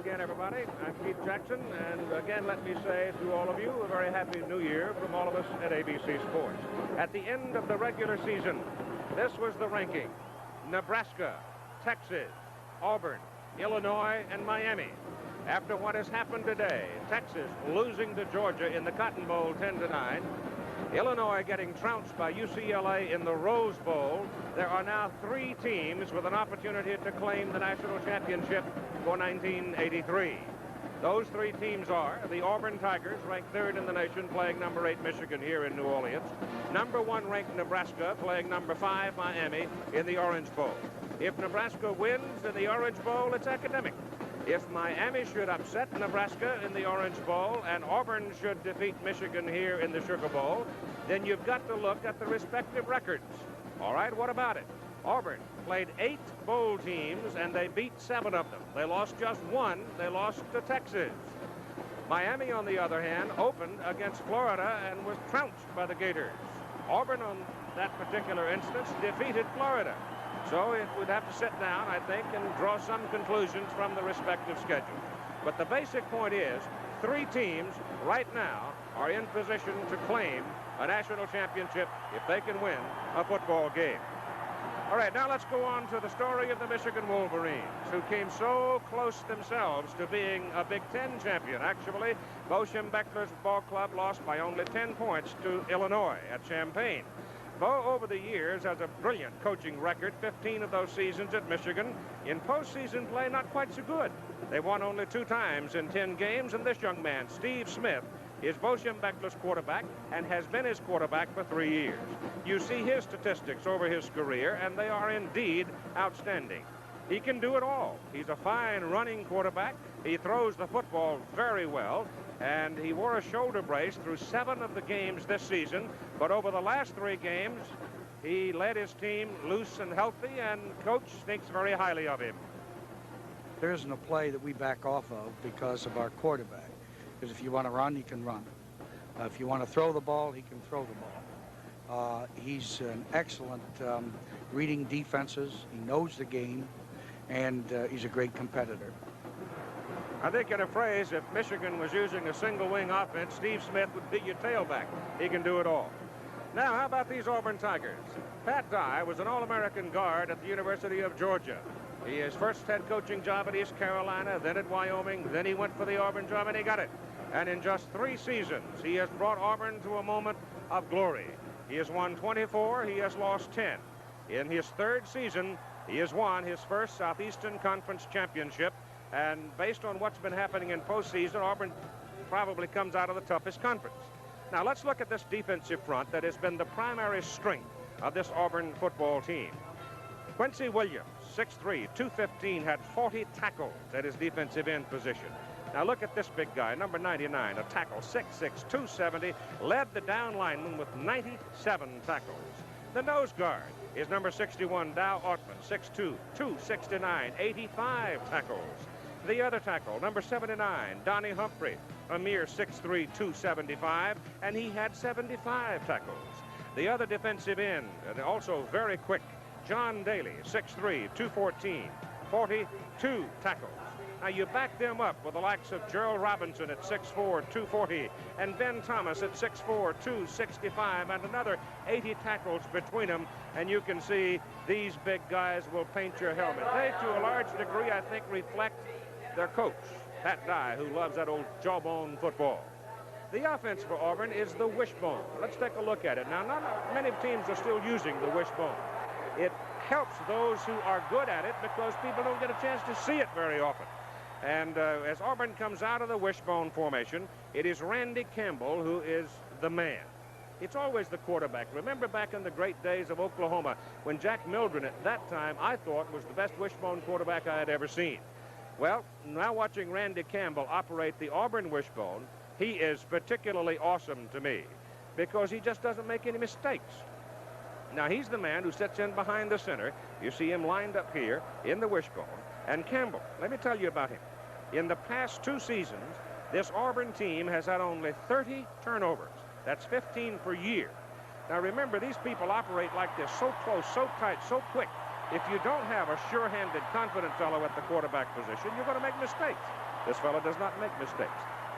again, everybody. I'm Keith Jackson, and again, let me say to all of you a very happy New Year from all of us at ABC Sports. At the end of the regular season, this was the ranking. Nebraska, Texas, Auburn, Illinois, and Miami. After what has happened today, Texas losing to Georgia in the Cotton Bowl 10-9, Illinois getting trounced by UCLA in the Rose Bowl, there are now 3 teams with an opportunity to claim the national championship for 1983. Those 3 teams are the Auburn Tigers, ranked 3rd in the nation, playing number 8 Michigan here in New Orleans. Number 1 ranked Nebraska, playing number 5 Miami in the Orange Bowl. If Nebraska wins in the Orange Bowl, it's academic. If Miami should upset Nebraska in the Orange Bowl and Auburn should defeat Michigan here in the Sugar Bowl, then you've got to look at the respective records. All right, what about it? Auburn played 8 bowl teams and they beat 7 of them. They lost just 1. They lost to Texas. Miami, on the other hand, opened against Florida and was trounced by the Gators. Auburn, on that particular instance, defeated Florida. So it would have to sit down, I think, and draw some conclusions from the respective schedules. But the basic point is 3 teams right now are in position to claim a national championship if they can win a football game. All right, now let's go on to the story of the Michigan Wolverines, who came so close themselves to being a Big Ten champion. Actually, Bo Schembechler's ball club lost by only 10 points to Illinois at Champaign. Bo, over the years, has a brilliant coaching record, 15 of those seasons at Michigan. In postseason play, not quite so good. They won only 2 times in 10 games, and this young man, Steve Smith, is Bo Schembechler's quarterback and has been his quarterback for 3 years. You see his statistics over his career, and they are indeed outstanding. He can do it all. He's a fine running quarterback. He throws the football very well, and he wore a shoulder brace through 7 of the games this season, but over the last 3 games, he led his team loose and healthy, and coach thinks very highly of him. There isn't a play that we back off of because of our quarterback. Because if you want to run, he can run. If you want to throw the ball, he can throw the ball. He's an excellent reading defenses. He knows the game, and he's a great competitor. I think in a phrase, if Michigan was using a single-wing offense, Steve Smith would be your tailback. He can do it all. Now, how about these Auburn Tigers? Pat Dye was an All-American guard at the University of Georgia. He his first head coaching job at East Carolina, then at Wyoming, then he went for the Auburn job, and he got it. And in just 3 seasons, he has brought Auburn to a moment of glory. He has won 24, he has lost 10. In his 3rd season, he has won his first Southeastern Conference championship. And based on what's been happening in postseason, Auburn probably comes out of the toughest conference. Now, let's look at this defensive front that has been the primary strength of this Auburn football team. Quincy Williams, 6'3", 215, had 40 tackles at his defensive end position. Now, look at this big guy, number 99, a tackle, 6'6", 270, led the down lineman with 97 tackles. The nose guard is number 61, Dow Ortman, 6'2", 269, 85 tackles. The other tackle, number 79, Donnie Humphrey, a mere 6'3", 275, and he had 75 tackles. The other defensive end, and also very quick, John Daly, 6'3", 214, 42 tackles. Now, you back them up with the likes of Gerald Robinson at 6'4", 240, and Ben Thomas at 6'4", 265, and another 80 tackles between them, and you can see these big guys will paint your helmet. They, to a large degree, I think, reflect their coach, Pat Dye, who loves that old jawbone football. The offense for Auburn is the wishbone. Let's take a look at it. Now, not many teams are still using the wishbone. It helps those who are good at it because people don't get a chance to see it very often. And as Auburn comes out of the wishbone formation, it is Randy Campbell who is the man. It's always the quarterback. Remember back in the great days of Oklahoma when Jack Mildren at that time, I thought, was the best wishbone quarterback I had ever seen. Well, now watching Randy Campbell operate the Auburn wishbone, he is particularly awesome to me because he just doesn't make any mistakes. Now, he's the man who sits in behind the center. You see him lined up here in the wishbone. And Campbell, let me tell you about him. In the past 2 seasons, this Auburn team has had only 30 turnovers. That's 15 per year. Now, remember, these people operate like this, so close, so tight, so quick. If you don't have a sure-handed, confident fellow at the quarterback position, you're going to make mistakes. This fellow does not make mistakes.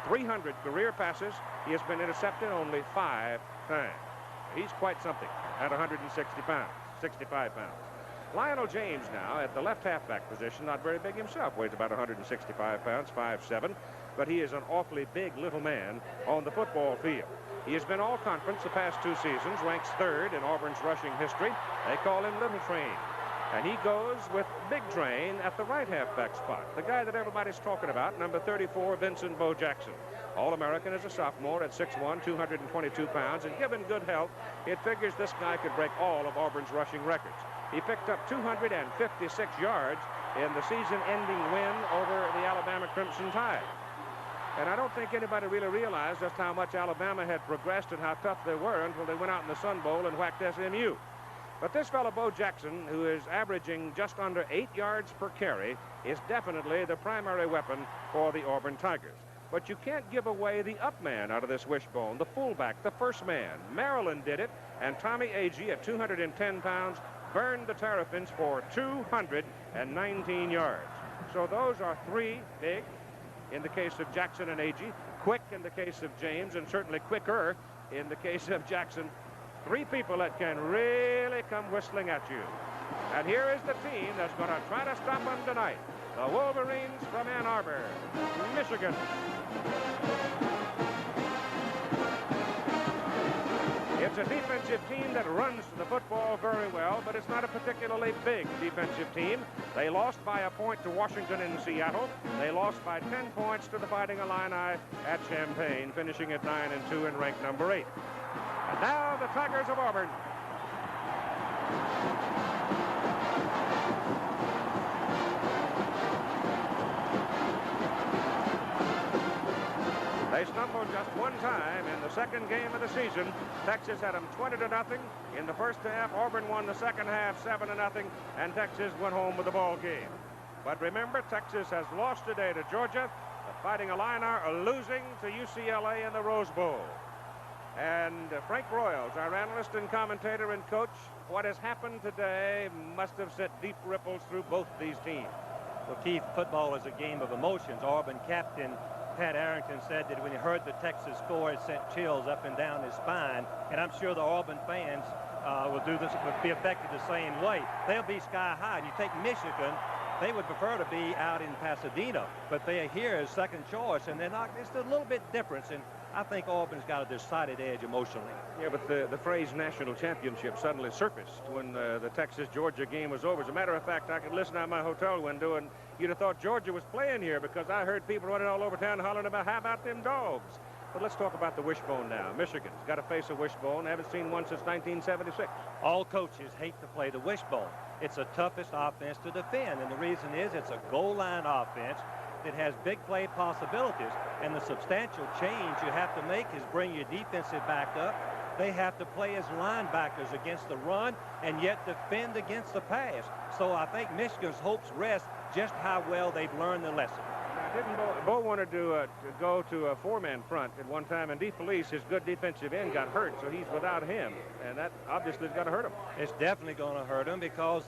300 career passes. He has been intercepted only 5 times. He's quite something at 160 pounds, 65 pounds. Lionel James now at the left halfback position, not very big himself, weighs about 165 pounds, 5'7", but he is an awfully big little man on the football field. He has been all conference the past 2 seasons, ranks 3rd in Auburn's rushing history. They call him Little Train. And he goes with Big Train at the right halfback spot. The guy that everybody's talking about, number 34, Vincent Bo Jackson. All-American as a sophomore at 6'1", 222 pounds. And given good health, it figures this guy could break all of Auburn's rushing records. He picked up 256 yards in the season-ending win over the Alabama Crimson Tide. And I don't think anybody really realized just how much Alabama had progressed and how tough they were until they went out in the Sun Bowl and whacked SMU. But this fellow, Bo Jackson, who is averaging just under 8 yards per carry, is definitely the primary weapon for the Auburn Tigers. But you can't give away the up man out of this wishbone, the fullback, the first man. Maryland did it, and Tommy Agee at 210 pounds burned the Terrapins for 219 yards. So those are 3 big in the case of Jackson and Agee, quick in the case of James, and certainly quicker in the case of Jackson. 3 people that can really come whistling at you. And here is the team that's going to try to stop them tonight. The Wolverines from Ann Arbor, Michigan. It's a defensive team that runs the football very well, but it's not a particularly big defensive team. They lost by a point to Washington in Seattle. They lost by 10 points to the Fighting Illini at Champaign, finishing at 9-2 and ranked number 8. And now the Tigers of Auburn. They stumbled just one time in the second game of the season. Texas had them 20-0 in the first half. Auburn won the second half 7-0, and Texas went home with the ball game. But remember, Texas has lost today to Georgia. The Fighting Illini are losing to UCLA in the Rose Bowl. And Frank Royals, our analyst and commentator and coach, what has happened today must have sent deep ripples through both these teams. Well, Keith, football is a game of emotions. Auburn captain Pat Arrington said that when he heard the Texas score, it sent chills up and down his spine. And I'm sure the Auburn fans will be affected the same way. They'll be sky high. And you take Michigan, they would prefer to be out in Pasadena, but they are here as second choice, and they're not. It's a little bit different, and I think Auburn's got a decided edge emotionally. Yeah, but the phrase national championship suddenly surfaced when the Texas-Georgia game was over. As a matter of fact, I could listen out my hotel window, and you'd have thought Georgia was playing here because I heard people running all over town hollering about, how about them dogs? But let's talk about the wishbone now. Michigan's got to face a wishbone. They haven't seen one since 1976. All coaches hate to play the wishbone. It's the toughest offense to defend, and the reason is it's a goal line offense that has big play possibilities, and the substantial change you have to make is bring your defensive back up. They have to play as linebackers against the run and yet defend against the pass. So I think Michigan's hopes rest just how well they've learned the lesson. Didn't Bo wanted to go to a 4-man front at one time, and DeFelice, his good defensive end, got hurt, so he's without him, and that obviously has got to hurt him. It's definitely going to hurt him because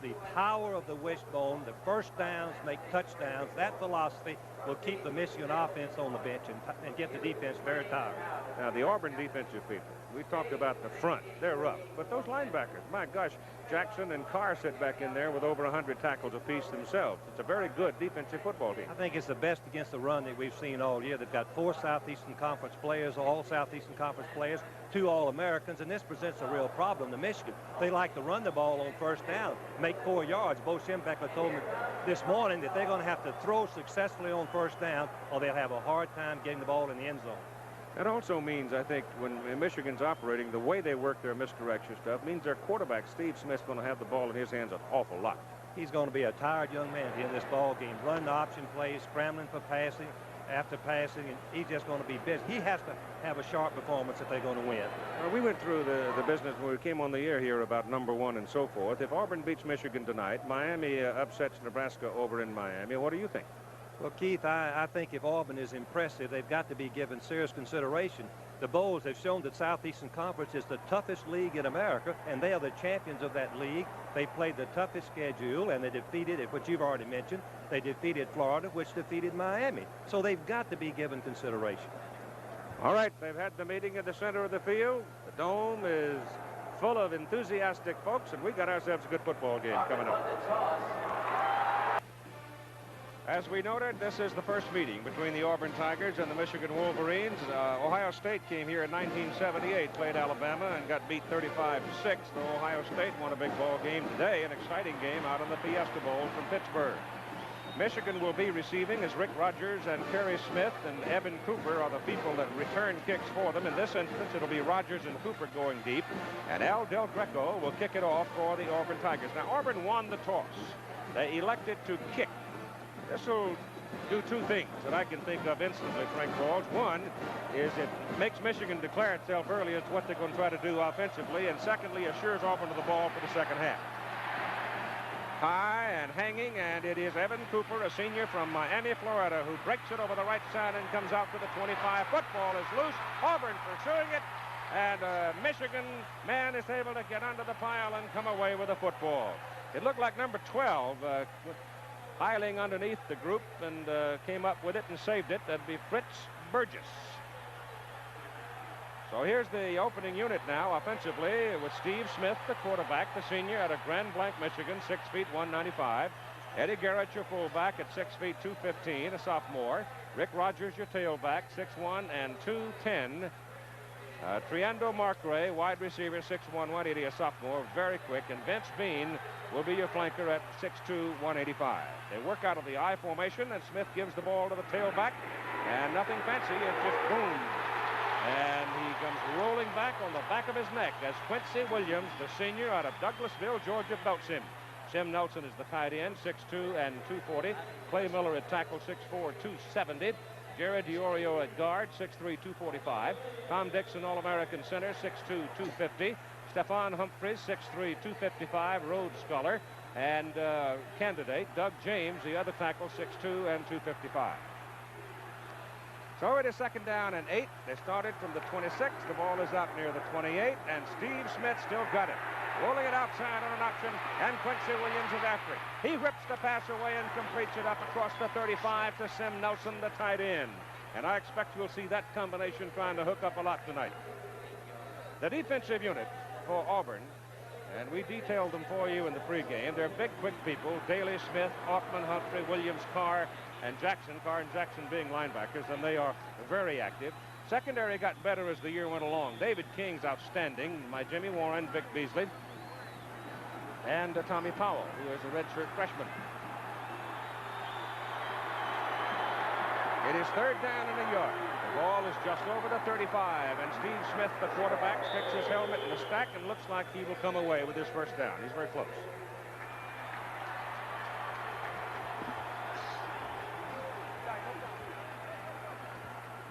the power of the wishbone, the first downs make touchdowns, that philosophy will keep the Michigan offense on the bench and get the defense very tired. Now, the Auburn defensive people, we talked about the front. They're rough. But those linebackers, my gosh, Jackson and Carr sit back in there with over 100 tackles apiece themselves. It's a very good defensive football team. I think it's the best against the run that we've seen all year. They've got 4 Southeastern Conference players, all Southeastern Conference players, 2 All-Americans, and this presents a real problem to Michigan. They like to run the ball on first down, make 4 yards. Bo Schembechler told me this morning that they're going to have to throw successfully on first down or they'll have a hard time getting the ball in the end zone. That also means, I think, when Michigan's operating, the way they work their misdirection stuff means their quarterback, Steve Smith's going to have the ball in his hands an awful lot. He's going to be a tired young man in this ball game, running the option plays, scrambling for passing, after passing, and he's just going to be busy. He has to have a sharp performance if they're going to win. Well, we went through the business when we came on the air here about number 1 and so forth. If Auburn beats Michigan tonight, Miami upsets Nebraska over in Miami. What do you think? Well, Keith, I think if Auburn is impressive, they've got to be given serious consideration. The Bulls have shown that Southeastern Conference is the toughest league in America, and they are the champions of that league. They played the toughest schedule, and they defeated, which you've already mentioned, they defeated Florida, which defeated Miami. So they've got to be given consideration. All right, they've had the meeting in the center of the field. The dome is full of enthusiastic folks, and we got ourselves a good football game coming up. As we noted, this is the first meeting between the Auburn Tigers and the Michigan Wolverines. Ohio State came here in 1978, played Alabama, and got beat 35-6. So Ohio State won a big ball game today, an exciting game out in the Fiesta Bowl from Pittsburgh. Michigan will be receiving as Rick Rogers and Kerry Smith and Evan Cooper are the people that return kicks for them. In this instance, it'll be Rogers and Cooper going deep, and Al Del Greco will kick it off for the Auburn Tigers. Now, Auburn won the toss. They elected to kick. This will do two things that I can think of instantly, Frank Balls. One is it makes Michigan declare itself early as to what they're going to try to do offensively, and secondly, assures Auburn of the ball for the second half. High and hanging, and it is Evan Cooper, a senior from Miami, Florida, who breaks it over the right side and comes out to the 25. Football is loose. Auburn pursuing it, and a Michigan man is able to get under the pile and come away with a football. It looked like number 12 piling underneath the group and came up with it and saved it. That'd be Fritz Burgess. So here's the opening unit now offensively with Steve Smith, the quarterback, the senior out of Grand Blanc, Michigan, 6 feet 195. Eddie Garrett, your fullback, at 6 feet 215, a sophomore. Rick Rogers, your tailback, 6'1 and 210. Triando Marcray, wide receiver, 6'1", 180, a sophomore, very quick. And Vince Bean will be your flanker at 6'2", 185. They work out of the I formation, and Smith gives the ball to the tailback. And nothing fancy, it's just boom. And he comes rolling back on the back of his neck as Quincy Williams, the senior out of Douglasville, Georgia, belts him. Sim Nelson is the tight end, 6'2 and 240. Clay Miller at tackle, 6'4, 270. Jared DiOrio at guard, 6'3", 245. Tom Dixon, All-American center, 6'2", 250. Stephon Humphreys, 6'3", 255, Rhodes Scholar. And candidate, Doug James, the other tackle, 6'2 and 255. So it is second down and 8. They started from the 26. The ball is out near the 28, and Steve Smith still got it. Rolling it outside on an option, and Quincy Williams is after it. He rips the pass away and completes it up across the 35 to Sim Nelson, the tight end. And I expect you'll see that combination trying to hook up a lot tonight. The defensive unit for Auburn, and we detailed them for you in the pregame. They're big, quick people. Daly, Smith, Offman, Humphrey, Williams, Carr, and Jackson. Carr and Jackson being linebackers, and they are very active. Secondary got better as the year went along. David King's outstanding. My Jimmy Warren, Vic Beasley, and Tommy Powell, who is a redshirt freshman. It is third down and a yard. The ball is just over the 35, and Steve Smith, the quarterback, sticks his helmet in the stack and looks like he will come away with his first down. He's very close.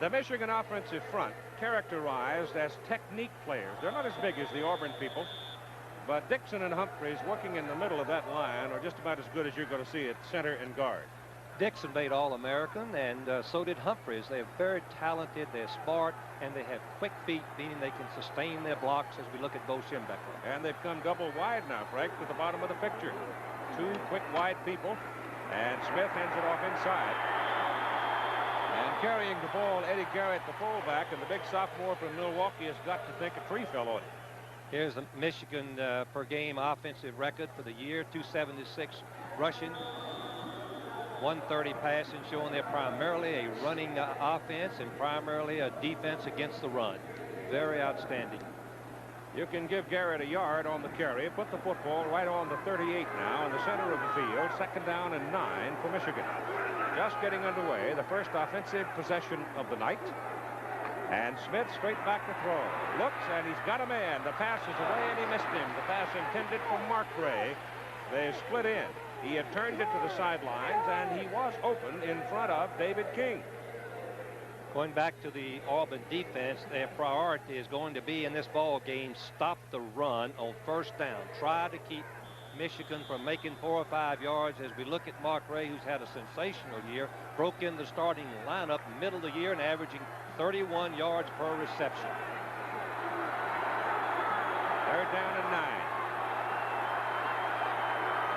The Michigan offensive front, characterized as technique players. They're not as big as the Auburn people, but Dixon and Humphreys working in the middle of that line are just about as good as you're going to see at center and guard. Dixon made All-American, and so did Humphreys. They're very talented, they're smart, and they have quick feet, meaning they can sustain their blocks as we look at Bo Schembechler. And they've come double wide now, Frank, to the bottom of the picture. Two quick wide people, and Smith hands it off inside. And carrying the ball, Eddie Garrett, the fullback, and the big sophomore from Milwaukee has got to think a tree fell on him. Here's the Michigan per game offensive record for the year, 276 rushing, 130 passing, showing they're primarily a running offense and primarily a defense against the run. Very outstanding. You can give Garrett a yard on the carry. Put the football right on the 38 now in the center of the field. Second down and 9 for Michigan. Just getting underway, the first offensive possession of the night. And Smith straight back to throw. Looks, and he's got a man. The pass is away, and he missed him. The pass intended for Marcray. They split in. He had turned it to the sidelines, and he was open in front of David King. Going back to the Auburn defense, their priority is going to be in this ball game, stop the run on first down. Try to keep Michigan from making 4 or 5 yards as we look at Mark Ray, who's had a sensational year, broke in the starting lineup in the middle of the year and averaging 31 yards per reception. 3rd down and 9.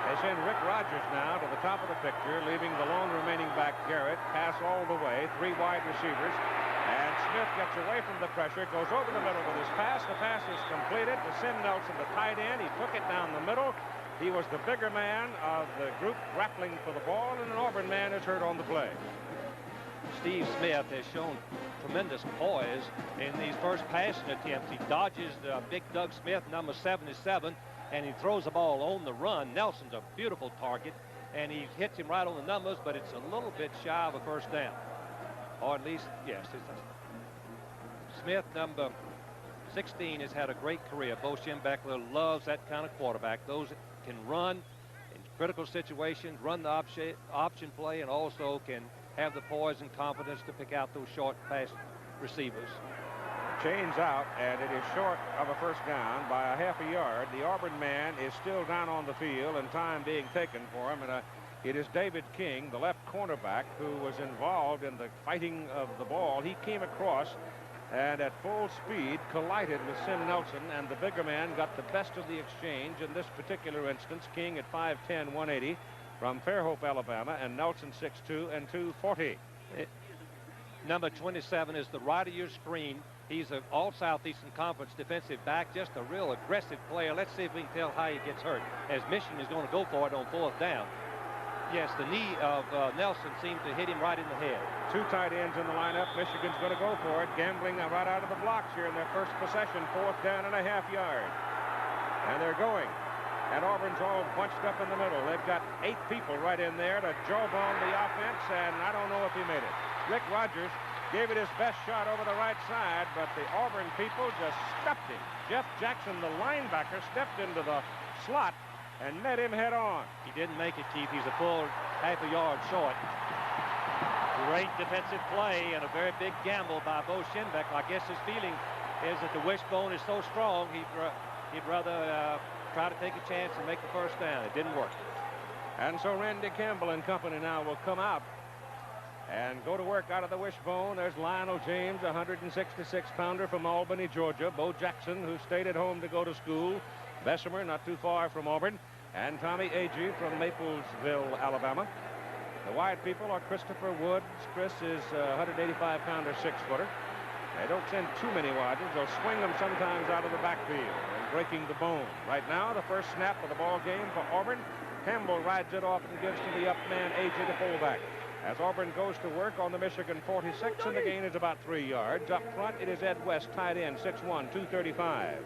They send Rick Rogers now to the top of the picture, leaving the lone remaining back Garrett. Pass all the way, 3 wide receivers. And Smith gets away from the pressure, goes over the middle with his pass. The pass is completed to Sim Nelson, the tight end. He took it down the middle. He was the bigger man of the group grappling for the ball, and an Auburn man is hurt on the play. Steve Smith has shown tremendous poise in these first passing attempts. He dodges Big Doug Smith, number 77, and he throws the ball on the run. Nelson's a beautiful target, and he hits him right on the numbers, but it's a little bit shy of a first down. Or at least, yes. Smith, number 16, has had a great career. Bo Schembechler loves that kind of quarterback. Those that can run in critical situations, run the option play, and also can have the poise and confidence to pick out those short pass receivers. Chains out, and it is short of a first down by a half a yard. The Auburn man is still down on the field, and time being taken for him. And it is David King, the left cornerback, who was involved in the fighting of the ball. He came across and at full speed collided with Sim Nelson, and the bigger man got the best of the exchange in this particular instance. King at 5'10", 180 from Fairhope, Alabama, and Nelson 6'2" and 240. Number 27 is the right of your screen. He's an all-Southeastern Conference defensive back, just a real aggressive player. Let's see if we can tell how he gets hurt, as Michigan is going to go for it on 4th down. Yes, the knee of Nelson seemed to hit him right in the head. 2 tight ends in the lineup. Michigan's going to go for it, gambling right out of the blocks here in their first possession. 4th down and a half yard. And they're going. And Auburn's all bunched up in the middle. They've got 8 people right in there to jawbone the offense, and I don't know if he made it. Rick Rogers gave it his best shot over the right side, but the Auburn people just stuffed him. Jeff Jackson, the linebacker, stepped into the slot and met him head on. He didn't make it, Keith. He's a full half a yard short. Great defensive play and a very big gamble by Bo Schembechler. I guess his feeling is that the wishbone is so strong, he'd rather try to take a chance and make the first down. It didn't work. And so Randy Campbell and company now will come out and go to work out of the wishbone. There's Lionel James, a 166-pounder from Albany, Georgia. Bo Jackson, who stayed at home to go to school. Bessemer, not too far from Auburn. And Tommy Agee from Maplesville, Alabama. The wide people are Christopher Woods. Chris is a 185-pounder, 6-footer. They don't send too many wides. They'll swing them sometimes out of the backfield and breaking the bone. Right now, the first snap of the ball game for Auburn. Campbell rides it off and gives to the up man, Agee, the fullback. As Auburn goes to work on the Michigan 46, and the gain is about 3 yards. Up front, it is Ed West, tight end, 6'1", 235.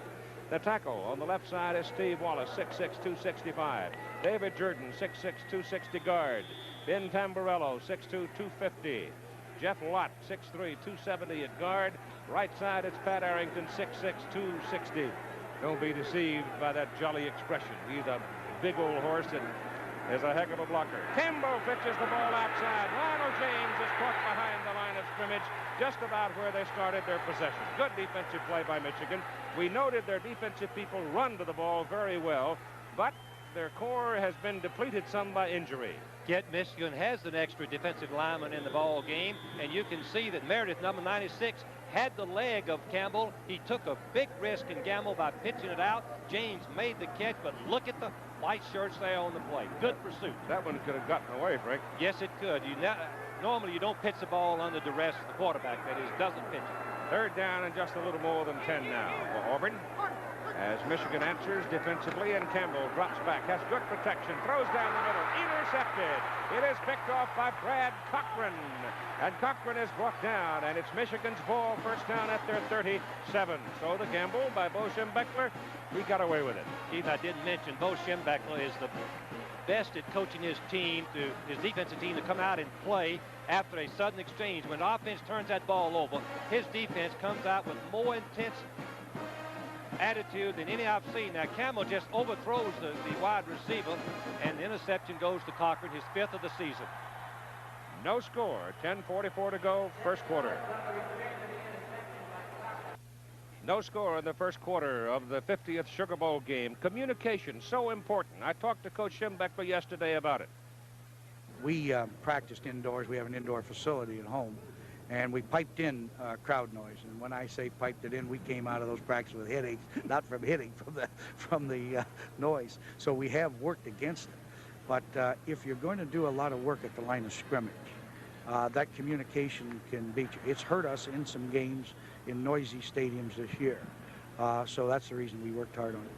The tackle on the left side is Steve Wallace, 6'6", 265. David Jordan, 6'6", 260 guard. Ben Tamburello, 6'2", 250. Jeff Lott, 6'3", 270 at guard. Right side, it's Pat Arrington, 6'6", 260. Don't be deceived by that jolly expression. He's a big old horse and is a heck of a blocker. Campbell pitches the ball outside. Lionel James is caught behind the line of scrimmage, just about where they started their possession. Good defensive play by Michigan. We noted their defensive people run to the ball very well, but their core has been depleted some by injury. Yet Michigan has an extra defensive lineman in the ball game, and you can see that Meredith, number 96, had the leg of Campbell. He took a big risk and gamble by pitching it out. James made the catch, but look at the white shirts there on the plate. Good pursuit. That one could have gotten away, Frank. Yes, it could. Normally you don't pitch the ball under duress. The quarterback, that is, doesn't pitch it. 3rd down and just a little more than 10 now for Auburn. As Michigan answers defensively, and Campbell drops back, has good protection, throws down the middle, intercepted. It is picked off by Brad Cochran, and Cochran is brought down, and it's Michigan's ball, first down at their 37. So the gamble by Bo Schembechler, he got away with it. Keith, I didn't mention Bo Schembechler is the best at coaching his team, his defensive team, to come out and play after a sudden exchange. When offense turns that ball over, his defense comes out with more intense attitude than any I've seen. Now Campbell just overthrows the wide receiver, and the interception goes to Cochran, his 5th of the season. No score, 10:44 to go, first quarter. No score in the first quarter of the 50th Sugar Bowl game. Communication, so important. I talked to Coach Schembechler yesterday about it. We practiced indoors. We have an indoor facility at home, and we piped in crowd noise. And when I say piped it in, we came out of those practices with headaches, not from hitting, from the noise. So we have worked against it. But if you're going to do a lot of work at the line of scrimmage, that communication can beat you. It's hurt us in some games in noisy stadiums this year. So that's the reason we worked hard on it.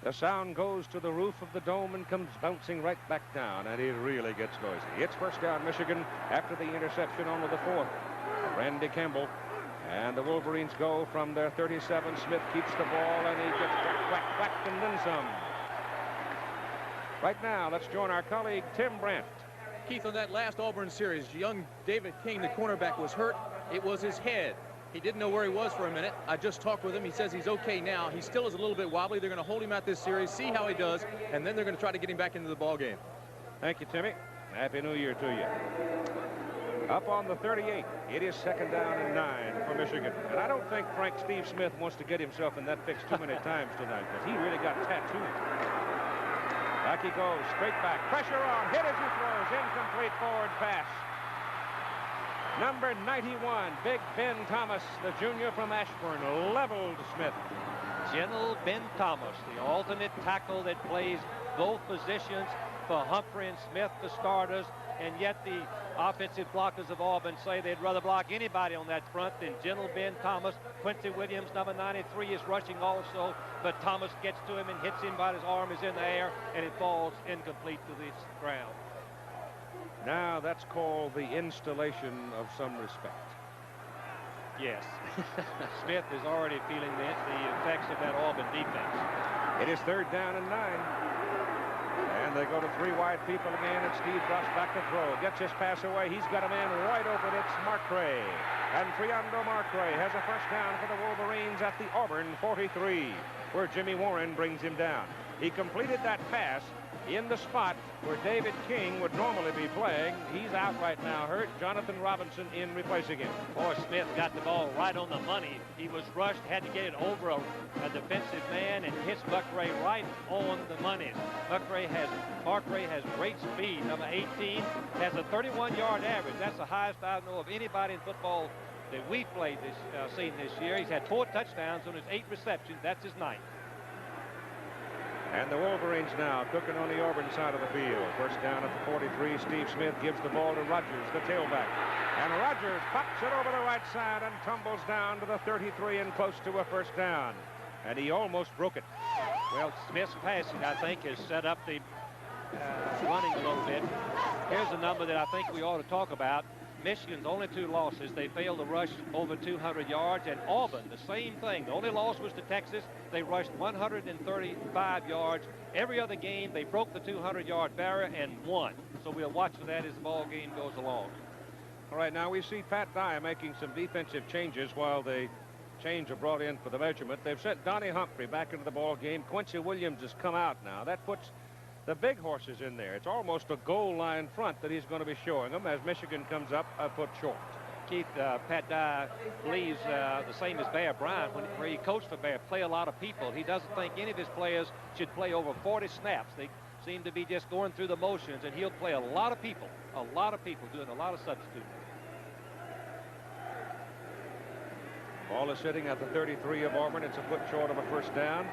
The sound goes to the roof of the dome and comes bouncing right back down, and it really gets noisy. It's first down, Michigan, after the interception on the 4th. Randy Campbell. And the Wolverines go from their 37. Smith keeps the ball, and he gets whacked, and then some. Right now, let's join our colleague, Tim Brandt. Keith, on that last Auburn series, young David King, the cornerback, was hurt. It was his head. He didn't know where he was for a minute. I just talked with him. He says he's okay now. He still is a little bit wobbly. They're going to hold him out this series, see how he does, and then they're going to try to get him back into the ball game. Thank you, Timmy. Happy New Year to you. Up on the 38, it is second down and 9 for Michigan. And I don't think Steve Smith wants to get himself in that fix too many times tonight, because he really got tattooed. Back he goes, straight back. Pressure on, hit as he throws, incomplete forward pass. Number 91, Big Ben Thomas, the junior from Ashburn, leveled Smith. Gentle Ben Thomas, the alternate tackle that plays both positions for Humphrey and Smith, the starters, and yet the offensive blockers of Auburn say they'd rather block anybody on that front than Gentle Ben Thomas. Quincy Williams, number 93, is rushing also, but Thomas gets to him and hits him while his arm is in the air, and it falls incomplete to the ground. Now that's called the installation of some respect. Yes. Smith is already feeling the effects of that Auburn defense. It is third down and 9. And they go to 3 wide people again, and Steve drops back to throw. Gets his pass away. He's got a man wide open. It's Marcray. And Triando Marcray has a first down for the Wolverines at the Auburn 43, where Jimmy Warren brings him down. He completed that pass in the spot where David King would normally be playing. He's out right now, hurt. Jonathan Robinson in replacing him. Boy, Smith got the ball right on the money. He was rushed, had to get it over a defensive man, and hits Marcray right on the money. Marcray has great speed. Number 18 has a 31-yard average. That's the highest I know of anybody in football that we played this season this year. He's had 4 touchdowns on his 8 receptions. That's his 9th. And the Wolverines now cooking on the Auburn side of the field. First down at the 43. Steve Smith gives the ball to Rogers, the tailback. And Rogers pops it over the right side and tumbles down to the 33 and close to a first down. And he almost broke it. Well, Smith's passing, I think, has set up the running a little bit. Here's a number that I think we ought to talk about. Michigan's only 2 losses. They failed to rush over 200 yards. And Auburn, the same thing. The only loss was to Texas. They rushed 135 yards. Every other game, they broke the 200-yard barrier and won. So we'll watch for that as the ball game goes along. All right, now we see Pat Dye making some defensive changes while the change are brought in for the measurement. They've sent Donnie Humphrey back into the ball game. Quincy Williams has come out now. That puts the big horses in there. It's almost a goal line front that he's going to be showing them as Michigan comes up a foot short. Keith, Pat Dye believes the same as Bear Bryant, where he coached for Bear, play a lot of people. He doesn't think any of his players should play over 40 snaps. They seem to be just going through the motions, and he'll play a lot of people, doing a lot of substituting. Ball is sitting at the 33 of Auburn. It's a foot short of a first down.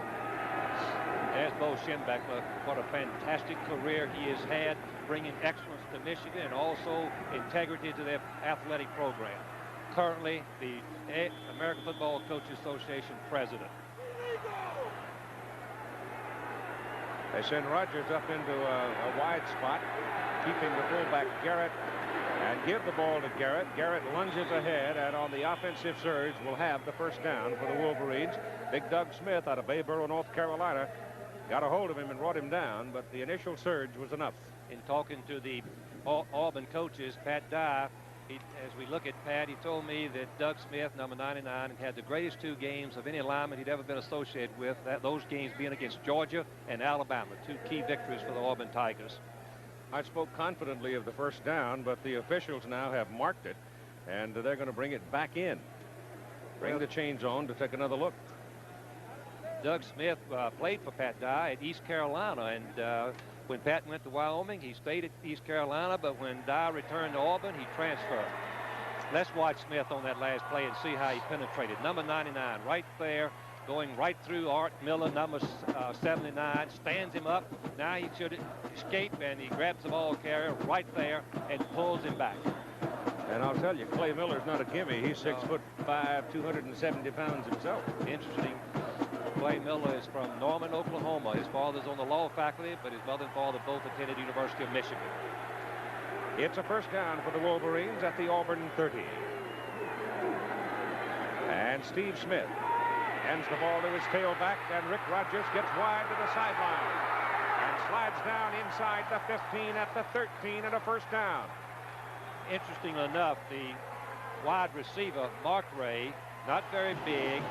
There's Bo Schembechler. What a fantastic career he has had, bringing excellence to Michigan and also integrity to their athletic program. Currently, the American Football Coaches Association president. They send Rogers up into a wide spot, keeping the fullback Garrett, and give the ball to Garrett. Garrett lunges ahead, and on the offensive surge will have the first down for the Wolverines. Big Doug Smith out of Bayboro, North Carolina, got a hold of him and brought him down, but the initial surge was enough. In talking to the Auburn coaches, Pat Dye, as we look at Pat, he told me that Doug Smith, number 99, had the greatest 2 games of any lineman he'd ever been associated with, those games being against Georgia and Alabama, 2 key victories for the Auburn Tigers. I spoke confidently of the first down, but the officials now have marked it, and they're going to bring it back in. Bring the chains on to take another look. Doug Smith played for Pat Dye at East Carolina, and when Pat went to Wyoming, he stayed at East Carolina, but when Dye returned to Auburn, he transferred. Let's watch Smith on that last play and see how he penetrated. Number 99 right there, going right through Art Miller, number 79, stands him up. Now he should escape, and he grabs the ball carrier right there and pulls him back. And I'll tell you, Clay Miller's not a gimme. He's 6'5", 270 pounds himself. Interesting. Clay Miller is from Norman, Oklahoma. His father's on the law faculty, but his mother and father both attended University of Michigan. It's a first down for the Wolverines at the Auburn 30. And Steve Smith hands the ball to his tailback, and Rick Rogers gets wide to the sideline and slides down inside the 15 at the 13 and a first down. Interesting enough, the wide receiver, Mark Ray, not very big,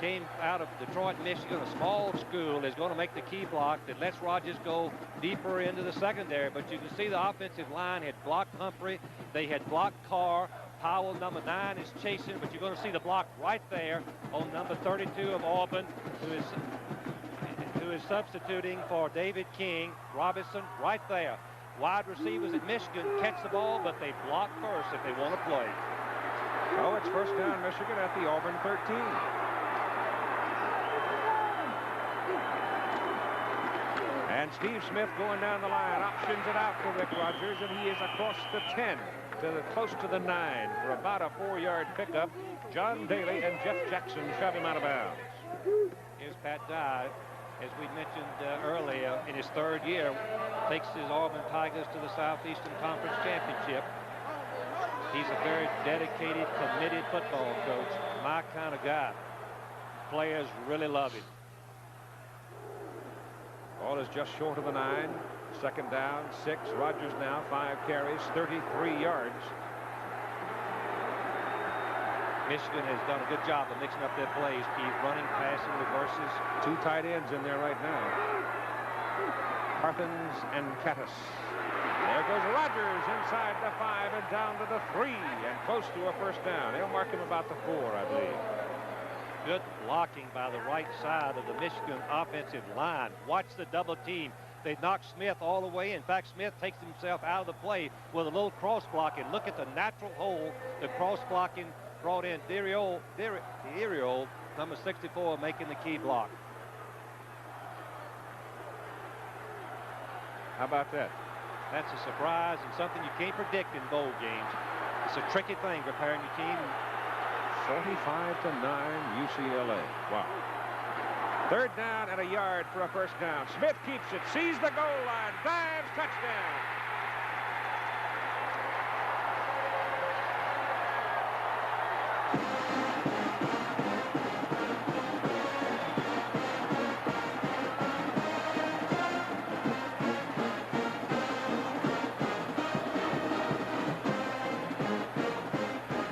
came out of Detroit, Michigan, a small school, is going to make the key block that lets Rogers go deeper into the secondary. But you can see the offensive line had blocked Humphrey. They had blocked Carr. Powell, number 9, is chasing, but you're going to see the block right there on number 32 of Auburn, who is substituting for David King. Robinson right there. Wide receivers at Michigan catch the ball, but they block first if they want to play. Oh, it's first down, Michigan at the Auburn 13. And Steve Smith going down the line, options it out to Rick Rogers, and he is across the 10 to close to the 9 for about a 4-yard pickup. John Daly and Jeff Jackson shove him out of bounds. Here's Pat Dye, as we mentioned earlier, in his 3rd year, takes his Auburn Tigers to the Southeastern Conference Championship. He's a very dedicated, committed football coach. My kind of guy. Players really love him. Ball is just short of the 9. Second down, 6. Rogers now 5 carries, 33 yards. Michigan has done a good job of mixing up their plays, Keith. Running, passing, reverses. 2 tight ends in there right now. Carthens and Cattis. There goes Rogers inside the 5 and down to the 3 and close to a first down. They'll mark him about the 4, I believe. Good blocking by the right side of the Michigan offensive line. Watch the double team. They knock Smith all the way. In fact, Smith takes himself out of the play with a little cross blocking. Look at the natural hole. The cross blocking brought in Diriol, number 64, making the key block. How about that? That's a surprise and something you can't predict in bowl games. It's a tricky thing preparing your team. 45-9 UCLA. Wow. 3rd down and a yard for a first down. Smith keeps it, sees the goal line, dives, touchdown.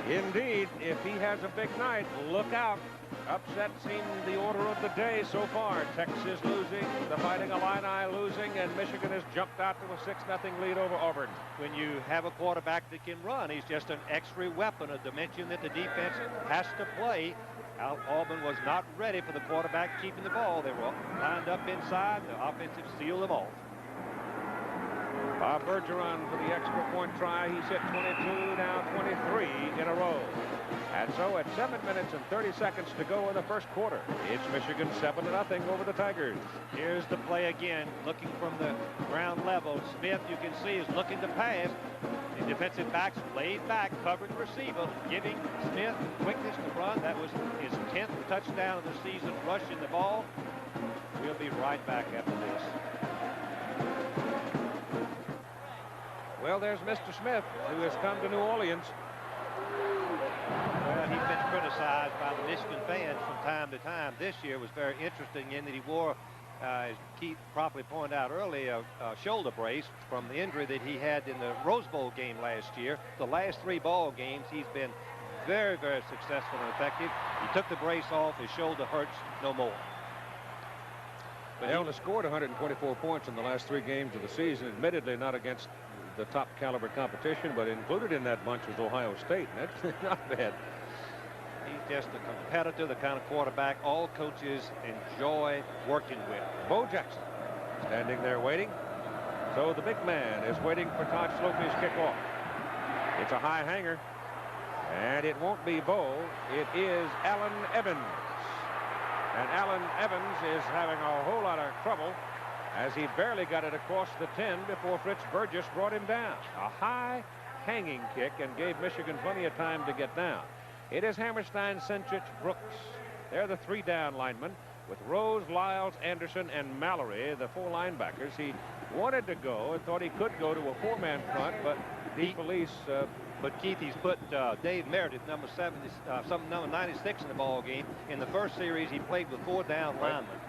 Indeed, if he has a big night, look out. Upset seemed the order of the day so far. Texas losing, the Fighting Illini losing, and Michigan has jumped out to a 6-0 lead over Auburn. When you have a quarterback that can run, he's just an extra weapon, a dimension that the defense has to play. Auburn was not ready for the quarterback keeping the ball. They were lined up inside. The offensive sealed them off. Bob Bergeron for the extra point try. He's hit 22, now 23 in a row. And so at 7 minutes and 30 seconds to go in the first quarter, it's Michigan 7-0 over the Tigers. Here's the play again, looking from the ground level. Smith, you can see, is looking to pass. The defensive backs laid back, covering the receiver, giving Smith quickness to run. That was his 10th touchdown of the season, rushing the ball. We'll be right back after this. Well, there's Mr. Smith, who has come to New Orleans. Well, he's been criticized by the Michigan fans from time to time. This year was very interesting in that he wore, as Keith properly pointed out earlier, a shoulder brace from the injury that he had in the Rose Bowl game last year. The last 3 ball games, he's been very, very successful and effective. He took the brace off. His shoulder hurts no more. But he only scored 124 points in the last 3 games of the season, admittedly not against the top caliber competition, but included in that bunch was Ohio State, and that's not bad. just a competitor, the kind of quarterback all coaches enjoy working with. Bo Jackson standing there waiting. So the big man is waiting for Todd Slopey's kickoff. It's a high hanger. And it won't be Bo. It is Allen Evans. And Allen Evans is having a whole lot of trouble as he barely got it across the 10 before Fritz Burgess brought him down. A high hanging kick and gave Michigan plenty of time to get down. It is Hammerstein, Centrich, Brooks. They're the 3 down linemen with Rose, Lyles, Anderson, and Mallory, the 4 linebackers. He wanted to go and thought he could go to a 4-man front, but the police. But Keith, he's put Dave Meredith, number 96 in the ball game. In the first series, he played with 4 down linemen.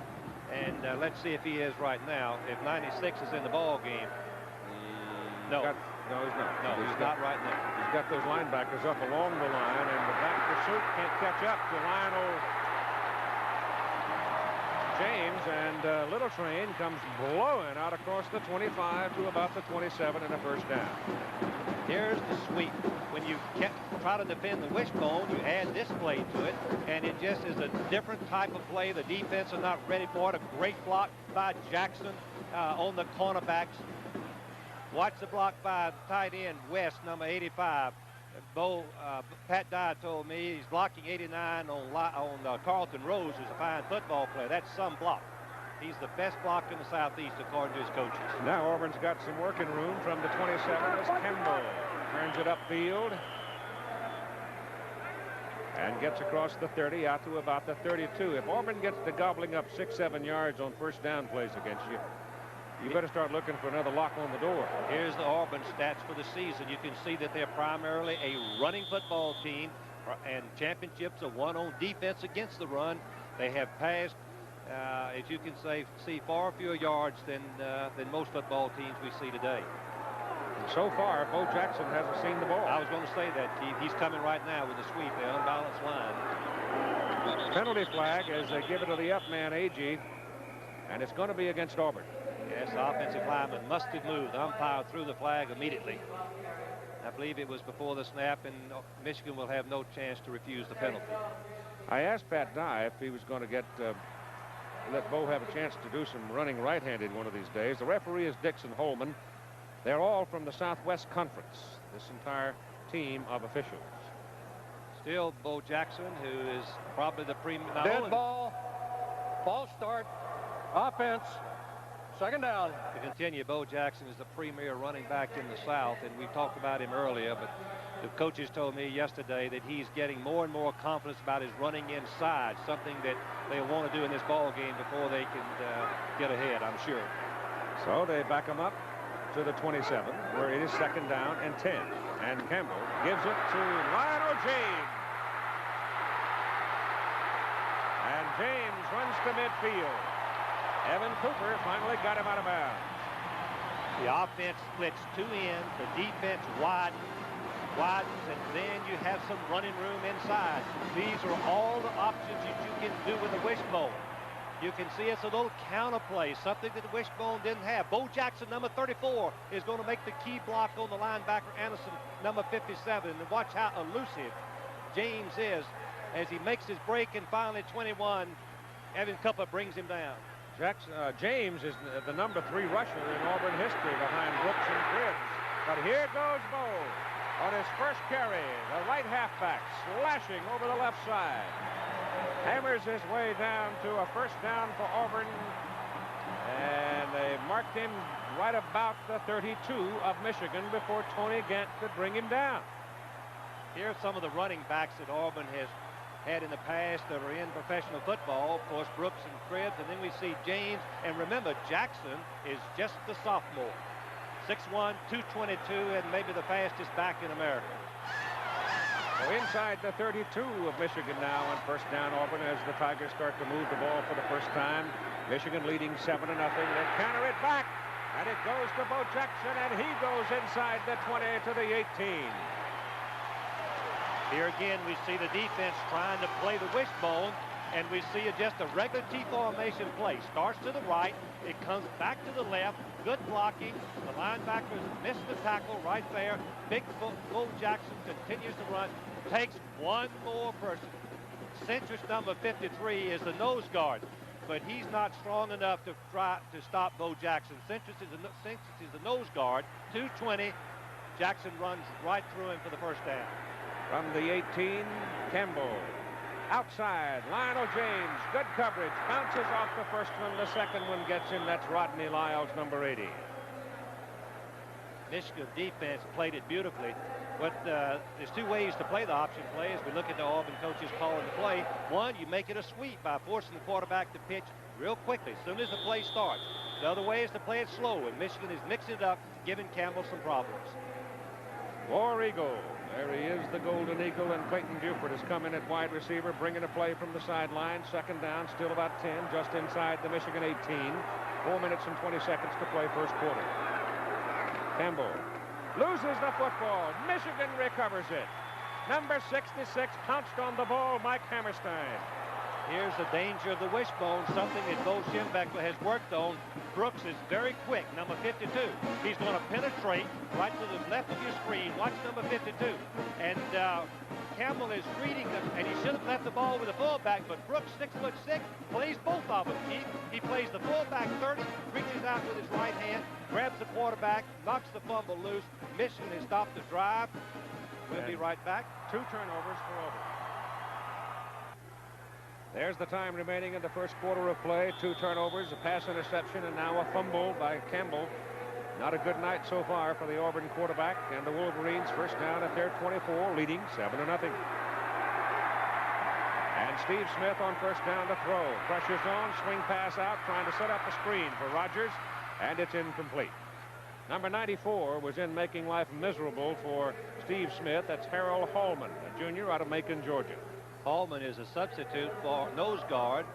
And let's see if he is right now. If 96 is in the ball game. No. No, he's not. No, he's not right now. He's got those linebackers up along the line, and the back pursuit can't catch up to Lionel James, and Little Train comes blowing out across the 25 to about the 27 and a first down. Here's the sweep. When you try to defend the wishbone, you add this play to it, and it just is a different type of play. The defense are not ready for it. A great block by Jackson on the cornerbacks. Watch the block by tight end West, number 85. Pat Dye told me he's blocking 89 on Carlton Rose, who's a fine football player. That's some block. He's the best blocker in the Southeast, according to his coaches. Now Auburn's got some working room from the 27 as Kemble turns it upfield and gets across the 30 out to about the 32. If Auburn gets to gobbling up 6-7 yards on first down plays against you, you better start looking for another lock on the door. Here's the Auburn stats for the season. You can see that they're primarily a running football team, and championships are won on defense against the run. They have passed, as you can see far fewer yards than most football teams we see today. And so far, Bo Jackson hasn't seen the ball. I was going to say that, Keith. He's coming right now with the sweep, the unbalanced line. Penalty flag as they give it to the up man, A.G., and it's going to be against Auburn. Yes, the offensive lineman must have moved. The umpire threw the flag immediately. I believe it was before the snap, and Michigan will have no chance to refuse the penalty. I asked Pat Dye if he was going to let Bo have a chance to do some running right-handed one of these days. The referee is Dixon Holman. They're all from the Southwest Conference, this entire team of officials. Still Bo Jackson, who is probably the premier. Dead ball. Ball start. Offense. Second down. To continue, Bo Jackson is the premier running back in the South, and we talked about him earlier, but the coaches told me yesterday that he's getting more and more confidence about his running inside, something that they want to do in this ball game before they can get ahead, I'm sure. So they back him up to the 27, where it is second down and 10. And Campbell gives it to Lionel James. And James runs to midfield. Evan Cooper finally got him out of bounds. The offense splits 2 ends. The defense widens, and then you have some running room inside. These are all the options that you can do with the wishbone. You can see it's a little counter play, something that the wishbone didn't have. Bo Jackson, number 34, is going to make the key block on the linebacker Anderson, number 57. And watch how elusive James is as he makes his break, and finally 21, Evan Cooper brings him down. James is the number 3 rusher in Auburn history behind Brooks and Cribbs. But here goes Bo on his first carry. The right halfback slashing over the left side. Hammers his way down to a first down for Auburn. And they marked him right about the 32 of Michigan before Tony Gant could bring him down. Here are some of the running backs that Auburn has had in the past that are in professional football. Of course, Brooks and Cribbs, and then we see James. And remember, Jackson is just the sophomore. 6'1", 222, and maybe the fastest back in America. So inside the 32 of Michigan now on first down Auburn as the Tigers start to move the ball for the first time. Michigan leading 7-0. They counter it back, and it goes to Bo Jackson, and he goes inside the 20 to the 18. Here again, we see the defense trying to play the wishbone, and we see just a regular T formation play. Starts to the right, it comes back to the left. Good blocking. The linebackers missed the tackle right there. Big Bo Jackson continues to run. Takes one more person. Centrist number 53 is the nose guard, but he's not strong enough to try to stop Bo Jackson. Centrist is the nose guard. 220. Jackson runs right through him for the first down. From the 18, Campbell. Outside, Lionel James. Good coverage. Bounces off the first one. The second one gets him. That's Rodney Lyles, number 80. Michigan defense played it beautifully. But there's two ways to play the option play as we look at the Auburn coaches calling the play. One, you make it a sweep by forcing the quarterback to pitch real quickly as soon as the play starts. The other way is to play it slow, and Michigan is mixing it up, giving Campbell some problems. War Eagle. There he is, the Golden Eagle, and Clayton Buford has come in at wide receiver, bringing a play from the sideline. Second down, still about 10, just inside the Michigan 18. 4 minutes and 20 seconds to play first quarter. Campbell loses the football. Michigan recovers it. Number 66 pounced on the ball, Mike Hammerstein. Here's the danger of the wishbone, something that Bo Schembechler has worked on. Brooks is very quick, number 52. He's going to penetrate right to the left of your screen. Watch number 52. And Campbell is reading them, and he should have left the ball with the fullback, but Brooks, 6'6", plays both of them. He plays the fullback 30, reaches out with his right hand, grabs the quarterback, knocks the fumble loose. Michigan has stopped the drive. We'll be right back. 2 turnovers for Auburn. There's the time remaining in the first quarter of play. 2 turnovers, a pass interception, and now a fumble by Campbell. Not a good night so far for the Auburn quarterback, and the Wolverines first down at their 24, leading 7-0. And Steve Smith on first down to throw. Pressure zone, swing pass out, trying to set up a screen for Rogers, and it's incomplete. Number 94 was in making life miserable for Steve Smith. That's Harold Hallman, a junior out of Macon, Georgia. Hallman is a substitute for nose guard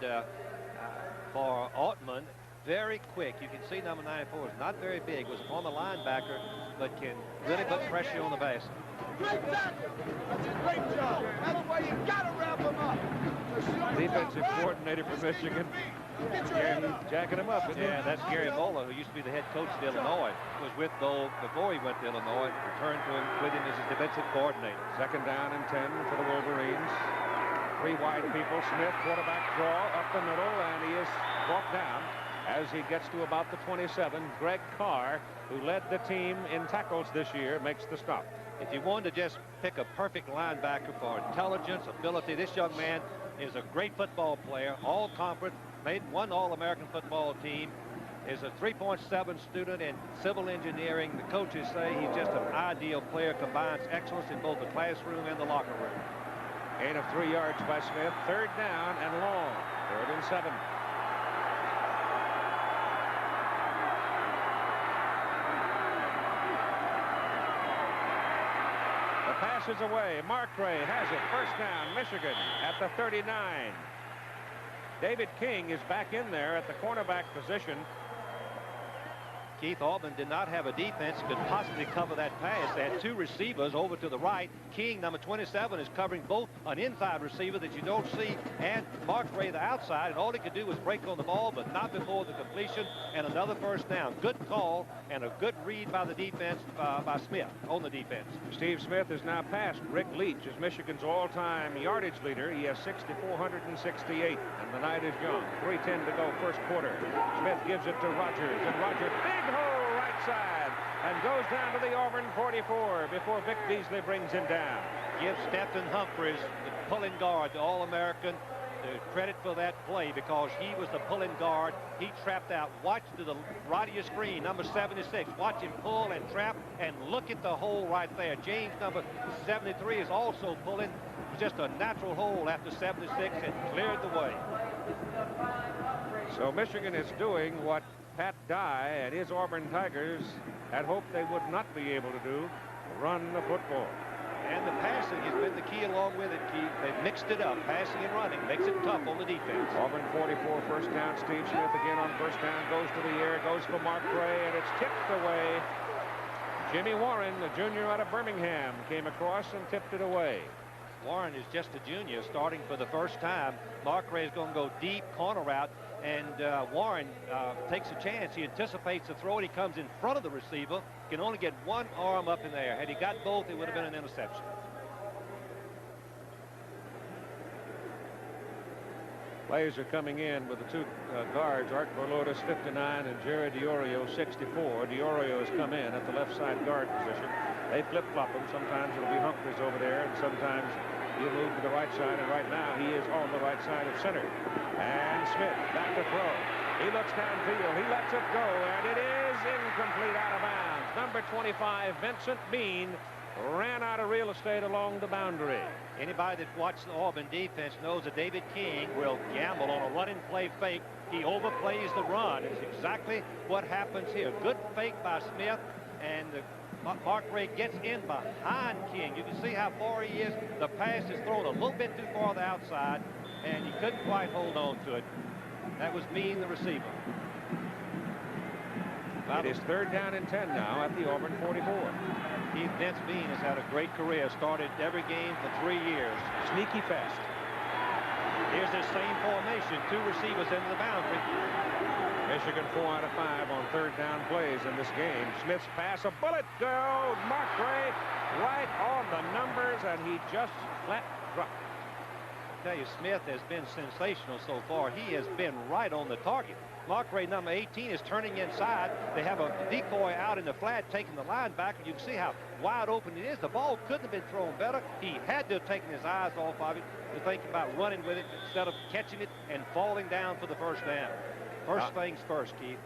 for Altman. Very quick. You can see number 94 is not very big. Was a former linebacker, but can really put pressure on the base. Great tackle. That's a great job. That's why you got to wrap him up. Defensive coordinator for Michigan. Yeah, he's jacking him up. Yeah, that's Gary Bola, who used to be the head coach at Illinois. Was with Bo before he went to Illinois. Returned to him with him as his defensive coordinator. Second down and 10 for the Wolverines. 3 wide people. Smith, quarterback draw up the middle, and he is brought down as he gets to about the 27. Greg Carr, who led the team in tackles this year, makes the stop. If you wanted to just pick a perfect linebacker for intelligence, ability, this young man is a great football player, all conference, made one All-American football team, is a 3.7 student in civil engineering. The coaches say he's just an ideal player, combines excellence in both the classroom and the locker room. Gain of 3 yards by Smith. Third down and long. 3rd and 7. The pass is away. Markray has it. First down, Michigan at the 39. David King is back in there at the cornerback position. Keith, Auburn did not have a defense that could possibly cover that pass. They had 2 receivers over to the right. King, number 27, is covering both an inside receiver that you don't see and Mark Ray, the outside, and all he could do was break on the ball, but not before the completion, and another first down. Good call and a good read by the defense, by Smith on the defense. Steve Smith has now passed Rick Leach as Michigan's all-time yardage leader. He has 6,468, and the night is young. 3:10 to go first quarter. Smith gives it to Rogers, and Rogers, big hole right side, and goes down to the Auburn 44 before Vic Beasley brings him down. Give Stephen Humphries, the pulling guard, the All-American, the credit for that play because he was the pulling guard. He trapped out. Watch to the right of your screen, number 76. Watch him pull and trap, and look at the hole right there. James, number 73, is also pulling. It was just a natural hole after 76 and cleared the way. So Michigan is doing what Pat Dye and his Auburn Tigers had hoped they would not be able to do, run the football. And the passing has been the key along with it, Keith. They've mixed it up. Passing and running makes it tough on the defense. Auburn 44 first down. Steve Smith again on first down. Goes to the air. Goes for Mark Gray, and it's tipped away. Jimmy Warren, the junior out of Birmingham, came across and tipped it away. Warren is just a junior starting for the first time. Mark Gray is going to go deep corner route, and Warren takes a chance. He anticipates the throw, and he comes in front of the receiver. Can only get one arm up in there. Had he got both, it would have been an interception. Plays are coming in with the two guards, Art Berlotis, 59, and Jerry DiOrio, 64. DiOrio has come in at the left side guard position. They flip-flop him. Sometimes it'll be Humphries over there, and sometimes he'll move to the right side, and right now he is on the right side of center. And Smith back to throw. He looks downfield. He lets it go, and it is incomplete, out of bounds. Number 25, Vincent Bean, ran out of real estate along the boundary. Anybody that watched the Auburn defense knows that David King will gamble on a run-and-play fake. He overplays the run. It's exactly what happens here. Good fake by Smith, and Mark Ray gets in behind King. You can see how far he is. The pass is thrown a little bit too far to the outside, and he couldn't quite hold on to it. That was Bean, the receiver. It is 3rd down and 10 now at the Auburn 44. Vince Bean has had a great career. Started every game for 3 years. Sneaky fast. Here's the same formation. 2 receivers into the boundary. Michigan 4 out of 5 on 3rd down plays in this game. Smith's pass, a bullet goes. Mark Ray right on the numbers, and he just flat dropped. I tell you, Smith has been sensational so far. He has been right on the target. Mark Ray, number 18, is turning inside. They have a decoy out in the flat, taking the linebacker. You can see how wide open it is. The ball couldn't have been thrown better. He had to have taken his eyes off of it to think about running with it instead of catching it and falling down for the first down. First things first, Keith.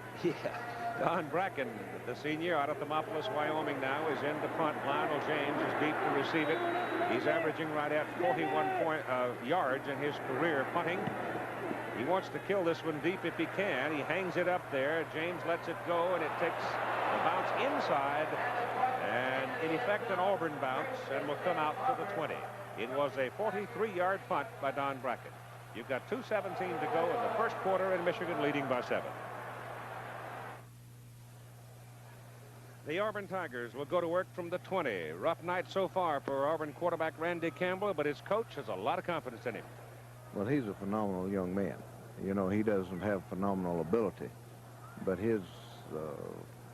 Yeah. Don Bracken, the senior out of Thermopolis, Wyoming now, is in the punt. Lionel James is deep to receive it. He's averaging right at 41 yards in his career punting. He wants to kill this one deep if he can. He hangs it up there. James lets it go, and it takes a bounce inside, and in effect an Auburn bounce, and will come out to the 20. It was a 43-yard punt by Don Bracken. You've got 2:17 to go in the first quarter, and Michigan leading by 7. The Auburn Tigers will go to work from the 20. Rough night so far for Auburn quarterback Randy Campbell, but his coach has a lot of confidence in him. Well, he's a phenomenal young man. You know, he doesn't have phenomenal ability, but his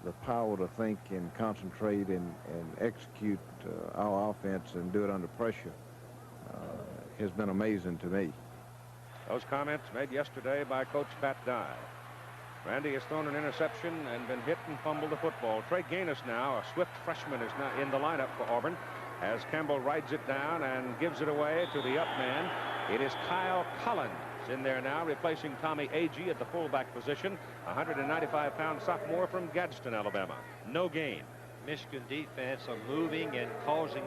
the power to think and concentrate and execute our offense and do it under pressure has been amazing to me. Those comments made yesterday by Coach Pat Dye. Randy has thrown an interception and been hit and fumbled the football. Trey Gaines now, a swift freshman, is now in the lineup for Auburn as Campbell rides it down and gives it away to the up man. It is Kyle Collins in there now, replacing Tommy Agee at the fullback position. 195-pound sophomore from Gadsden, Alabama. No gain. Michigan defense are moving and causing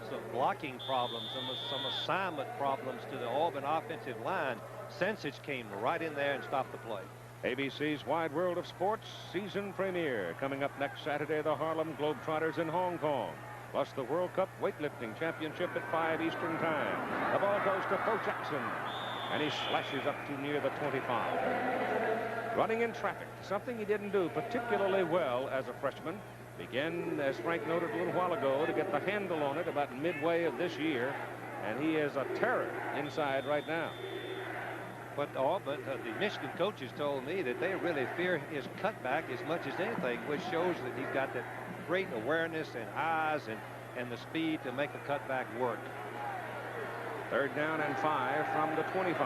some blocking problems, some assignment problems to the Auburn offensive line. Sensich came right in there and stopped the play. ABC's Wide World of Sports season premiere coming up next Saturday. The Harlem Globetrotters in Hong Kong, plus the World Cup weightlifting championship at 5 Eastern time. The ball goes to Bo Jackson, and he slashes up to near the 25. Running in traffic, something he didn't do particularly well as a freshman. Began, as Frank noted a little while ago, to get the handle on it about midway of this year, and he is a terror inside right now. But Auburn, the Michigan coaches told me that they really fear his cutback as much as anything, which shows that he's got that great awareness and eyes and the speed to make a cutback work. 3rd down and 5 from the 25.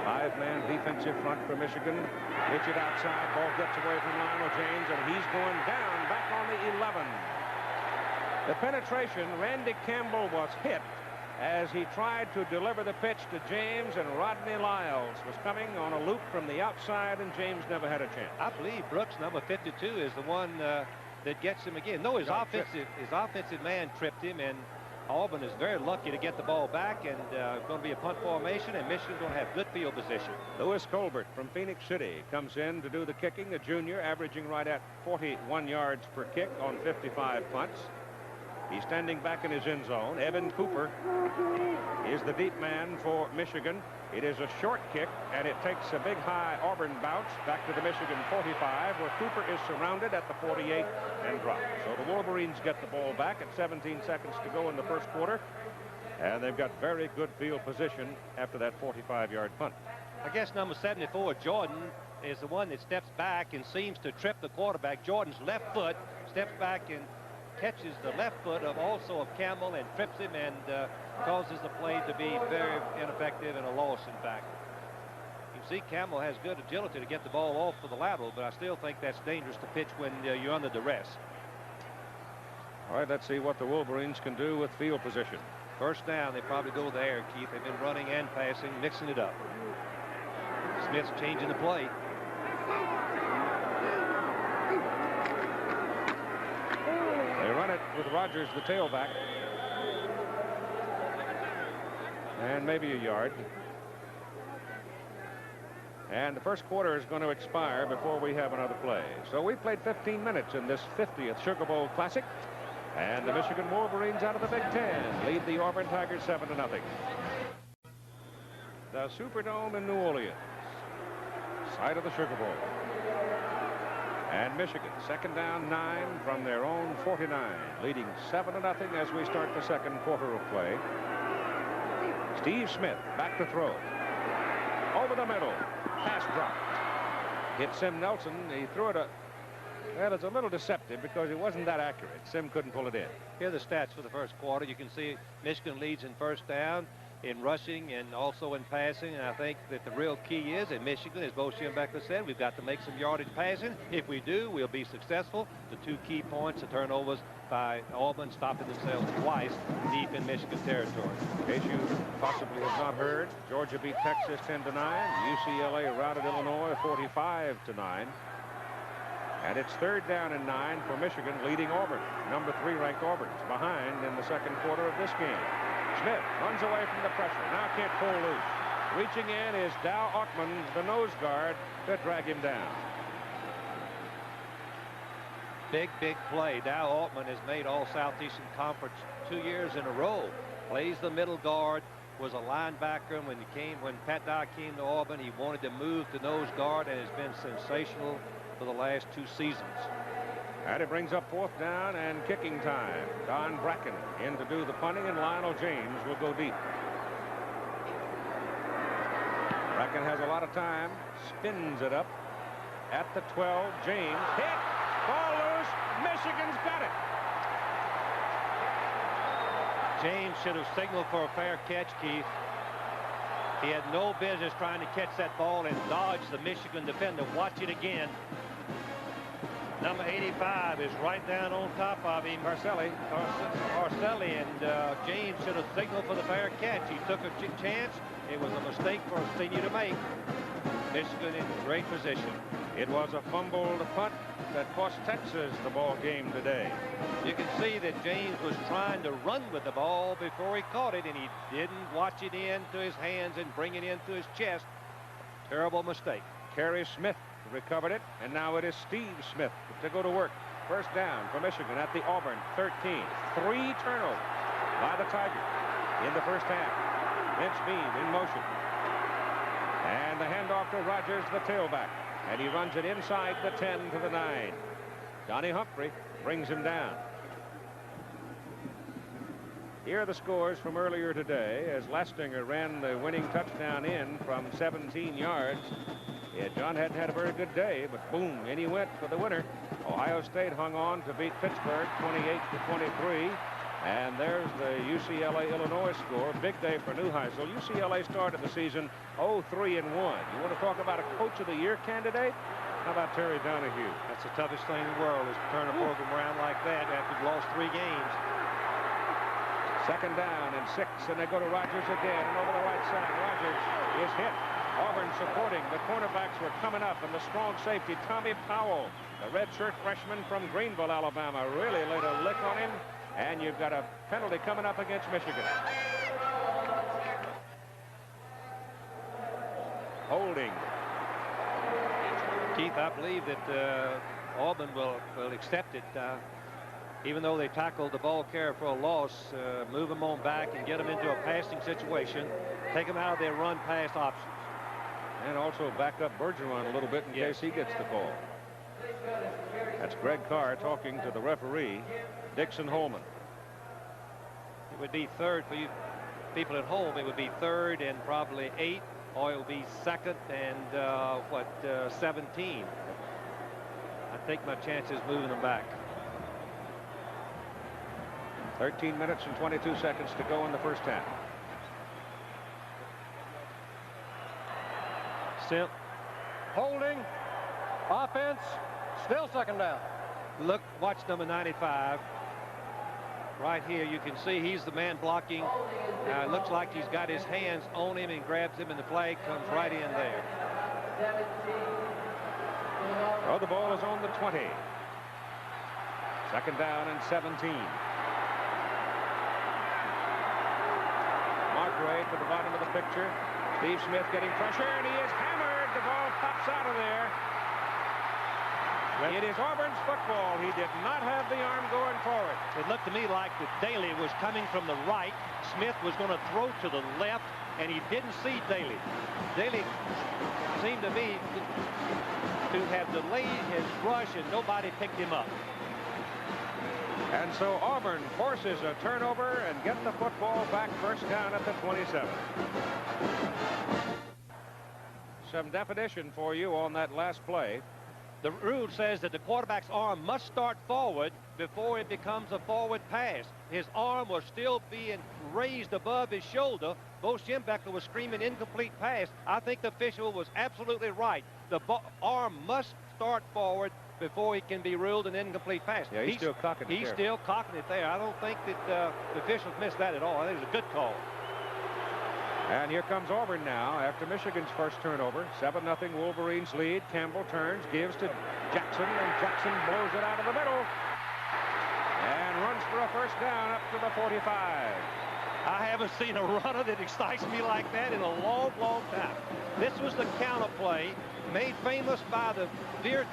5-man defensive front for Michigan. Pitch it outside. Ball gets away from Lionel James, and he's going down back on the 11. The penetration, Randy Campbell was hit as he tried to deliver the pitch to James, and Rodney Lyles was coming on a loop from the outside, and James never had a chance. I believe Brooks, number 52, is the one that gets him again. No, his offensive man tripped him, and Auburn is very lucky to get the ball back, and going to be a punt formation, and Michigan's going to have good field position. Lewis Colbert from Phoenix City comes in to do the kicking, a junior, averaging right at 41 yards per kick on 55 punts. He's standing back in his end zone. Evan Cooper is the deep man for Michigan. It is a short kick, and it takes a big high Auburn bounce back to the Michigan 45, where Cooper is surrounded at the 48 and dropped. So the Wolverines get the ball back at 17 seconds to go in the first quarter, and they've got very good field position after that 45-yard punt. I guess number 74, Jordan, is the one that steps back and seems to trip the quarterback. Jordan's left foot steps back and catches the left foot of Campbell and trips him, and causes the play to be very ineffective and a loss, in fact. You can see Campbell has good agility to get the ball off for the lateral, but I still think that's dangerous to pitch when you're under duress. All right, let's see what the Wolverines can do with field position. First down, they probably go there, Keith. They've been running and passing, mixing it up. Smith's changing the play. They run it with Rogers, the tailback. And maybe a yard. And the first quarter is going to expire before we have another play. So we played 15 minutes in this 50th Sugar Bowl Classic. And the Michigan Wolverines out of the Big Ten lead the Auburn Tigers 7-0. The Superdome in New Orleans, site of the Sugar Bowl. And Michigan, second down 9 from their own 49, leading 7-0 as we start the second quarter of play. Steve Smith back to throw. Over the middle. Pass dropped. Hit Sim Nelson. He threw it well, it's a little deceptive because it wasn't that accurate. Sim couldn't pull it in. Here are the stats for the first quarter. You can see Michigan leads in first down, in rushing, and also in passing. And I think that the real key is in Michigan, as Bo Schembechler said, we've got to make some yardage passing. If we do, we'll be successful. The two key points, the turnovers by Auburn stopping themselves twice deep in Michigan territory. In case you possibly have not heard, Georgia beat Texas 10-9. UCLA routed Illinois 45-9. And it's third down and 9 for Michigan, leading Auburn. Number 3 ranked Auburn's behind in the second quarter of this game. Smith runs away from the pressure. Now can't pull loose. Reaching in is Dow Ockman, the nose guard, to drag him down. Big play. Dow Altman has made all Southeastern Conference 2 years in a row. Plays the middle guard, was a linebacker when Pat Dye came to Auburn. He wanted to move to nose guard and has been sensational for the last 2 seasons. And it brings up fourth down and kicking time. Don Bracken in to do the punting, and Lionel James will go deep. Bracken has a lot of time, spins it up at the 12. James hit, ball loose. Michigan's got it. James should have signaled for a fair catch, Keith. He had no business trying to catch that ball and dodge the Michigan defender. Watch it again. Number 85 is right down on top of him. Arcelli, and James should have signaled for the fair catch. He took a chance. It was a mistake for a senior to make. Michigan in great position. It was a fumbled punt that cost Texas the ball game today. You can see that James was trying to run with the ball before he caught it, and he didn't watch it into his hands and bring it into his chest. Terrible mistake. Kerry Smith recovered it, and now it is Steve Smith to go to work. First down for Michigan at the Auburn 13. 3 turnovers by the Tigers in the first half. Vince Bean in motion. And the handoff to Rogers, the tailback. And he runs it inside the 10 to the 9. Donnie Humphrey brings him down. Here are the scores from earlier today as Lastinger ran the winning touchdown in from 17 yards. Yeah, John hadn't had a very good day, but boom, in he went for the winner. Ohio State hung on to beat Pittsburgh 28-23. And there's the UCLA-Illinois score. Big day for Neuheisel. UCLA started the season 0-3-1. You want to talk about a Coach of the Year candidate? How about Terry Donahue? That's the toughest thing in the world, is to turn a program around like that after you've lost 3 games. Second down and 6, and they go to Rogers again, and over the right side, Rogers is hit. Auburn supporting. The cornerbacks were coming up, and the strong safety, Tommy Powell, the redshirt freshman from Greenville, Alabama, really laid a lick on him. And you've got a penalty coming up against Michigan. Holding. Keith, I believe that Auburn will accept it. Even though they tackled the ball carrier for a loss, move them on back and get them into a passing situation. Take them out of their run-pass options. And also back up Bergeron a little bit in case he gets the call. That's Greg Carr talking to the referee, Dixon Holman. It would be third for you people at home. It would be third and probably 8, or it would be second and 17. I take my chances moving them back. 13 minutes and 22 seconds to go in the first half. Simp. Holding. Offense. Still second down. Look, watch number 95. Right here, you can see he's the man blocking. Looks like he's got his hands on him and grabs him, and the flag comes right in there. Oh, the ball is on the 20. Second down and 17. Mark Ray to the bottom of the picture. Steve Smith getting pressure, and he is hammered. The ball pops out of there. It is Auburn's football. He did not have the arm going forward. It looked to me like that Daly was coming from the right. Smith was going to throw to the left, and he didn't see Daly. Daly seemed to me to have delayed his rush, and nobody picked him up. And so Auburn forces a turnover and get the football back, first down at the 27. Some definition for you on that last play. The rule says that the quarterback's arm must start forward before it becomes a forward pass. His arm was still being raised above his shoulder. Bo Schembechler was screaming incomplete pass. I think the official was absolutely right. The arm must start forward before he can be ruled an incomplete pass. Yeah, he's still cocking it. He's still cocking it there. I don't think that the officials missed that at all. I think it was a good call. And here comes Auburn now after Michigan's first turnover. 7-0 Wolverines lead. Campbell turns, gives to Jackson, and Jackson blows it out of the middle and runs for a first down up to the 45. I haven't seen a runner that excites me like that in a long, long time. This was the counter play made famous by the Veer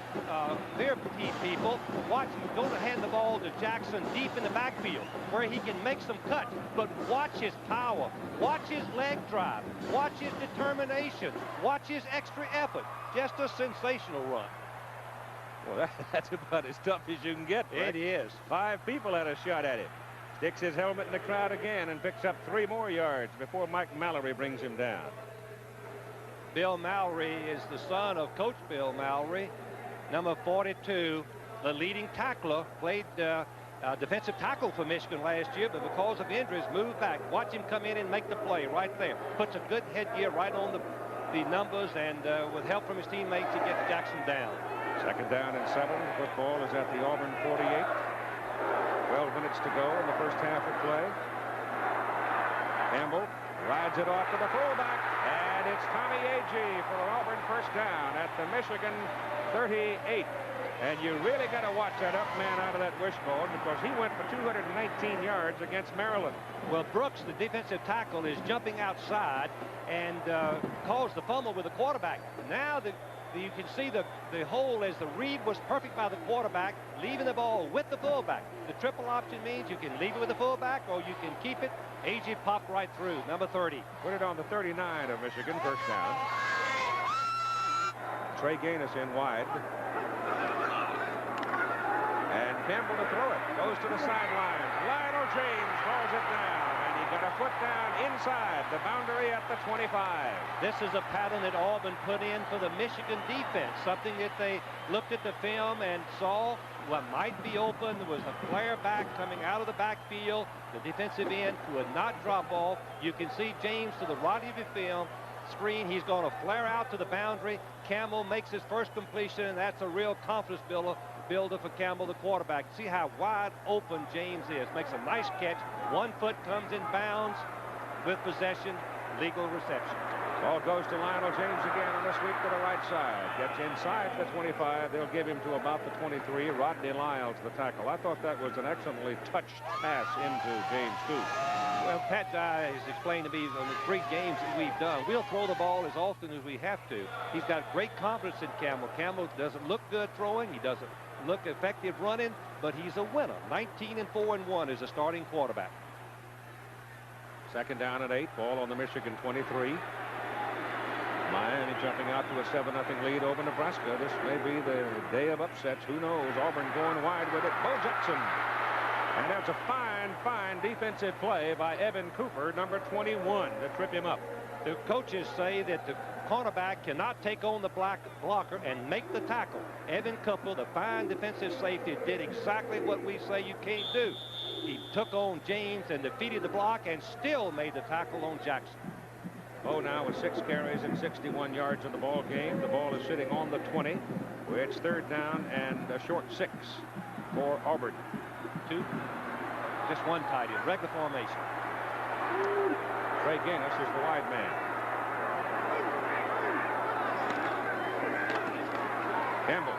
people. Watch, going to hand the ball to Jackson deep in the backfield where he can make some cuts. But watch his power. Watch his leg drive. Watch his determination. Watch his extra effort. Just a sensational run. Well, that's about as tough as you can get. It is. 5 people had a shot at him. Sticks his helmet in the crowd again and picks up 3 more yards before Mike Mallory brings him down. Bill Mallory is the son of Coach Bill Mallory, number 42, the leading tackler, played defensive tackle for Michigan last year, but because of injuries, moved back. Watch him come in and make the play right there. Puts a good headgear right on the numbers, and with help from his teammates, he gets Jackson down. Second down and 7. Football is at the Auburn 48. 12 minutes to go in the first half of play. Campbell rides it off to the fullback, and it's Tommy Agee for an Auburn first down at the Michigan 38. And you really got to watch that up man out of that wishbone, because he went for 219 yards against Maryland. Well, Brooks, the defensive tackle, is jumping outside and caused the fumble with the quarterback. Now you can see the hole as the read was perfect by the quarterback, leaving the ball with the fullback. The triple option means you can leave it with the fullback or you can keep it. Agee popped right through, number 30. Put it on the 39 of Michigan, first down. Trey Gaines in wide. And Campbell to throw it. Goes to the sideline. Lionel James calls it down. And he got a foot down inside the boundary at the 25. This is a pattern that Auburn put in for the Michigan defense. Something that they looked at the film and saw what might be open. There was a flare back coming out of the backfield. The defensive end would not drop off. You can see James to the right of the film screen. He's going to flare out to the boundary. Campbell makes his first completion, and that's a real confidence builder for Campbell, the quarterback. See how wide open James is. Makes a nice catch. 1 foot comes in bounds with possession. Legal reception. Ball goes to Lionel James again on the sweep to the right side. Gets inside the 25. They'll give him to about the 23. Rodney Lyles, the tackle. I thought that was an excellently touched pass into James, too. Well, Pat Dye has explained to me on the 3 games that we've done, we'll throw the ball as often as we have to. He's got great confidence in Campbell. Campbell doesn't look good throwing. He doesn't look effective running, but he's a winner. 19-4-1 as a starting quarterback. Second down and 8. Ball on the Michigan 23. Miami jumping out to a 7-0 lead over Nebraska. This may be the day of upsets. Who knows? Auburn going wide with it. Bo Jackson. And that's a fine defensive play by Evan Cooper, number 21, to trip him up. The coaches say that the cornerback cannot take on the blocker and make the tackle. Evan Kuppel, the fine defensive safety, did exactly what we say you can't do. He took on James and defeated the block and still made the tackle on Jackson. Bo now with 6 carries and 61 yards in the ball game. The ball is sitting on the 20, where it's 3rd down and a short 6 for Auburn. Just one tight end, regular formation. Trey Gaines is the wide man. Campbell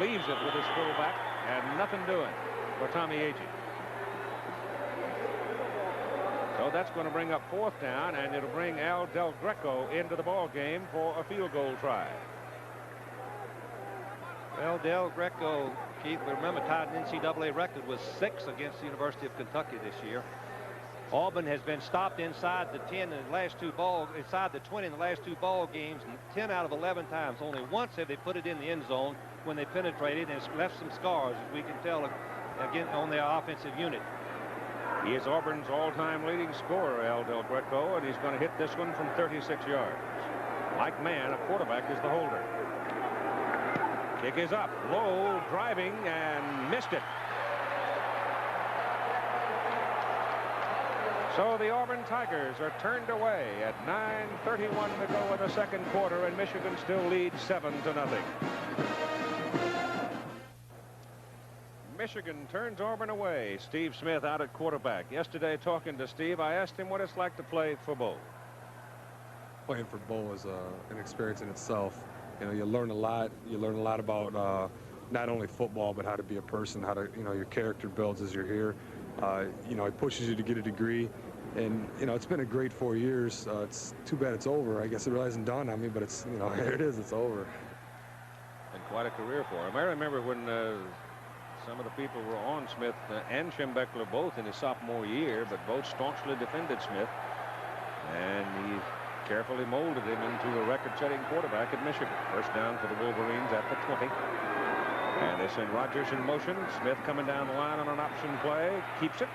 leaves it with his fullback and nothing doing for Tommy Agee. So that's going to bring up 4th down, and it'll bring Al Del Greco into the ball game for a field goal try. Well, Del Greco, Keith, remember, tied an NCAA record was 6 against the University of Kentucky this year. Auburn has been stopped inside the 10 in the last 2 inside the 20 in the last 2 ball games, 10 out of 11 times. Only once have they put it in the end zone when they penetrated, and it's left some scars, as we can tell, again, on their offensive unit. He is Auburn's all-time leading scorer, Al Del Greco, and he's going to hit this one from 36 yards. Mike Mann, a quarterback, is the holder. Kick is up, low, driving, and missed it. So the Auburn Tigers are turned away at 9:31 to go in the 2nd quarter, and Michigan still leads 7-0. Michigan turns Auburn away. Steve Smith out at quarterback. Yesterday, talking to Steve, I asked him what it's like to play for Bo. Playing for Bo is an experience in itself. You know, you learn a lot. You learn a lot about not only football, but how to be a person, how to, you know, your character builds as you're here. You know, it pushes you to get a degree. And, you know, it's been a great 4 years. It's too bad it's over. I guess it really hasn't dawned on me, but it's, you know, here it is. It's over. And quite a career for him. I remember when some of the people were on Smith and Schembechler both in his sophomore year, but both staunchly defended Smith. And he carefully molded him into a record-setting quarterback at Michigan. First down for the Wolverines at the 20. And they send Rogers in motion. Smith coming down the line on an option play, keeps it,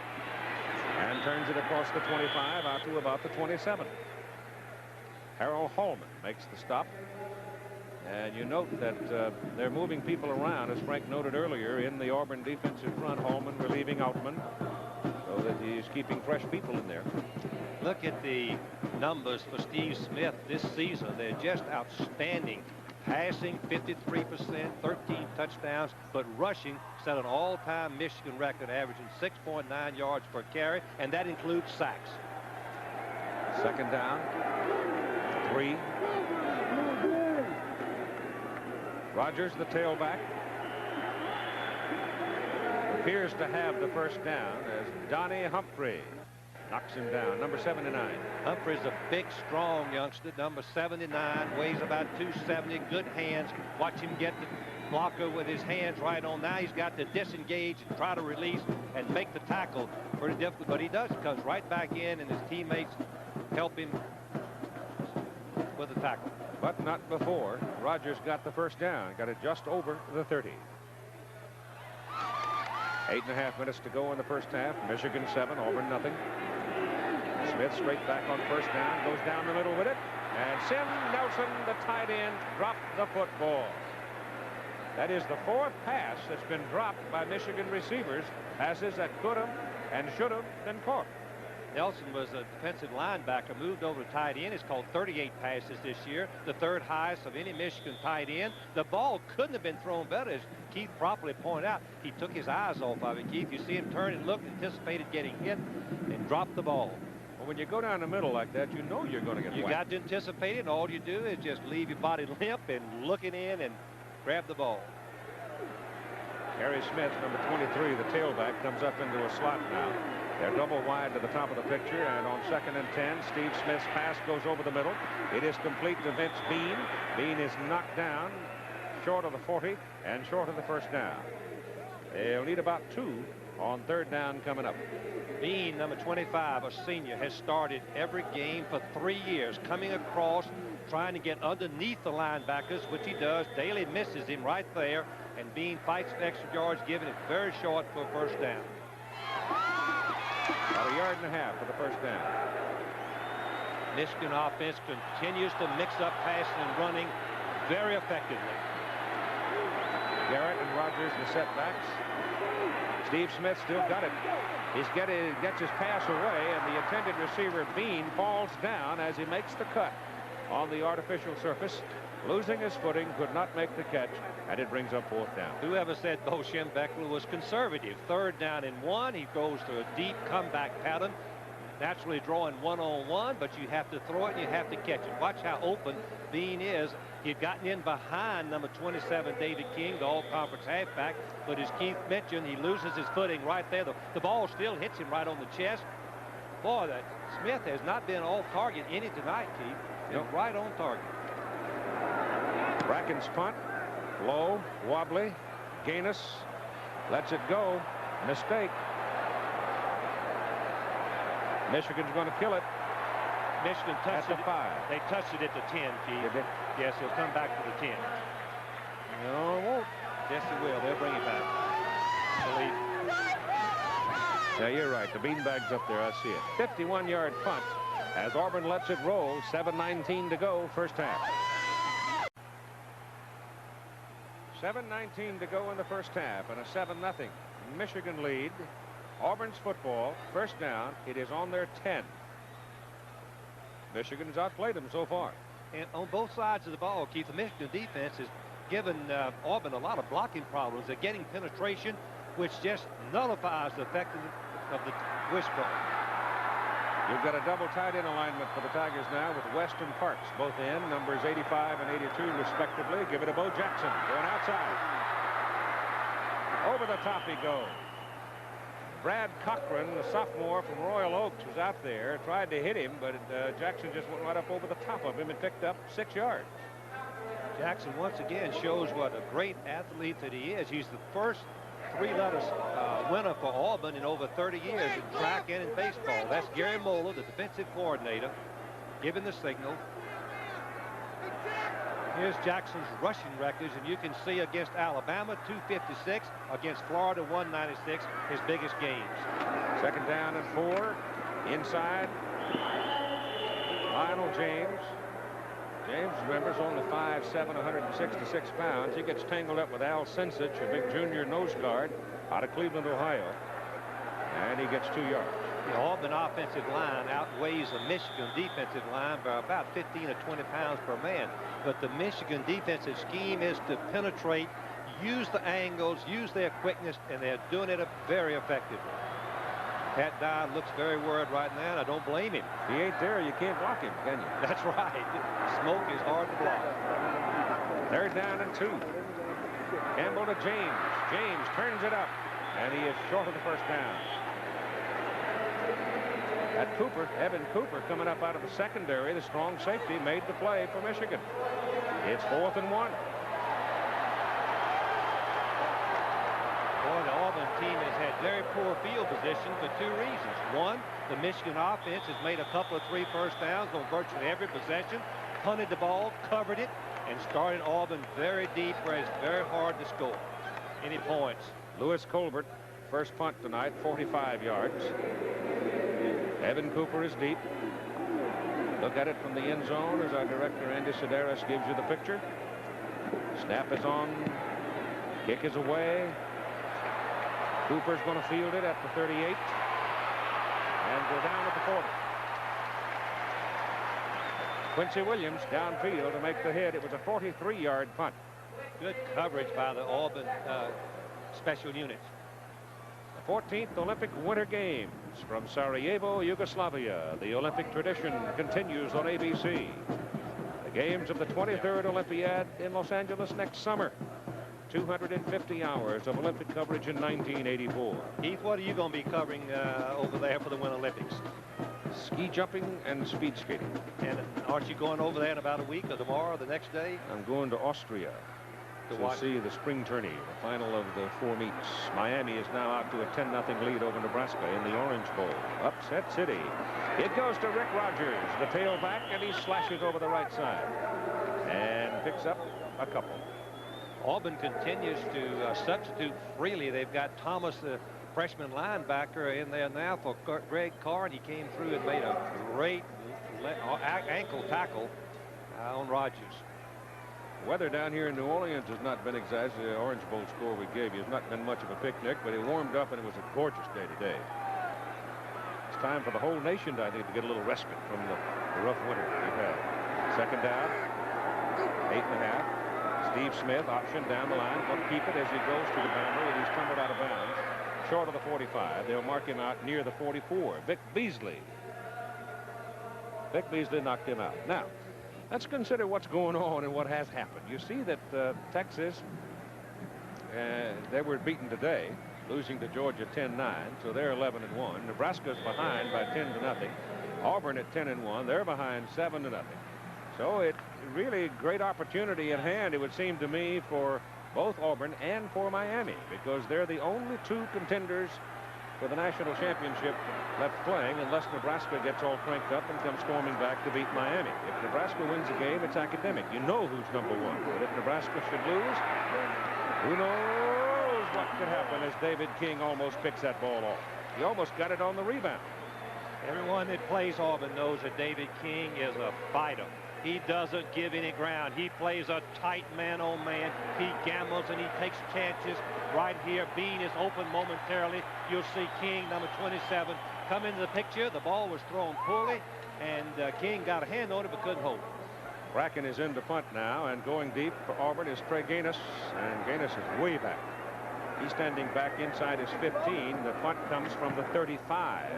and turns it across the 25 out to about the 27. Harold Hallman makes the stop. And you note that they're moving people around, as Frank noted earlier, in the Auburn defensive front. Hallman relieving Outman, so that he's keeping fresh people in there. Look at the numbers for Steve Smith this season. They're just outstanding. Passing 53%, 13 touchdowns, but rushing set an all-time Michigan record, averaging 6.9 yards per carry, and that includes sacks. 2nd down, 3. Rogers, the tailback, appears to have the first down as Donnie Humphrey knocks him down. Number 79. Humphrey's a big, strong youngster. Number 79, weighs about 270. Good hands. Watch him get the blocker with his hands right on. Now he's got to disengage and try to release and make the tackle. Pretty difficult, but he does. He comes right back in, and his teammates help him with the tackle. But not before Rogers got the first down. Got it just over the 30. 8.5 minutes to go in the first half. Michigan 7, Auburn nothing. Smith straight back on first down, goes down the middle with it, and Sim Nelson, the tight end, dropped the football. That is the 4th pass that's been dropped by Michigan receivers. Passes that could have and should have been caught. Nelson was a defensive linebacker, moved over to tight end. It's called 38 passes this year, the 3rd highest of any Michigan tight end. The ball couldn't have been thrown better, as Keith properly pointed out. He took his eyes off of it, Keith. You see him turn and look, anticipated getting hit, and dropped the ball. Well, when you go down the middle like that, you know you're going to get whacked. You got to anticipate it, and all you do is just leave your body limp and looking in and grab the ball. Harry Smith, number 23, the tailback, comes up into a slot now. They're double wide to the top of the picture, and on 2nd and 10, Steve Smith's pass goes over the middle. It is complete to Vince Bean. Bean is knocked down short of the 40 and short of the first down. They'll need about 2 on 3rd down coming up. Bean, number 25, a senior, has started every game for 3 years, coming across, trying to get underneath the linebackers, which he does. Daly misses him right there, and Bean fights for extra yards, giving it very short for a first down. About 1.5 yards for the first down. Michigan offense continues to mix up passing and running very effectively. Garrett and Rogers the setbacks. Steve Smith still got it. Gets his pass away, and the intended receiver Bean falls down as he makes the cut on the artificial surface, losing his footing, could not make the catch, and it brings up 4th down. Whoever said Bo Schembechler was conservative? 3rd down and 1. He goes to a deep comeback pattern, naturally drawing one-on-one, but you have to throw it and you have to catch it. Watch how open Bean is. He'd gotten in behind number 27, David King, the all-conference halfback, but as Keith mentioned, he loses his footing right there. The ball still hits him right on the chest. Boy, that Smith has not been off target any tonight, Keith. Nope. Right on target. Bracken's punt, low, wobbly. Gaines lets it go. Mistake. Michigan's going to kill it. Michigan touched it. 5. They touched it at the 10, Keith. Did they? Yes, he'll come back to the 10. No, it won't. Yes, he will. They'll bring it back. Yeah, you're right. The beanbag's up there. I see it. 51-yard punt as Auburn lets it roll. 7:19 to go, first half. 7:19 to go in the first half, and a 7-0 Michigan lead. Auburn's football, first down. It is on their 10. Michigan's outplayed them so far. And on both sides of the ball, Keith, the Michigan defense has given Auburn a lot of blocking problems. They're getting penetration, which just nullifies the effectiveness of the wishbone. You've got a double tight end alignment for the Tigers now with West and Parks both in, numbers 85 and 82 respectively. Give it to Bo Jackson going outside. Over the top he goes. Brad Cochran, the sophomore from Royal Oaks, was out there, tried to hit him, but Jackson just went right up over the top of him and picked up 6 yards. Jackson once again shows what a great athlete that he is. He's the first 3-letter winner for Auburn in over 30 years in track and in baseball. That's Gary Moeller, the defensive coordinator, giving the signal. Here's Jackson's rushing records, and you can see against Alabama 256, against Florida 196, his biggest games. 2nd down and 4. Inside. Lionel James. James, remember, is only 5'7", 166 pounds. He gets tangled up with Al Sensich, a big junior nose guard out of Cleveland, Ohio. And he gets 2 yards. The Auburn offensive line outweighs the Michigan defensive line by about 15 or 20 pounds per man. But the Michigan defensive scheme is to penetrate, use the angles, use their quickness, and they're doing it very effectively. Pat Dye looks very worried right now, and I don't blame him. He ain't there, you can't block him, can you? That's right. Smoke is hard to block. 3rd down and 2. Campbell to James. James turns it up, and he is short of the first down. At Cooper, Evan Cooper, coming up out of the secondary, the strong safety, made the play for Michigan. It's 4th and 1. Boy, the Auburn team has had very poor field position for 2 reasons. One, the Michigan offense has made a couple of 3 first downs on virtually every possession, punted the ball, covered it, and started Auburn very deep where it's very hard to score any points. Lewis Colbert, first punt tonight, 45 yards. Evan Cooper is deep. Look at it from the end zone as our director Andy Sedaris gives you the picture. Snap is on. Kick is away. Cooper's going to field it at the 38 and go down at the 40. Quincy Williams downfield to make the hit. It was a 43-yard punt. Good coverage by the Auburn special units. 14th Olympic Winter Games from Sarajevo, Yugoslavia. The Olympic tradition continues on ABC. The games of the 23rd Olympiad in Los Angeles next summer. 250 hours of Olympic coverage in 1984. Keith, what are you going to be covering over there for the Winter Olympics? Ski jumping and speed skating. And aren't you going over there in about a week or tomorrow or the next day? I'm going to Austria to see the spring tourney, the final of the 4 meets. Miami is now out to a 10-0 lead over Nebraska in the Orange Bowl. Upset City. It goes to Rick Rogers, the tailback, and he slashes over the right side and picks up a couple. Auburn continues to substitute freely. They've got Thomas, the freshman linebacker, in there now for Greg Carr, and he came through and made a great ankle tackle on Rodgers. Weather down here in New Orleans has not been exactly the Orange Bowl score we gave you. It's not been much of a picnic, but it warmed up and it was a gorgeous day today. It's time for the whole nation, I think, to get a little respite from the rough winter we've had. Second down, 8.5. Steve Smith, option down the line. Will keep it as he goes to the boundary, and he's tumbled out of bounds. Short of the 45. They'll mark him out near the 44. Vic Beasley. Vic Beasley knocked him out. Now, let's consider what's going on and what has happened. You see that Texas, they were beaten today, losing to Georgia 10-9, so they're 11-1. Nebraska's behind by 10-0. Auburn at 10-1. They're behind 7-0. So it's really great opportunity at hand, it would seem to me, for both Auburn and for Miami, because they're the only two contenders for the national championship left playing, unless Nebraska gets all cranked up and comes storming back to beat Miami. If Nebraska wins a game, it's academic. You know who's number one. But if Nebraska should lose, who knows what could happen, as David King almost picks that ball off. He almost got it on the rebound. Everyone that plays Auburn knows that David King is a fighter. He doesn't give any ground. He plays a tight man-on-man. He gambles and he takes chances. Right here, Bean is open momentarily. You'll see King, number 27, come into the picture. The ball was thrown poorly, and King got a hand on it but couldn't hold it. Bracken is in to punt now, and going deep for Auburn is Trey Gaines, and Gaines is way back. He's standing back inside his 15. The punt comes from the 35.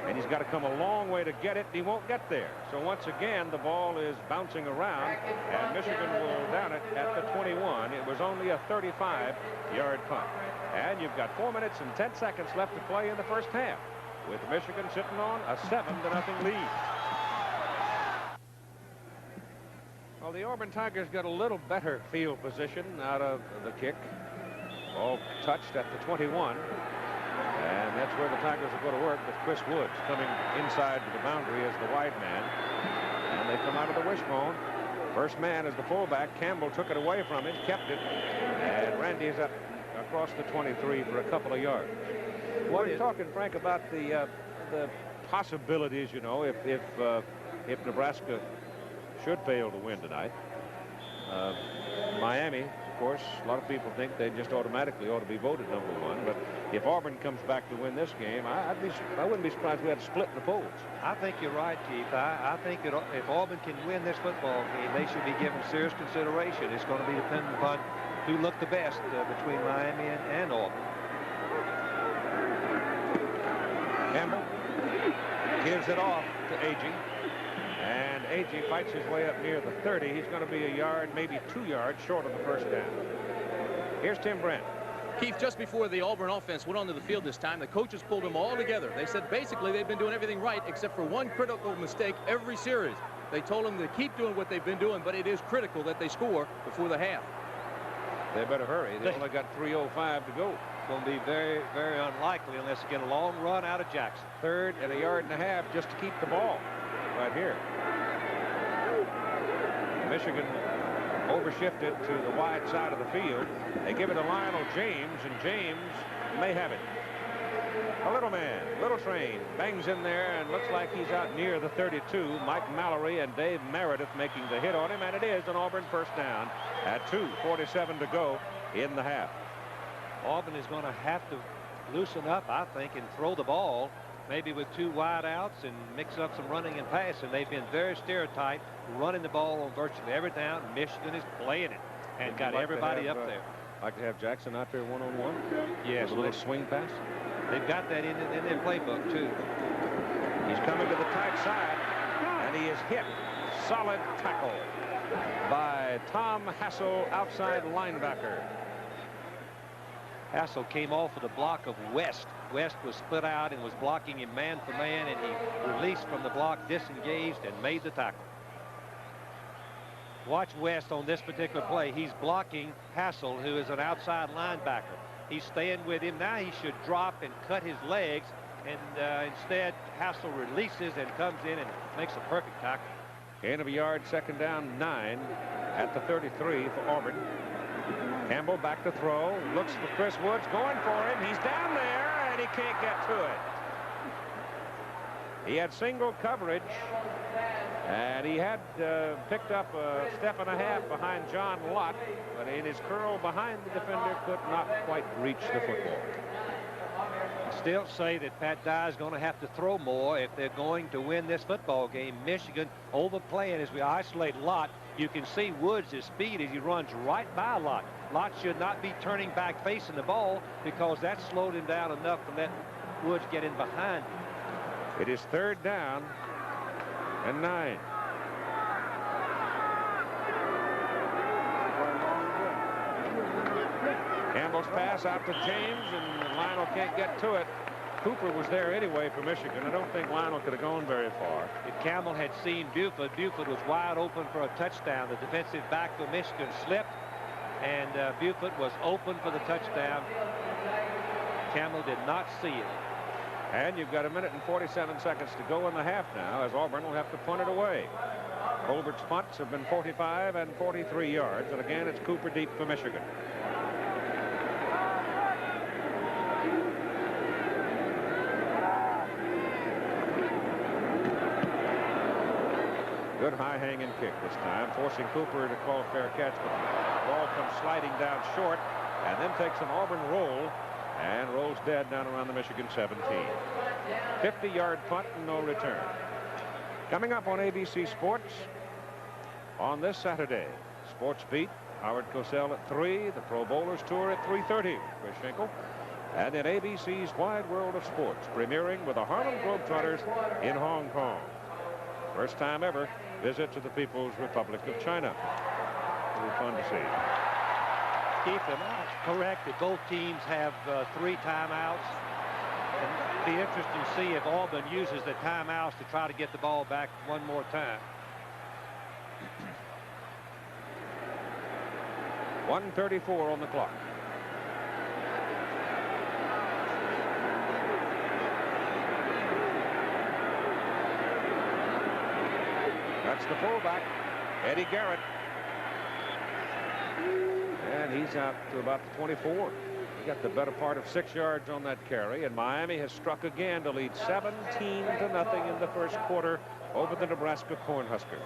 And he's got to come a long way to get it. He won't get there. So once again, the ball is bouncing around, and Michigan will down it at the 21. It was only a 35-yard punt. And you've got 4 minutes and 10 seconds left to play in the first half, with Michigan sitting on a 7-0 lead. Well, the Auburn Tigers got a little better field position out of the kick. Ball touched at the 21. And that's where the Tigers will go to work, with Chris Woods coming inside to the boundary as the wide man. And they come out of the wishbone. First man is the fullback. Campbell took it away from him, kept it. And Randy's up across the 23 for a couple of yards. What are you talking, Frank, about the possibilities, you know, if Nebraska should fail to win tonight? Miami, of course, a lot of people think they just automatically ought to be voted number one. But if Auburn comes back to win this game, I wouldn't be surprised if we had a split in the polls. I think you're right, Keith. I think that if Auburn can win this football game, they should be given serious consideration. It's going to be dependent upon who looked the best between Miami and Auburn. Campbell gives it off to Agee. And Agee fights his way up near the 30. He's going to be a yard, maybe 2 yards short of the first down. Here's Tim Brent. Keith, just before the Auburn offense went onto the field this time, the coaches pulled them all together. They said basically they've been doing everything right except for one critical mistake every series. They told them to keep doing what they've been doing, but it is critical that they score before the half. They better hurry. They only got 3:05 to go. It's going to be very, very unlikely unless they get a long run out of Jackson. 3rd and 1.5 yards just to keep the ball right here. Michigan overshifted to the wide side of the field. They give it to Lionel James, and James may have it. A little man, little train, bangs in there and looks like he's out near the 32. Mike Mallory and Dave Meredith making the hit on him, and it is an Auburn first down at 2:47 to go in the half. Auburn is going to have to loosen up, I think, and throw the ball, maybe with 2 wide outs and mix up some running and passing. They've been very stereotyped, running the ball on virtually every down. Michigan is playing it and got everybody up there. Like to have Jackson out there one-on-one? Yes. A little swing pass? They've got that in their playbook, too. He's coming to the tight side, and he is hit. Solid tackle by Tom Hassel, outside linebacker. Hassel came off of the block of West. West was split out and was blocking him man for man, and he released from the block, disengaged, and made the tackle. Watch West on this particular play. He's blocking Hassel, who is an outside linebacker. He's staying with him. Now he should drop and cut his legs, and instead Hassel releases and comes in and makes a perfect tackle. Gain of a yard, second down, 9 at the 33 for Auburn. Campbell back to throw, looks for Chris Woods, going for him. He's down there, and he can't get to it. He had single coverage, and he had picked up a step and a half behind John Lott, but in his curl behind the defender could not quite reach the football. I still say that Pat Dye is going to have to throw more if they're going to win this football game. Michigan overplaying as we isolate Lott. You can see Woods' speed as he runs right by Lott. Lott should not be turning back facing the ball because that slowed him down enough to let Woods get in behind him. It is 3rd down and 9. Campbell's pass out to James, and Lionel can't get to it. Cooper was there anyway for Michigan. I don't think Lionel could have gone very far. If Campbell had seen Buford, Buford was wide open for a touchdown. The defensive back for Michigan slipped, and Buford was open for the touchdown. Campbell did not see it. And you've got 1 minute and 47 seconds to go in the half now, as Auburn will have to punt it away. Colbert's punts have been 45 and 43 yards, and again it's Cooper deep for Michigan. Good high hanging kick this time, forcing Cooper to call fair catch, but the ball comes sliding down short and then takes an Auburn roll and rolls dead down around the Michigan 17. 50-yard punt and no return. Coming up on ABC Sports on this Saturday, Sports Beat, Howard Cosell at 3, the Pro Bowlers Tour at 3:30, Chris Schenkel, and then ABC's Wide World of Sports, premiering with the Harlem Globetrotters in Hong Kong. First time ever visit to the People's Republic of China. It'll be fun to see. Keith, am I correct that both teams have 3 timeouts? And it'll be interesting to see if Auburn uses the timeouts to try to get the ball back one more time. 1:34 on the clock. That's the fullback, Eddie Garrett. And he's out to about the 24. He got the better part of 6 yards on that carry, and Miami has struck again to lead 17-0 in the first quarter over the Nebraska Cornhuskers.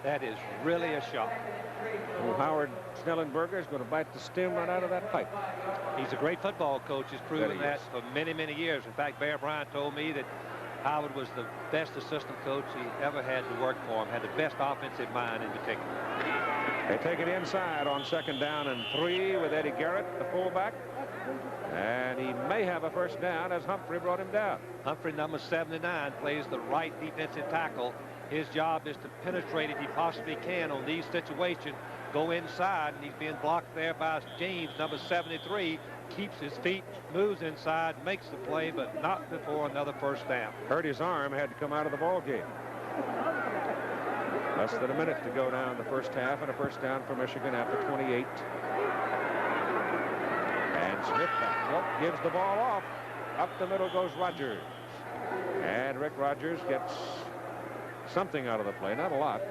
That is really a shot. Well, Howard Snellenberger is going to bite the stem right out of that pipe. He's a great football coach. He's proven that for many, many years. In fact, Bear Bryant told me that Howard was the best assistant coach he ever had to work for him, had the best offensive mind in particular. They take it inside on 2nd down and 3 with Eddie Garrett, the fullback. And he may have a first down as Humphrey brought him down. Humphrey, number 79, plays the right defensive tackle. His job is to penetrate if he possibly can on these situations. Go inside, and he's being blocked there by James, number 73. Keeps his feet, moves inside, makes the play, but not before another first down. Hurt his arm, had to come out of the ball game. Less than a minute to go down the first half, and a first down for Michigan after 28. And Smith gives the ball off. Up the middle goes Rogers. And Rick Rogers gets something out of the play, not a lot.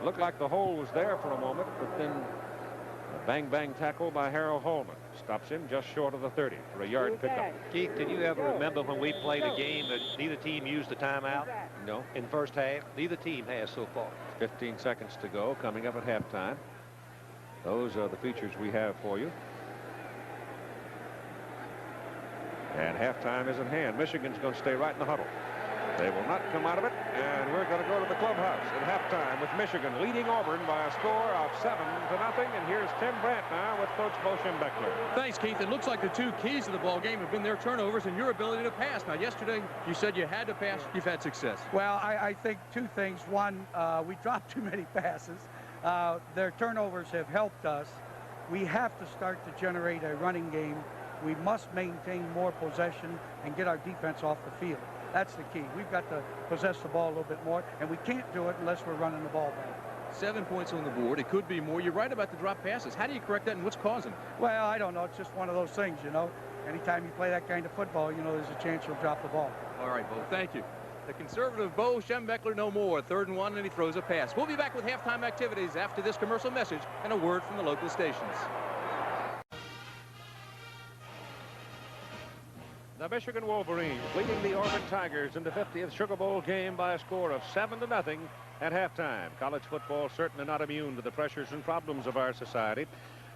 Looked like the hole was there for a moment, but then a bang-bang tackle by Harold Holman stops him just short of the 30 for a yard pickup. Keith, can you ever remember when we played a game that neither team used a timeout? No. In the first half? Neither team has so far. 15 seconds to go, coming up at halftime. Those are the features we have for you. And halftime is in hand. Michigan's going to stay right in the huddle. They will not come out of it, and we're going to go to the clubhouse at halftime with Michigan leading Auburn by a score of 7-0. And here's Tim Brandt now with Coach Bo Schembechler. Thanks, Keith. It looks like the 2 keys to the ball game have been their turnovers and your ability to pass. Now, yesterday you said you had to pass. You've had success. Well, I think 2 things. One, we dropped too many passes. Their turnovers have helped us. We have to start to generate a running game. We must maintain more possession and get our defense off the field. That's the key. We've got to possess the ball a little bit more, and we can't do it unless we're running the ball back. 7 points on the board. It could be more. You're right about the drop passes. How do you correct that, and what's causing it? Well, I don't know. It's just one of those things, you know. Anytime you play that kind of football, you know, there's a chance you'll drop the ball. All right, Bo. Thank you. The conservative Bo Schembechler no more. 3rd and 1, and he throws a pass. We'll be back with halftime activities after this commercial message and a word from the local stations. The Michigan Wolverines leading the Auburn Tigers in the 50th Sugar Bowl game by a score of 7-0 at halftime. College football certainly not immune to the pressures and problems of our society.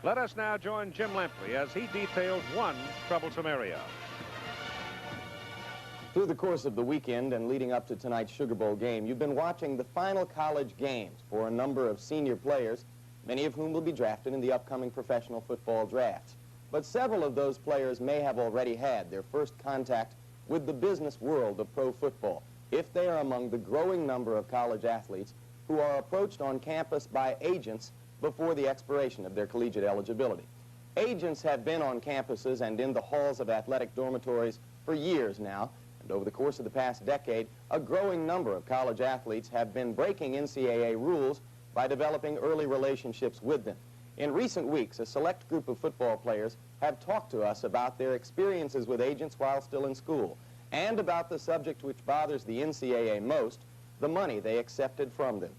Let us now join Jim Lampley as he details one troublesome area. Through the course of the weekend and leading up to tonight's Sugar Bowl game, you've been watching the final college games for a number of senior players, many of whom will be drafted in the upcoming professional football drafts. But several of those players may have already had their first contact with the business world of pro football, if they are among the growing number of college athletes who are approached on campus by agents before the expiration of their collegiate eligibility. Agents have been on campuses and in the halls of athletic dormitories for years now, and over the course of the past decade, a growing number of college athletes have been breaking NCAA rules by developing early relationships with them. In recent weeks, a select group of football players have talked to us about their experiences with agents while still in school, and about the subject which bothers the NCAA most, the money they accepted from them.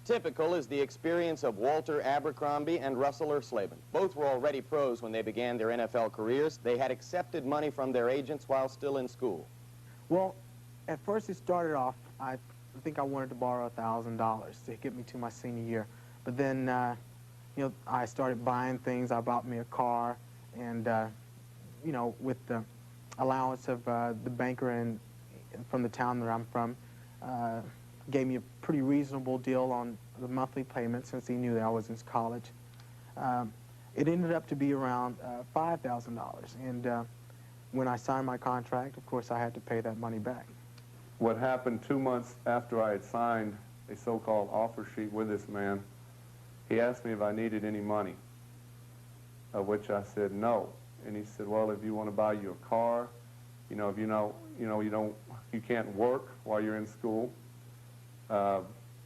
Typical is the experience of Walter Abercrombie and Russell Ersleben. Both were already pros when they began their NFL careers. They had accepted money from their agents while still in school. Well, at first it started off, I think I wanted to borrow $1,000 to get me to my senior year. But then, you know, I started buying things. I bought me a car, and, you know, with the allowance of the banker from the town that I'm from, gave me a pretty reasonable deal on the monthly payment since he knew that I was in college. It ended up to be around $5,000, and when I signed my contract, of course, I had to pay that money back. What happened 2 months after I had signed a so-called offer sheet with this man, he asked me if I needed any money, of which I said no. And he said, well, if you want to buy you a car, you know, if you can't work while you're in school,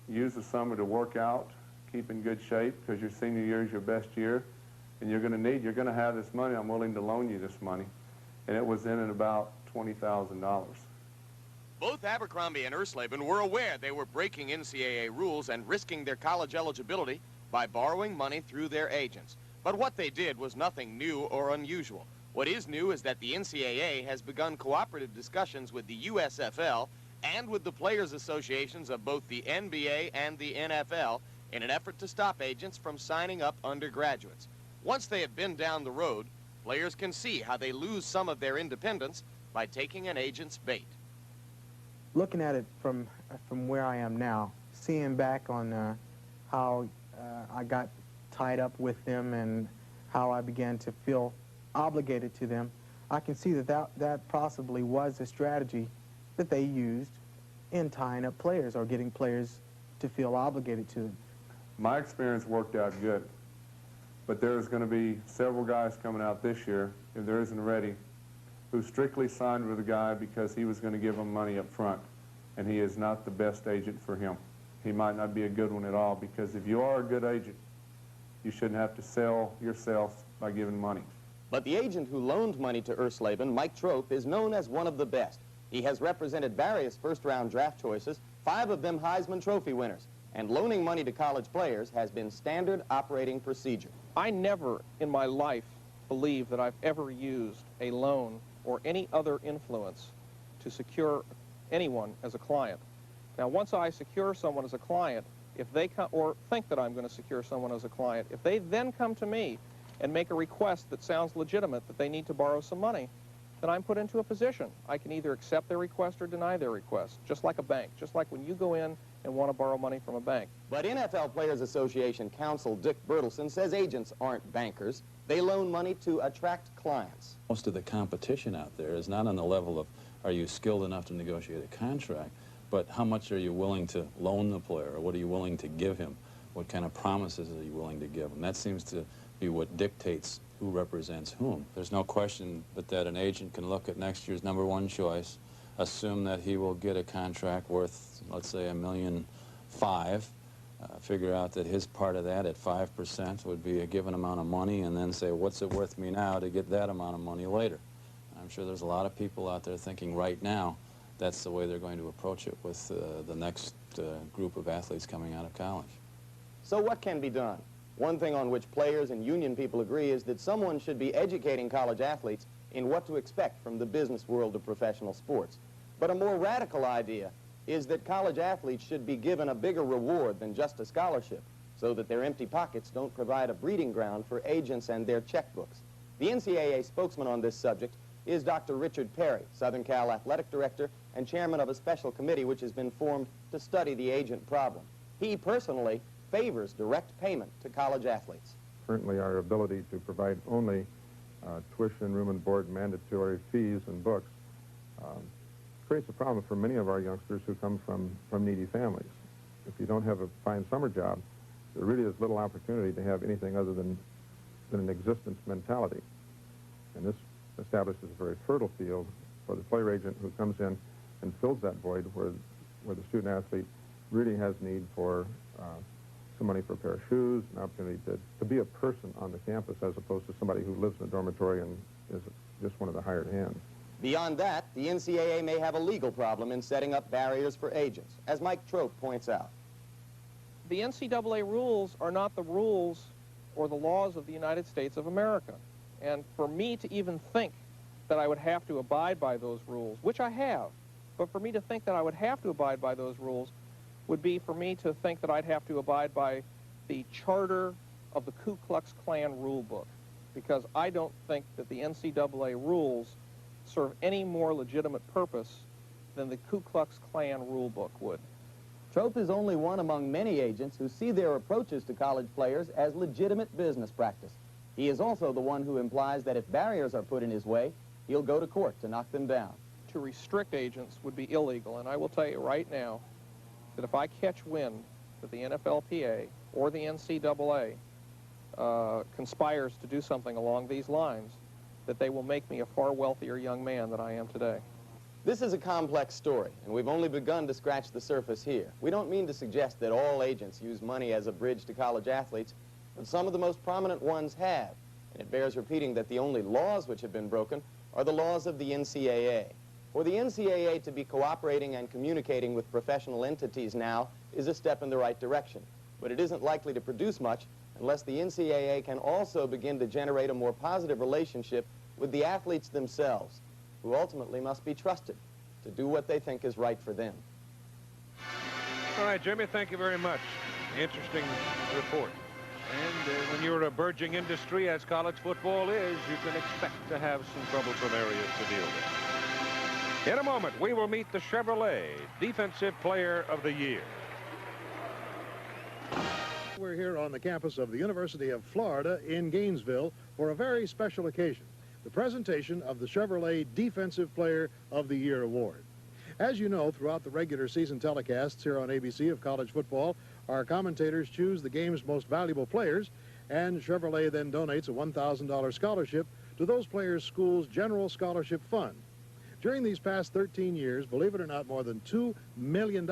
use the summer to work out, keep in good shape, because your senior year is your best year, and you're going to have this money. I'm willing to loan you this money. And it was in at about $20,000. Both Abercrombie and Ersleben were aware they were breaking NCAA rules and risking their college eligibility by borrowing money through their agents. But what they did was nothing new or unusual. What is new is that the NCAA has begun cooperative discussions with the USFL and with the players' associations of both the NBA and the NFL in an effort to stop agents from signing up undergraduates. Once they have been down the road, players can see how they lose some of their independence by taking an agent's bait. Looking at it from where I am now, seeing back on how I got tied up with them and how I began to feel obligated to them, I can see that possibly was a strategy that they used in tying up players or getting players to feel obligated to them. My experience worked out good, but there's going to be several guys coming out this year, if there isn't already, who strictly signed with a guy because he was going to give him money up front, and he is not the best agent for him. He might not be a good one at all, because if you are a good agent, you shouldn't have to sell yourself by giving money. But the agent who loaned money to Ersleben, Mike Trope, is known as one of the best. He has represented various first-round draft choices, 5 of them Heisman Trophy winners, and loaning money to college players has been standard operating procedure. I never in my life believe that I've ever used a loan or any other influence to secure anyone as a client. Now, once I secure someone as a client, if they come, or think that I'm going to secure someone as a client, if they then come to me and make a request that sounds legitimate, that they need to borrow some money, then I'm put into a position. I can either accept their request or deny their request, just like a bank, just like when you go in and want to borrow money from a bank. But NFL Players Association counsel Dick Bertelsen says agents aren't bankers. They loan money to attract clients. Most of the competition out there is not on the level of, are you skilled enough to negotiate a contract, but how much are you willing to loan the player, or what are you willing to give him? What kind of promises are you willing to give him? That seems to be what dictates who represents whom. There's no question but that an agent can look at next year's #1 choice, assume that he will get a contract worth, let's say, $1.5 million, figure out that his part of that at 5% would be a given amount of money, and then say, what's it worth me now to get that amount of money later? I'm sure there's a lot of people out there thinking right now that's the way they're going to approach it with the next group of athletes coming out of college. So what can be done? One thing on which players and union people agree is that someone should be educating college athletes in what to expect from the business world of professional sports. But a more radical idea is that college athletes should be given a bigger reward than just a scholarship, so that their empty pockets don't provide a breeding ground for agents and their checkbooks. The NCAA spokesman on this subject is Dr. Richard Perry, Southern Cal Athletic Director and chairman of a special committee which has been formed to study the agent problem. He personally favors direct payment to college athletes. Certainly our ability to provide only tuition, room and board, mandatory fees and books creates a problem for many of our youngsters who come from needy families. If you don't have a fine summer job, there really is little opportunity to have anything other than an existence mentality. And this establishes a very fertile field for the player agent who comes in and fills that void where the student athlete really has need for some money for a pair of shoes, an opportunity to be a person on the campus as opposed to somebody who lives in a dormitory and is just one of the hired hands. Beyond that, the NCAA may have a legal problem in setting up barriers for agents, as Mike Trope points out. The NCAA rules are not the rules or the laws of the United States of America. And for me to even think that I would have to abide by those rules, which I have, but for me to think that I would have to abide by those rules would be for me to think that I'd have to abide by the charter of the Ku Klux Klan rule book, because I don't think that the NCAA rules serve any more legitimate purpose than the Ku Klux Klan rule book would. Trope is only one among many agents who see their approaches to college players as legitimate business practice. He is also the one who implies that if barriers are put in his way, he'll go to court to knock them down. To restrict agents would be illegal, and I will tell you right now that if I catch wind that the NFLPA or the NCAA conspires to do something along these lines, that they will make me a far wealthier young man than I am today. This is a complex story, and we've only begun to scratch the surface here. We don't mean to suggest that all agents use money as a bridge to college athletes, but some of the most prominent ones have. And it bears repeating that the only laws which have been broken are the laws of the NCAA. For the NCAA to be cooperating and communicating with professional entities now is a step in the right direction, but it isn't likely to produce much unless the NCAA can also begin to generate a more positive relationship with the athletes themselves, who ultimately must be trusted to do what they think is right for them. All right, Jimmy, thank you very much. Interesting report. And when you're a burgeoning industry, as college football is, you can expect to have some troublesome areas to deal with. In a moment, we will meet the Chevrolet Defensive Player of the Year. We're here on the campus of the University of Florida in Gainesville for a very special occasion, the presentation of the Chevrolet Defensive Player of the Year Award. As you know, throughout the regular season telecasts here on ABC of college football, our commentators choose the game's most valuable players, and Chevrolet then donates a $1,000 scholarship to those players' school's general scholarship fund. During these past 13 years, believe it or not, more than $2 million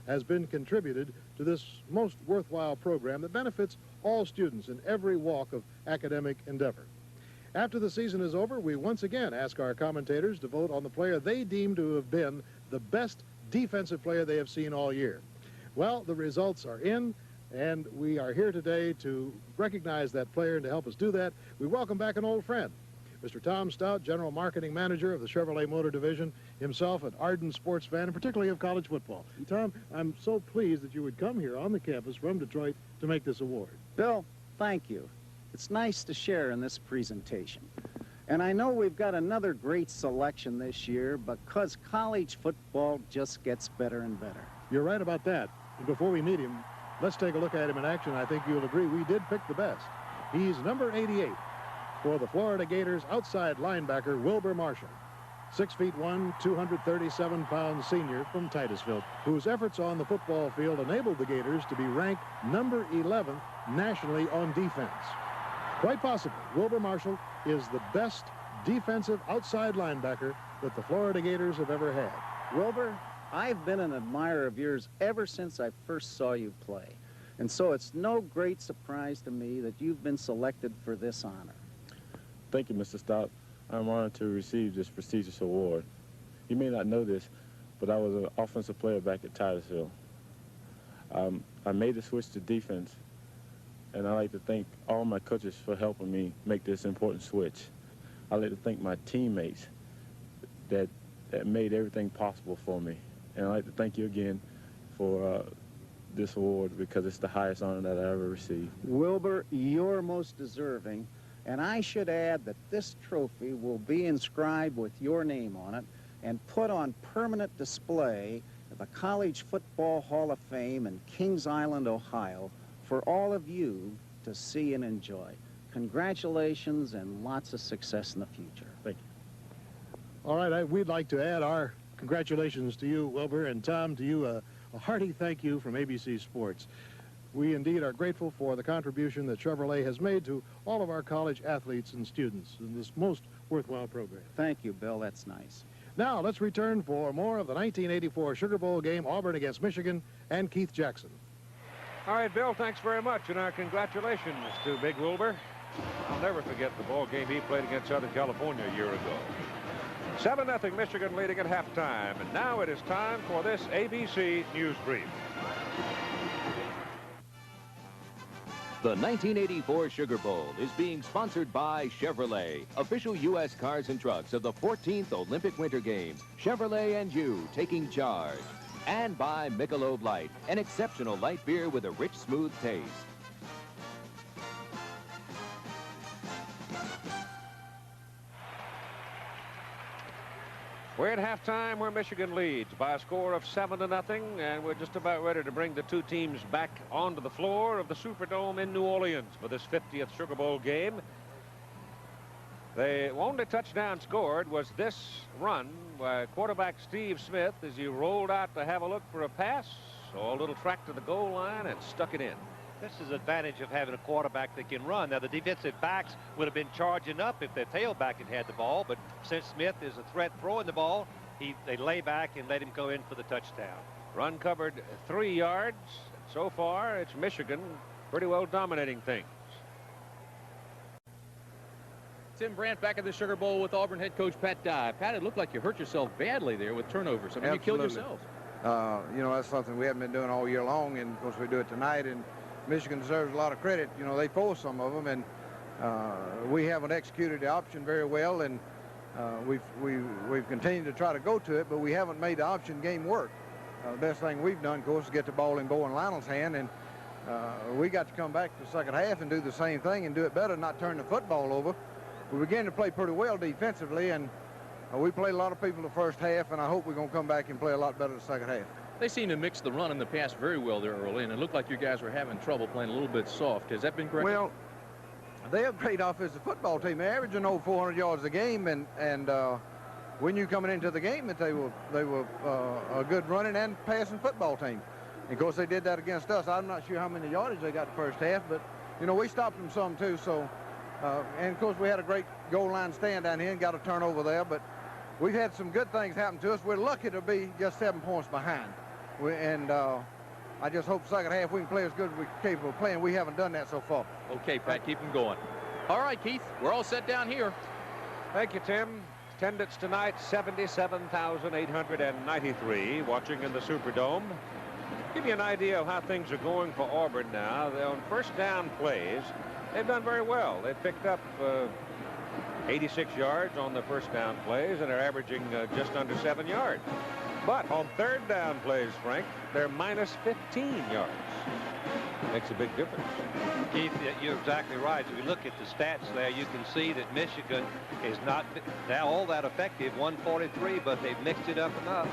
has been contributed to this most worthwhile program that benefits all students in every walk of academic endeavor. After the season is over, we once again ask our commentators to vote on the player they deem to have been the best defensive player they have seen all year. Well, the results are in, and we are here today to recognize that player, and to help us do that, we welcome back an old friend, Mr. Tom Stout, General Marketing Manager of the Chevrolet Motor Division, himself an ardent sports fan, and particularly of college football. And Tom, I'm so pleased that you would come here on the campus from Detroit to make this award. Bill, thank you. It's nice to share in this presentation. And I know we've got another great selection this year because college football just gets better and better. You're right about that. And before we meet him, let's take a look at him in action. I think you'll agree we did pick the best. He's number 88 for the Florida Gators outside linebacker Wilbur Marshall. 6'1", 237-pound senior from Titusville, whose efforts on the football field enabled the Gators to be ranked number 11th nationally on defense. Quite possibly, Wilbur Marshall is the best defensive outside linebacker that the Florida Gators have ever had. Wilbur, I've been an admirer of yours ever since I first saw you play. And so it's no great surprise to me that you've been selected for this honor. Thank you, Mr. Stout. I'm honored to receive this prestigious award. You may not know this, but I was an offensive player back at Titusville. I made the switch to defense, and I'd like to thank all my coaches for helping me make this important switch. I'd like to thank my teammates that made everything possible for me. And I'd like to thank you again for this award, because it's the highest honor that I ever received. Wilbur, you're most deserving. And I should add that this trophy will be inscribed with your name on it and put on permanent display at the College Football Hall of Fame in Kings Island, Ohio, for all of you to see and enjoy. Congratulations and lots of success in the future. Thank you. All right, we'd like to add our congratulations to you, Wilbur, and Tom, to you a hearty thank you from ABC Sports. We indeed are grateful for the contribution that Chevrolet has made to all of our college athletes and students in this most worthwhile program. Thank you, Bill. That's nice. Now, let's return for more of the 1984 Sugar Bowl game, Auburn against Michigan, and Keith Jackson. All right, Bill, thanks very much, and our congratulations to Big Wilbur. I'll never forget the ball game he played against Southern California a year ago. 7-0 Michigan leading at halftime, and now it is time for this ABC News Brief. The 1984 Sugar Bowl is being sponsored by Chevrolet, official U.S. cars and trucks of the 14th Olympic Winter Games. Chevrolet and you taking charge. And by Michelob Light, an exceptional light beer with a rich, smooth taste. We're at halftime where Michigan leads by a score of 7-0, and we're just about ready to bring the two teams back onto the floor of the Superdome in New Orleans for this 50th Sugar Bowl game. The only touchdown scored was this run by quarterback Steve Smith as he rolled out to have a look for a pass, saw a little track to the goal line and stuck it in. This is the advantage of having a quarterback that can run. Now, the defensive backs would have been charging up if their tailback had the ball, but since Smith is a threat throwing the ball, they lay back and let him go in for the touchdown. Run covered 3 yards. So far, it's Michigan pretty well dominating things. Tim Brandt back at the Sugar Bowl with Auburn head coach Pat Dye. Pat, it looked like you hurt yourself badly there with turnovers. I mean, you killed yourself. You know, that's something we haven't been doing all year long, and of course we do it tonight, and Michigan deserves a lot of credit. You know, they forced some of them, and we haven't executed the option very well, and we've continued to try to go to it, but we haven't made the option game work. The best thing we've done, of course, is get the ball in Bo and Lionel's hand, and we got to come back to the second half and do the same thing and do it better, not turn the football over. We began to play pretty well defensively, and we played a lot of people the first half, and I hope we're going to come back and play a lot better the second half. They seem to mix the run and the pass very well there early, and it looked like you guys were having trouble playing a little bit soft. Has that been correct? Well, they're a great offensive football team. They're averaging over 400 yards a game, and when you coming into the game, that they were a good running and passing football team. And of course, they did that against us. I'm not sure how many yardage they got the first half, but you know, we stopped them some too. So, and of course, we had a great goal line stand down here and got a turnover there, but we've had some good things happen to us. We're lucky to be just 7 points behind. I just hope second half we can play as good as we're capable of playing. We haven't done that so far. Okay, Pat, keep them going. All right, Keith, we're all set down here. Thank you, Tim. Attendance tonight, 77,893 watching in the Superdome. Give you an idea of how things are going for Auburn now. They're on first down plays. They've done very well. They've picked up 86 yards on the first down plays, and they're averaging just under 7 yards. But on third down plays, Frank, they're minus 15 yards. Makes a big difference. Keith, you're exactly right. If you look at the stats there, you can see that Michigan is not now all that effective, 143, but they've mixed it up enough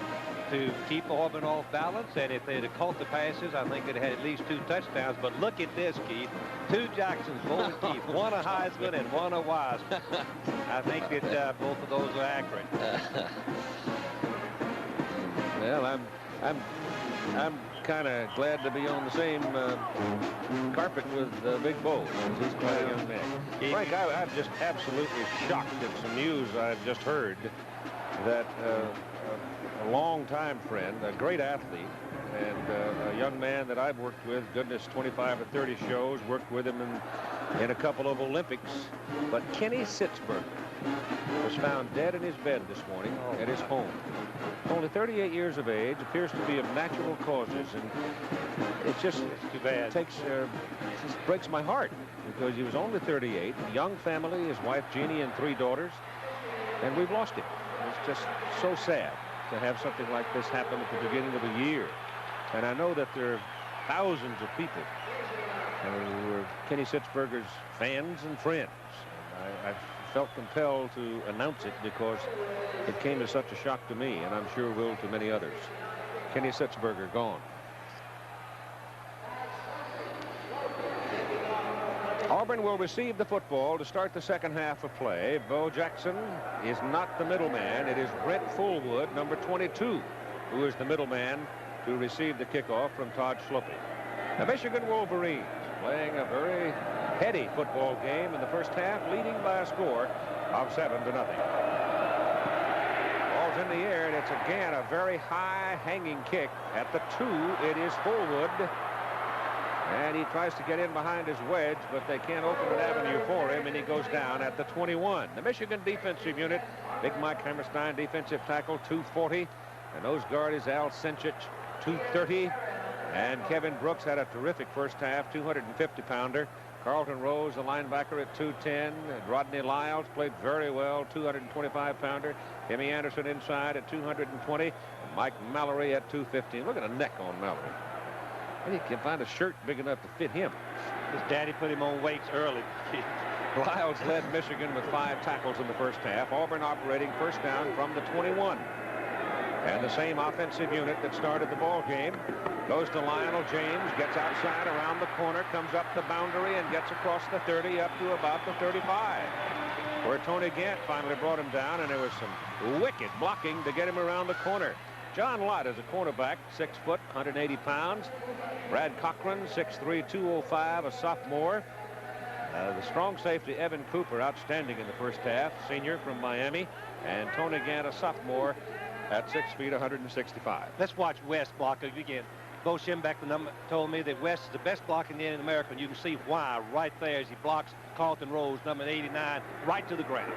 to keep Auburn off balance. And if they'd have caught the passes, I think they'd had at least 2 touchdowns. But look at this, Keith. 2 Jacksons, both Keith. One a Heisman and one a Wiseman. I think that both of those are accurate. Well, I'm kind of glad to be on the same carpet with Big Bo. He's quite a young man. Frank, I'm just absolutely shocked at some news I've just heard that a longtime friend, a great athlete, and a young man that I've worked with, goodness, 25 or 30 shows, worked with him in a couple of Olympics, but Kenny Sitzberger was found dead in his bed this morning at his home. Only 38 years of age, appears to be of natural causes, and it's just too bad. It just breaks my heart because he was only 38, young family, his wife Jeannie and 3 daughters, and we've lost him. It's just so sad to have something like this happen at the beginning of the year. And I know that there are thousands of people who are Kenny Sitzberger's fans and friends. And I felt compelled to announce it because it came as such a shock to me, and I'm sure will to many others. Kenny Sitzberger gone. Auburn will receive the football to start the second half of play. Bo Jackson is not the middleman. It is Brent Fullwood, number 22, who is the middleman to receive the kickoff from Todd Schluppe. The Michigan Wolverines playing a very heady football game in the first half, leading by a score of 7-0. Ball's in the air, and it's again a very high hanging kick. At the 2, it is Fullwood. And he tries to get in behind his wedge, but they can't open an avenue for him, and he goes down at the 21. The Michigan defensive unit, Big Mike Hammerstein, defensive tackle, 240. And nose guard is Al Senchich, 230. And Kevin Brooks had a terrific first half, 250-pounder. Carlton Rose, the linebacker, at 210. And Rodney Lyles played very well, 225-pounder. Timmy Anderson inside at 220. And Mike Mallory at 215. Look at the neck on Mallory. And he can find a shirt big enough to fit him. His daddy put him on weights early. Lyles led Michigan with 5 tackles in the first half. Auburn operating first down from the 21. And the same offensive unit that started the ball game goes to Lionel James, gets outside around the corner, comes up the boundary, and gets across the 30 up to about the 35. Where Tony Gant finally brought him down, and there was some wicked blocking to get him around the corner. John Lott is a cornerback, 6 foot, 180 pounds. Brad Cochran, 6'3", 205, a sophomore. The strong safety, Evan Cooper, outstanding in the first half, senior from Miami. And Tony Gant, a sophomore, at 6 feet, 165. Let's watch West block again. Bo Schimbeck, the number, told me that West is the best blocking end in America, and you can see why right there as he blocks Carlton Rose, number 89, right to the ground.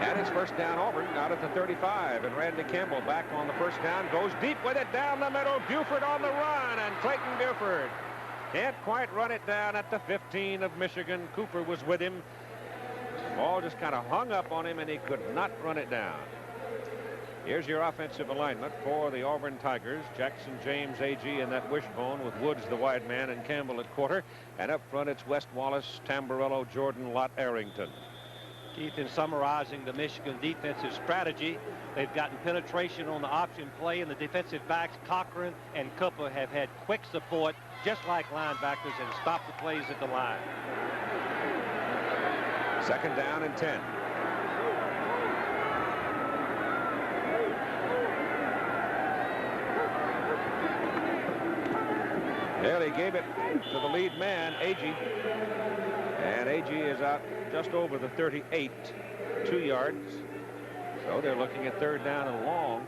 And it's first down Auburn out at the 35, and Randy Campbell back on the first down, goes deep with it down the middle. Buford on the run, and Clayton Buford can't quite run it down at the 15 of Michigan. Cooper was with him. The ball just kind of hung up on him, and he could not run it down. Here's your offensive alignment for the Auburn Tigers. Jackson, James, A.G. and that wishbone with Woods, the wide man, and Campbell at quarter. And up front, it's West Wallace, Tamburello, Jordan, Lott, Arrington. Keith, in summarizing the Michigan defensive strategy, they've gotten penetration on the option play, and the defensive backs, Cochran and Cooper, have had quick support, just like linebackers, and stopped the plays at the line. Second down and 10. Well, he gave it to the lead man, Agee. And Agee is out just over the 38, 2 yards. So they're looking at third down and long.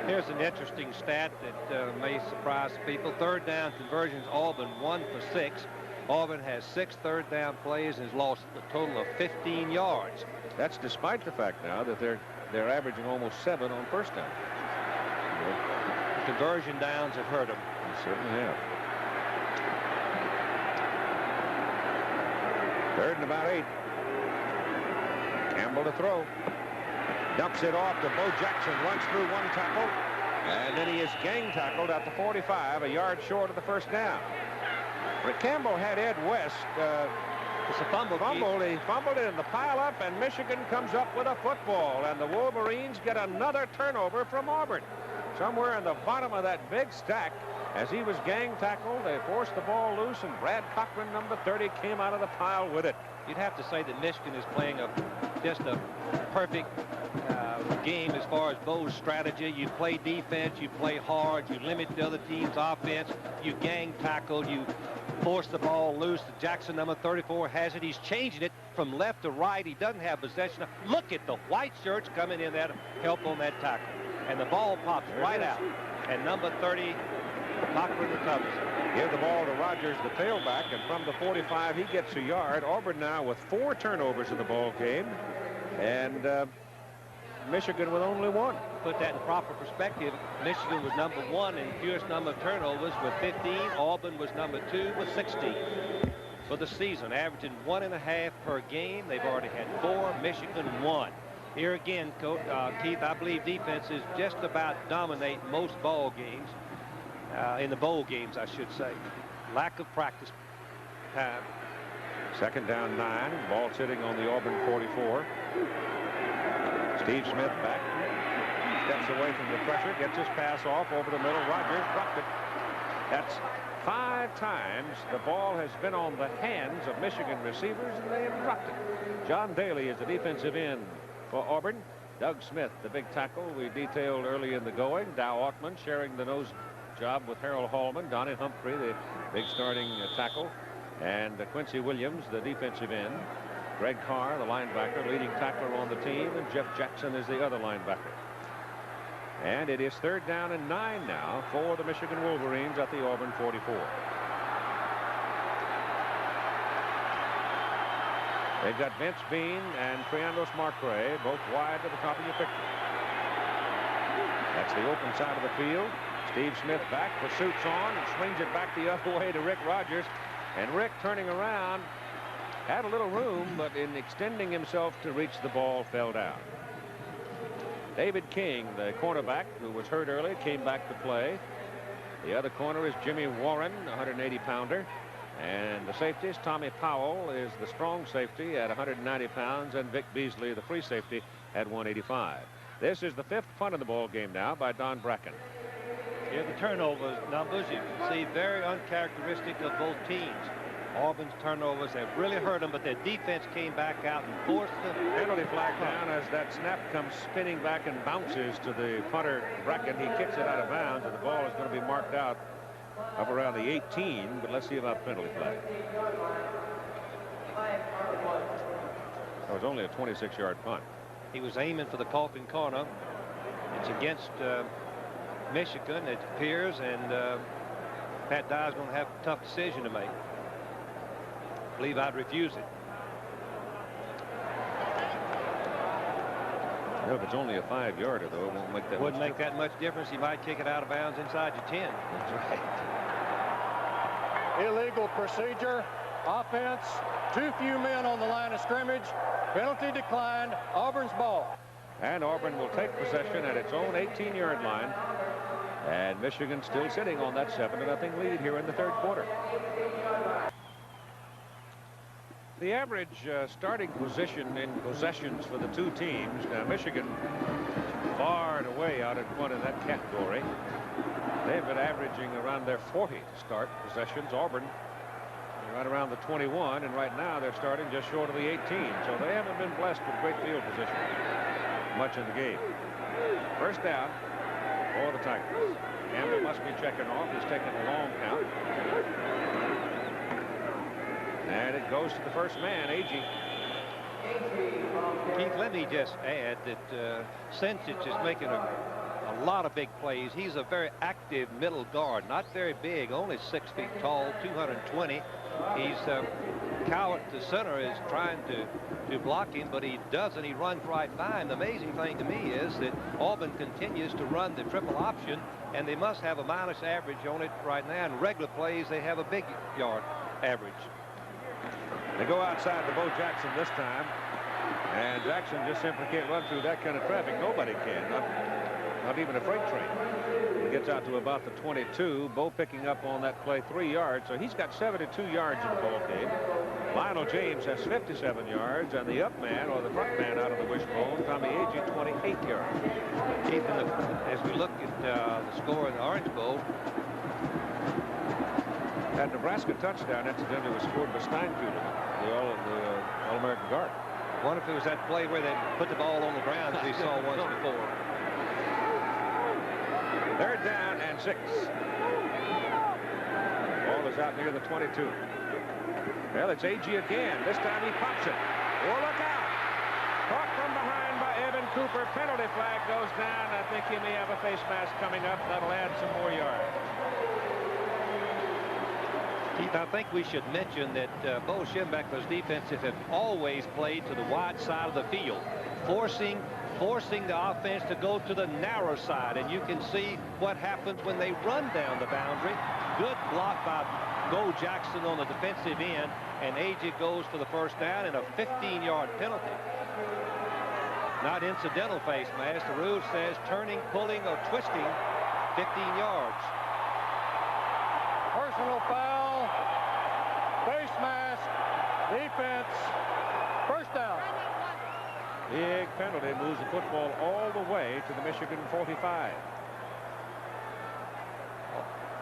Here's an interesting stat that may surprise people. Third down conversions, Auburn 1 for 6. Auburn has 6 third down plays and has lost a total of 15 yards. That's despite the fact now that they're averaging almost 7 on first down. Conversion downs have hurt them. They certainly have. Third and about 8. Campbell to throw. Dumps it off to Bo Jackson. Runs through 1 tackle. And then he is gang tackled at the 45, a yard short of the first down. But Campbell had Ed West. It's a fumble. He fumbled it in the pile up, and Michigan comes up with a football. And the Wolverines get another turnover from Auburn. Somewhere in the bottom of that big stack, as he was gang tackled, they forced the ball loose, and Brad Cochran, number 30, came out of the pile with it. You'd have to say that Michigan is playing just a perfect game as far as Bo's strategy. You play defense, you play hard, you limit the other team's offense, you gang tackle, you force the ball loose. Jackson, number 34, has it. He's changing it from left to right. He doesn't have possession. Look at the white shirts coming in that help on that tackle. And the ball pops right out. And number 30 Cochran recovers. Give the ball to Rogers, the tailback, and from the 45, he gets a yard. Auburn now with 4 turnovers in the ball game, and Michigan with only 1. Put that in proper perspective, Michigan was number 1 in fewest number of turnovers with 15. Auburn was number 2 with 16 for the season, averaging 1.5 per game. They've already had 4. Michigan 1. Here again, Coach, Keith, I believe defense is just about dominate most ball games. In the bowl games, I should say. Lack of practice time. 2nd down 9. Ball sitting on the Auburn 44. Steve Smith back. Steps away from the pressure. Gets his pass off over the middle. Rogers dropped it. That's 5 times the ball has been on the hands of Michigan receivers, and they have dropped it. John Daly is the defensive end for Auburn. Doug Smith, the big tackle we detailed early in the going. Dow Altman sharing the nose job with Harold Hallman. Donnie Humphrey, the big starting tackle, and Quincy Williams, the defensive end. Greg Carr, the linebacker, leading tackler on the team, and Jeff Jackson is the other linebacker. And it is 3rd down and 9 now for the Michigan Wolverines at the Auburn 44. They've got Vince Bean and Triandos Marcray both wide to the top of your picture. That's the open side of the field. Steve Smith back, pursuits on, and swings it back the other way to Rick Rogers. And Rick, turning around, had a little room, but in extending himself to reach the ball, fell down. David King, the cornerback, who was hurt early, came back to play. The other corner is Jimmy Warren, a 180-pounder. And the safeties, Tommy Powell is the strong safety at 190 pounds, and Vic Beasley, the free safety, at 185. This is the 5th punt of the ball game now by Don Bracken. Here the turnover numbers, you can see very uncharacteristic of both teams. Auburn's turnovers have really hurt them, but their defense came back out and forced the penalty flag down as that snap comes spinning back and bounces to the punter Bracken. He kicks it out of bounds, and the ball is going to be marked out up around the 18, but let's see about penalty flag. It was only a 26-yard punt. He was aiming for the Calkin corner. It's against Michigan, it appears, and Pat Dye's going to have a tough decision to make. I believe I'd refuse it. No, if it's only a 5-yarder, though, it won't make that Wouldn't make that much difference. He might kick it out of bounds inside your 10. That's right. Illegal procedure. Offense. Too few men on the line of scrimmage. Penalty declined. Auburn's ball. And Auburn will take possession at its own 18-yard line. And Michigan still sitting on that 7-0 lead here in the 3rd quarter. The average starting position in possessions for the 2 teams. Now, Michigan far and away out in front in that category. They've been averaging around their 40 to start possessions. Auburn right around the 21, and right now they're starting just short of the 18. So they haven't been blessed with great field position much in the game. 1st down for the Tigers. Campbell must be checking off. He's taking a long count. And it goes to the first man, Agee. Keith, let me just add that Sensich is making a lot of big plays. He's a very active middle guard, not very big, only 6 feet tall, 220. He's Cowart, the center, is trying to block him, but he doesn't. He runs right by him. The amazing thing to me is that Auburn continues to run the triple option, and they must have a minus average on it right now. In regular plays, they have a big yard average. They go outside to Bo Jackson this time, and Jackson just simply can't run through that kind of traffic. Nobody can, not even a freight train. He gets out to about the 22. Bo picking up on that play 3 yards, so he's got 72 yards in the ball game. Lionel James has 57 yards, and the up man, or the front man out of the wishbone, Tommy Agee, 28 yards. Keith, as we look at the score in the Orange Bowl, that Nebraska touchdown, incidentally, was scored by Steinkuhler, the All-American guard. I wonder if it was that play where they put the ball on the ground as we saw once before. 3rd down and 6. Ball is out near the 22. Well, it's Agee again. This time he pops it. Oh, look out! Caught from behind by Kevin Cooper. Penalty flag goes down. I think he may have a face mask coming up. That'll add some more yards. Keith, I think we should mention that Bo Schembechler's defensive have always played to the wide side of the field, forcing the offense to go to the narrow side. And you can see what happens when they run down the boundary. Good block by Bo Jackson on the defensive end, and A.J. goes for the first down and a 15-yard penalty. Not incidental face mask. The rule says turning, pulling, or twisting 15 yards. Personal foul, face mask, defense, first down. Big penalty moves the football all the way to the Michigan 45.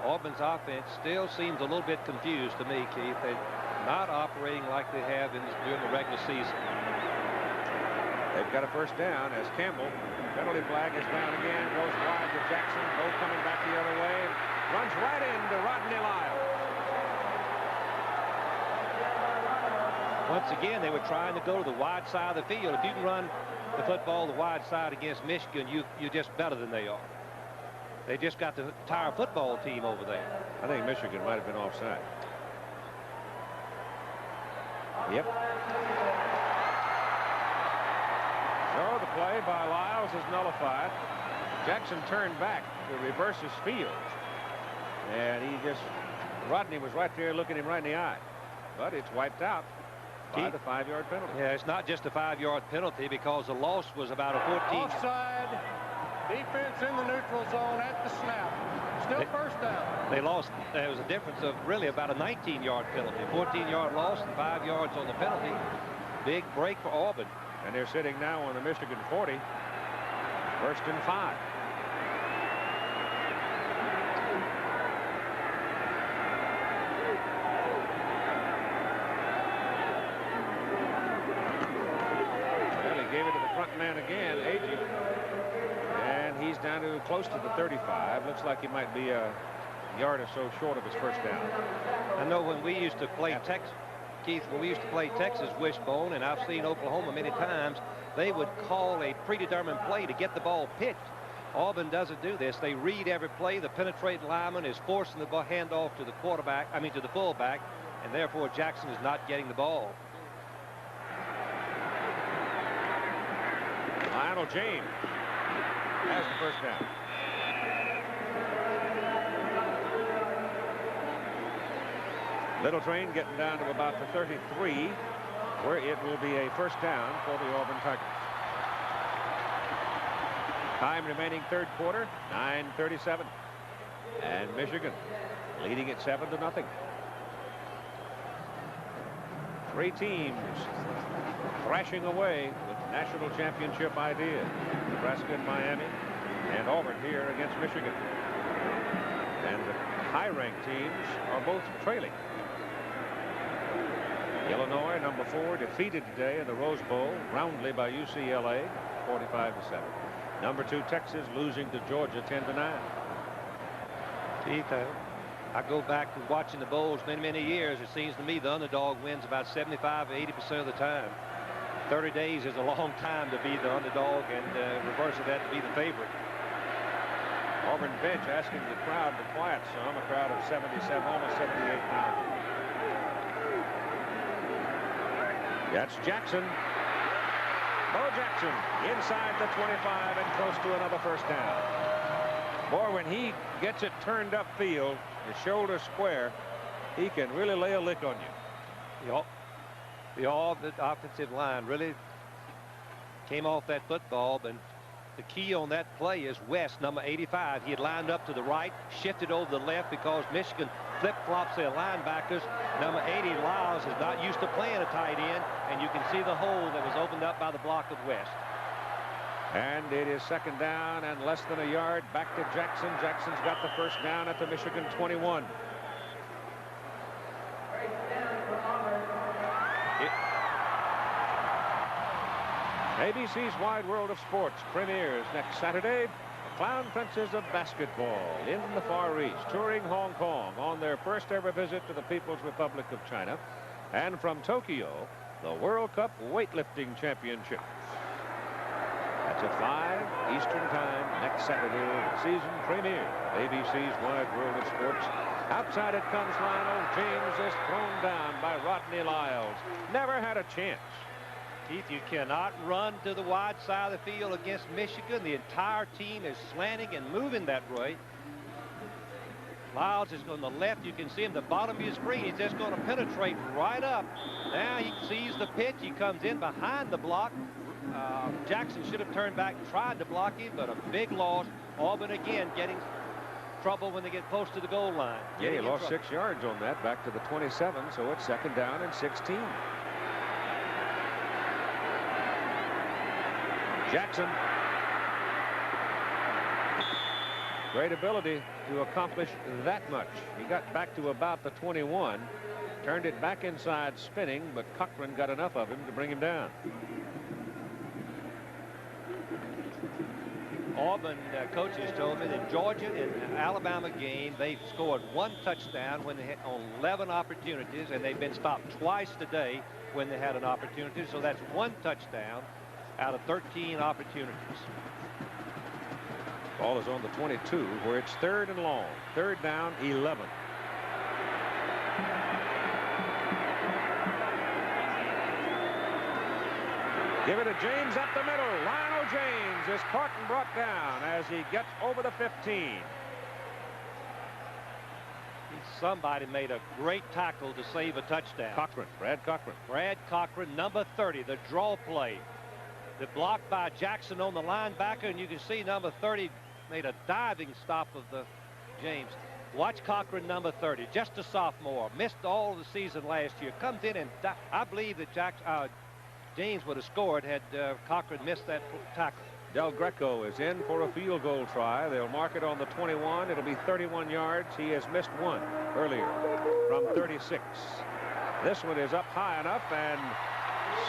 Auburn's offense still seems a little bit confused to me, Keith. They're not operating like they have during the regular season. They've got a first down as Campbell. Penalty flag is down again. Goes wide to Jackson. Bo coming back the other way. Runs right into Rodney Lyles. Once again, they were trying to go to the wide side of the field. If you can run the football the wide side against Michigan, you're just better than they are. They just got the entire football team over there. I think Michigan might have been offside. Yep. So the play by Lyles is nullified. Jackson turned back to reverse his field. And Rodney was right there looking him right in the eye. But it's wiped out by the 5-yard penalty. Yeah, it's not just a 5-yard penalty because the loss was about a 14. Offside. Defense in the neutral zone at the snap. Still first down. They lost. There was a difference of really about a 19-yard penalty. 14-yard loss and 5 yards on the penalty. Big break for Auburn. And they're sitting now on the Michigan 40. First and 5. Well, he gave it to the front man again, A.J. And he's down to close to the 35. Looks like he might be a yard or so short of his first down. I know when we used to play Texas, Keith, when we used to play Texas wishbone, and I've seen Oklahoma many times, they would call a predetermined play to get the ball pitched. Auburn doesn't do this. They read every play. The penetrating lineman is forcing the handoff to the to the fullback, and therefore Jackson is not getting the ball. Lionel James has the first down. Little Train getting down to about the 33, where it will be a first down for the Auburn Tigers. Time remaining third quarter, 9:37. And Michigan leading it 7-0. Three teams thrashing away with national championship ideas. Nebraska and Miami, and Auburn here against Michigan. And the high-ranked teams are both trailing. Illinois, number 4, defeated today in the Rose Bowl roundly by UCLA, 45-7. Number 2, Texas, losing to Georgia, 10-9. Keith, I go back to watching the bowls many years. It seems to me the underdog wins about 75 to 80% of the time. 30 days is a long time to be the underdog, and reverse of that to be the favorite. Auburn bench asking the crowd to quiet some. A crowd of 77, almost 78,000. That's Jackson. Bo Jackson inside the 25 and close to another first down. Boy, when he gets it turned upfield, his shoulder square, he can really lay a lick on you. The offensive line really came off that football, but the key on that play is West, number 85. He had lined up to the right, shifted over the left because Michigan flip-flops their linebackers. Number 80, Lyles, is not used to playing a tight end, and you can see the hole that was opened up by the block of West. And it is second down and less than a yard. Back to Jackson. Jackson's got the first down at the Michigan 21. ABC's Wide World of Sports premieres next Saturday. The Clown Princes of Basketball in the Far East, touring Hong Kong on their first ever visit to the People's Republic of China. And from Tokyo, the World Cup Weightlifting Championships. That's at 5 Eastern Time next Saturday, season premiere. ABC's Wide World of Sports. Outside it comes Lionel. James is thrown down by Rodney Lyles. Never had a chance. Keith, you cannot run to the wide side of the field against Michigan. The entire team is slanting and moving that way. Lyles is on the left. You can see him the bottom of your screen. He's just going to penetrate right up. Now he sees the pitch. He comes in behind the block. Jackson should have turned back and tried to block him, but a big loss. Auburn again getting trouble when they get close to the goal line. Yeah, he lost 6 yards on that, back to the 27, so it's 2nd down and 16. Jackson. Great ability to accomplish that much. He got back to about the 21, turned it back inside spinning, but Cochran got enough of him to bring him down. Auburn coaches told me that Georgia and Alabama game, they've scored 1 touchdown when they had on 11 opportunities, and they've been stopped twice today when they had an opportunity. So that's 1 touchdown out of 13 opportunities. Ball is on the 22, where it's 3rd and long. 3rd down, 11. Give it to James up the middle. Lionel James is caught and brought down as he gets over the 15. Somebody made a great tackle to save a touchdown. Cochran, Brad Cochran. Brad Cochran, number 30, the draw play. The block by Jackson on the linebacker, and you can see number 30 made a diving stop of the James. Watch Cochran, number 30, just a sophomore, missed all of the season last year, comes in and I believe that James would have scored had Cochran missed that tackle. Del Greco is in for a field goal try. They'll mark it on the 21. It'll be 31 yards. He has missed 1 earlier from 36. This one is up high enough and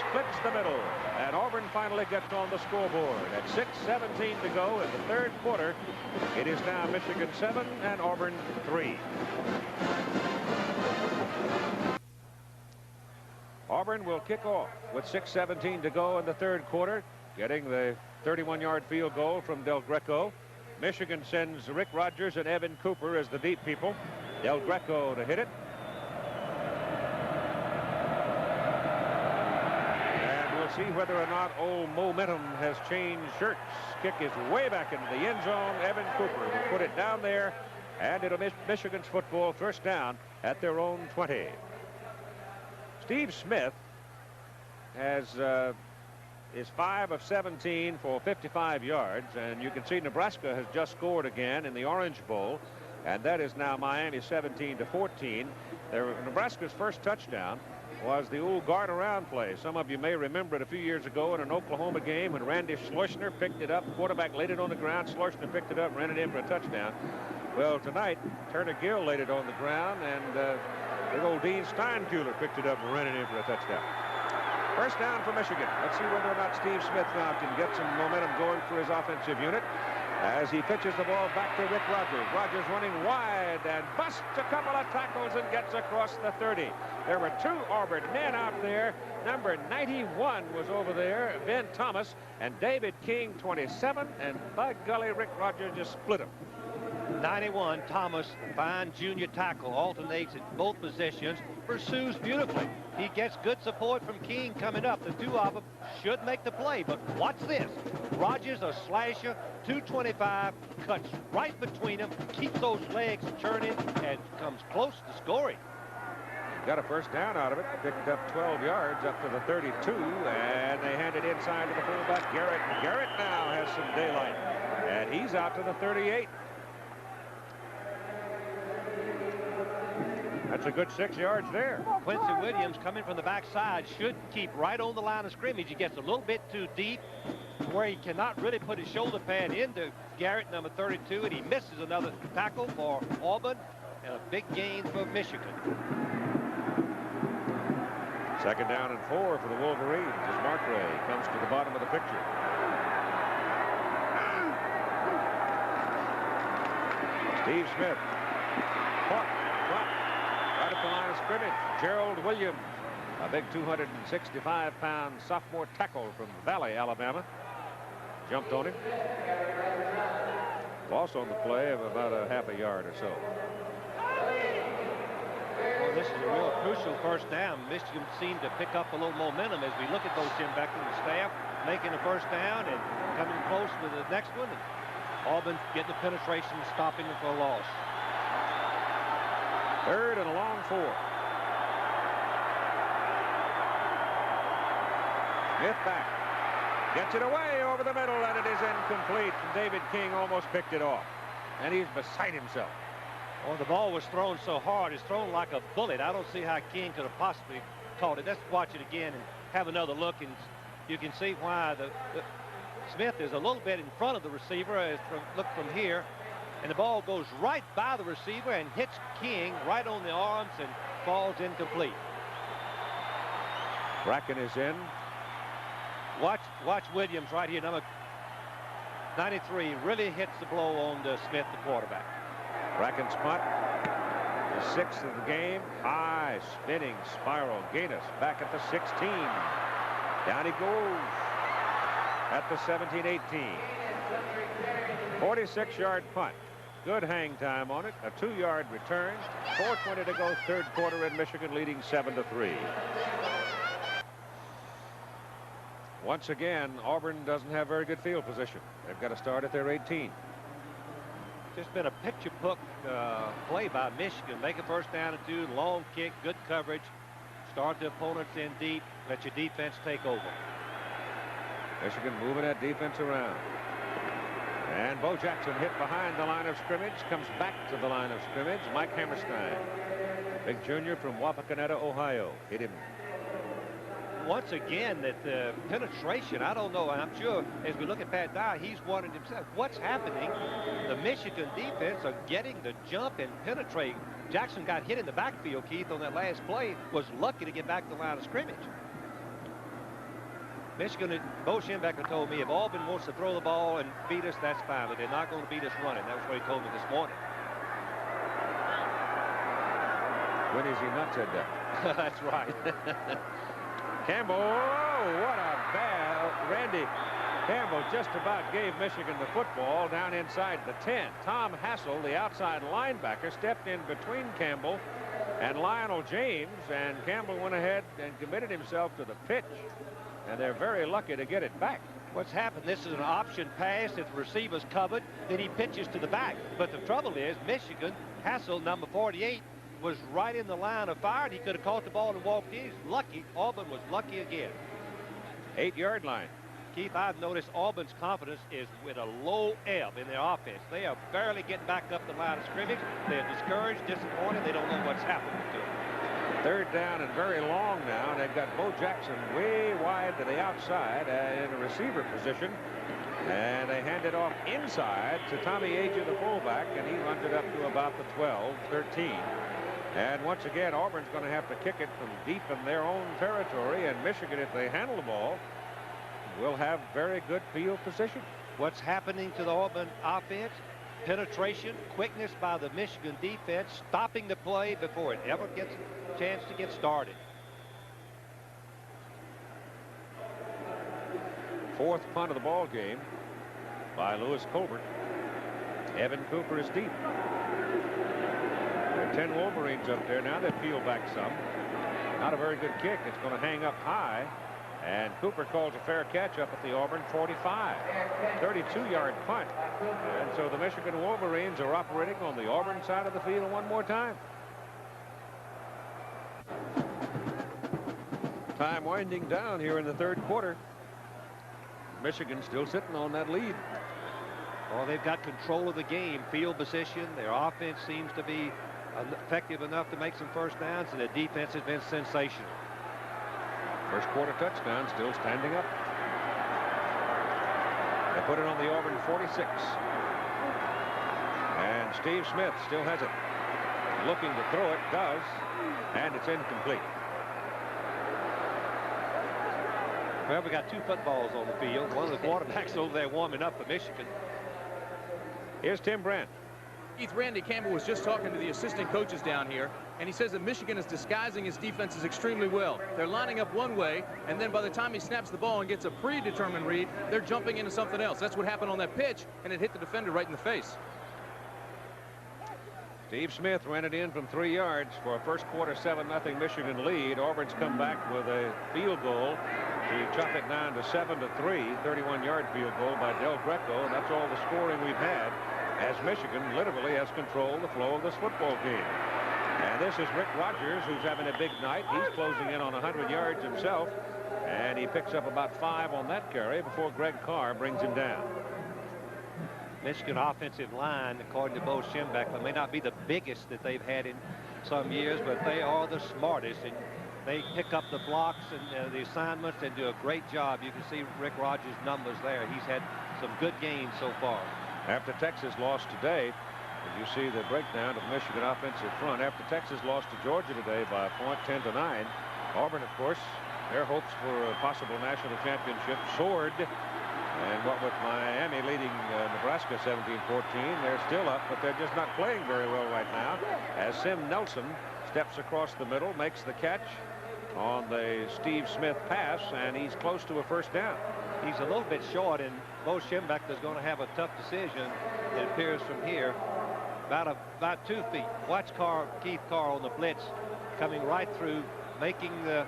splits the middle. And Auburn finally gets on the scoreboard. At 6:17 to go in the 3rd quarter, it is now Michigan 7 and Auburn 3. Auburn will kick off with 6:17 to go in the 3rd quarter, getting the 31-yard field goal from Del Greco. Michigan sends Rick Rogers and Evan Cooper as the deep people. Del Greco to hit it. And we'll see whether or not old momentum has changed shirts. Kick is way back into the end zone. Evan Cooper will put it down there, and it'll miss Michigan's football 1st down at their own 20. Steve Smith is 5 of 17 for 55 yards, and you can see Nebraska has just scored again in the Orange Bowl, and that is now Miami 17-14. Nebraska's first touchdown was the old guard around play. Some of you may remember it a few years ago in an Oklahoma game when Randy Schleusner picked it up, quarterback laid it on the ground, Schleusner picked it up, ran it in for a touchdown. Well, tonight Turner Gill laid it on the ground, and big old Dean Steinkuhler picked it up and ran it in for a touchdown. 1st down for Michigan. Let's see whether or not Steve Smith now can get some momentum going for his offensive unit as he pitches the ball back to Rick Rogers. Rogers running wide and busts a couple of tackles and gets across the 30. There were 2 Auburn men out there. Number 91 was over there, Ben Thomas, and David King, 27, and by golly, Rick Rogers just split him. 91, Thomas, fine junior tackle, alternates at both positions, pursues beautifully. He gets good support from King coming up. The 2 of them should make the play, but watch this. Rogers, a slasher, 225, cuts right between them, keeps those legs churning, and comes close to scoring. Got a 1st down out of it, picked up 12 yards up to the 32, and they hand it inside to the fullback, Garrett. Garrett now has some daylight, and he's out to the 38. That's a good 6 yards there. Quincy Williams coming from the backside should keep right on the line of scrimmage. He gets a little bit too deep where he cannot really put his shoulder pad into Garrett, number 32, and he misses another tackle for Auburn and a big gain for Michigan. 2nd down and 4 for the Wolverines as Mark Ray comes to the bottom of the picture. Steve Smith caught, dropped right at the line of scrimmage. Gerald Williams, a big 265-pound sophomore tackle from Valley, Alabama. jumped on him. Loss on the play of about a half a yard or so. Well, this is a real crucial first down. Michigan seemed to pick up a little momentum as we look at Bo Schembechler and the staff making the first down and coming close to the next one. And Auburn getting the penetration, stopping them for a loss. 3rd and a long 4. Smith back. Gets it away over the middle, and it is incomplete. David King almost picked it off. And he's beside himself. Well, the ball was thrown so hard, it's thrown like a bullet. I don't see how King could have possibly caught it. Let's watch it again and have another look, and you can see why Smith is a little bit in front of the receiver. Look from here, and the ball goes right by the receiver and hits King right on the arms and falls incomplete. Bracken is in. Watch Williams right here, number 93, really hits the blow on Smith, the quarterback. Bracken's punt, the 6th of the game. High spinning spiral. Gaines back at the 16. Down he goes at the 17-18. 46-yard punt. Good hang time on it. A 2-yard return. 4:20 to go, 3rd quarter, and Michigan leading 7-3. Once again, Auburn doesn't have very good field position. They've got to start at their 18. Just been a picture book play by Michigan. Make a first down and 2, long kick, good coverage. Start the opponents in deep. Let your defense take over. Michigan moving that defense around. And Bo Jackson hit behind the line of scrimmage. Comes back to the line of scrimmage. Mike Hammerstein, big junior from Wapakoneta, Ohio, hit him. Once again, that penetration, I don't know. I'm sure as we look at Pat Dye, he's wondered himself, what's happening? The Michigan defense are getting the jump and penetrate. Jackson got hit in the backfield, Keith, on that last play. Was lucky to get back to the line of scrimmage. Michigan, Bo Schembechler told me if Auburn wants to throw the ball and beat us, that's fine, but they're not going to beat us running. That was what he told me this morning. When is he not said that? That's right. Campbell, oh, what a bad. Randy Campbell just about gave Michigan the football down inside the 10. Tom Hassel, the outside linebacker, stepped in between Campbell and Lionel James, and Campbell went ahead and committed himself to the pitch, and they're very lucky to get it back. What's happened, this is an option pass. If the receiver's covered, then he pitches to the back. But the trouble is, Michigan, Hassel, number 48, was right in the line of fire, and he could have caught the ball and walked in. He's lucky. Auburn was lucky again. 8-yard line. Keith, I've noticed Auburn's confidence is with a low ebb in their offense. They are barely getting back up the line of scrimmage. They're discouraged, disappointed. They don't know what's happening to them. 3rd down and very long now. And they've got Bo Jackson way wide to the outside in a receiver position. And they hand it off inside to Tommy Aja, the fullback, and he runs it up to about the 12, 13. And once again, Auburn's going to have to kick it from deep in their own territory. And Michigan, if they handle the ball, will have very good field position. What's happening to the Auburn offense? Penetration, quickness by the Michigan defense, stopping the play before it ever gets a chance to get started. 4th punt of the ball game by Lewis Colbert. Evan Cooper is deep. There are 10 Wolverines up there now. They peel back some. Not a very good kick. It's going to hang up high. And Cooper calls a fair catch up at the Auburn 45. 32-yard punt. And so the Michigan Wolverines are operating on the Auburn side of the field one more time. Time winding down here in the 3rd quarter. Michigan still sitting on that lead. Well, they've got control of the game, field position. Their offense seems to be effective enough to make some first downs, and the defense has been sensational. First quarter touchdown, still standing up. They put it on the Auburn 46. And Steve Smith still has it. Looking to throw it, does, and it's incomplete. Well, we got 2 footballs on the field. One of the quarterbacks over there warming up for Michigan. Here's Tim Brandt. Keith, Randy Campbell was just talking to the assistant coaches down here. and he says that Michigan is disguising his defenses extremely well. They're lining up one way, and then by the time he snaps the ball and gets a predetermined read, they're jumping into something else. That's what happened on that pitch, and it hit the defender right in the face. Steve Smith ran it in from 3 yards for a first quarter 7-0 Michigan lead. Auburn's come back with a field goal to chop it down to 7-3, 31-yard field goal by Del Greco, and that's all the scoring we've had as Michigan literally has controlled the flow of this football game. And this is Rick Rogers, who's having a big night. He's closing in on 100 yards himself, and he picks up about 5 on that carry before Greg Carr brings him down. Michigan offensive line, according to Bo Schembechler, may not be the biggest that they've had in some years, but they are the smartest, and they pick up the blocks and the assignments and do a great job. You can see Rick Rogers' numbers there. He's had some good games so far. After Texas lost today, as you see the breakdown of the Michigan offensive front, after Texas lost to Georgia today by a point, 10-9, Auburn, of course, their hopes for a possible national championship soared. And what with Miami leading Nebraska 17-14, they're still up, but they're just not playing very well right now. As Sim Nelson steps across the middle, makes the catch on the Steve Smith pass, and he's close to a first down. He's a little bit short, and Bo Schembechler is going to have a tough decision, it appears, from here. About 2 feet. Watch Keith Carr on the blitz coming right through, making the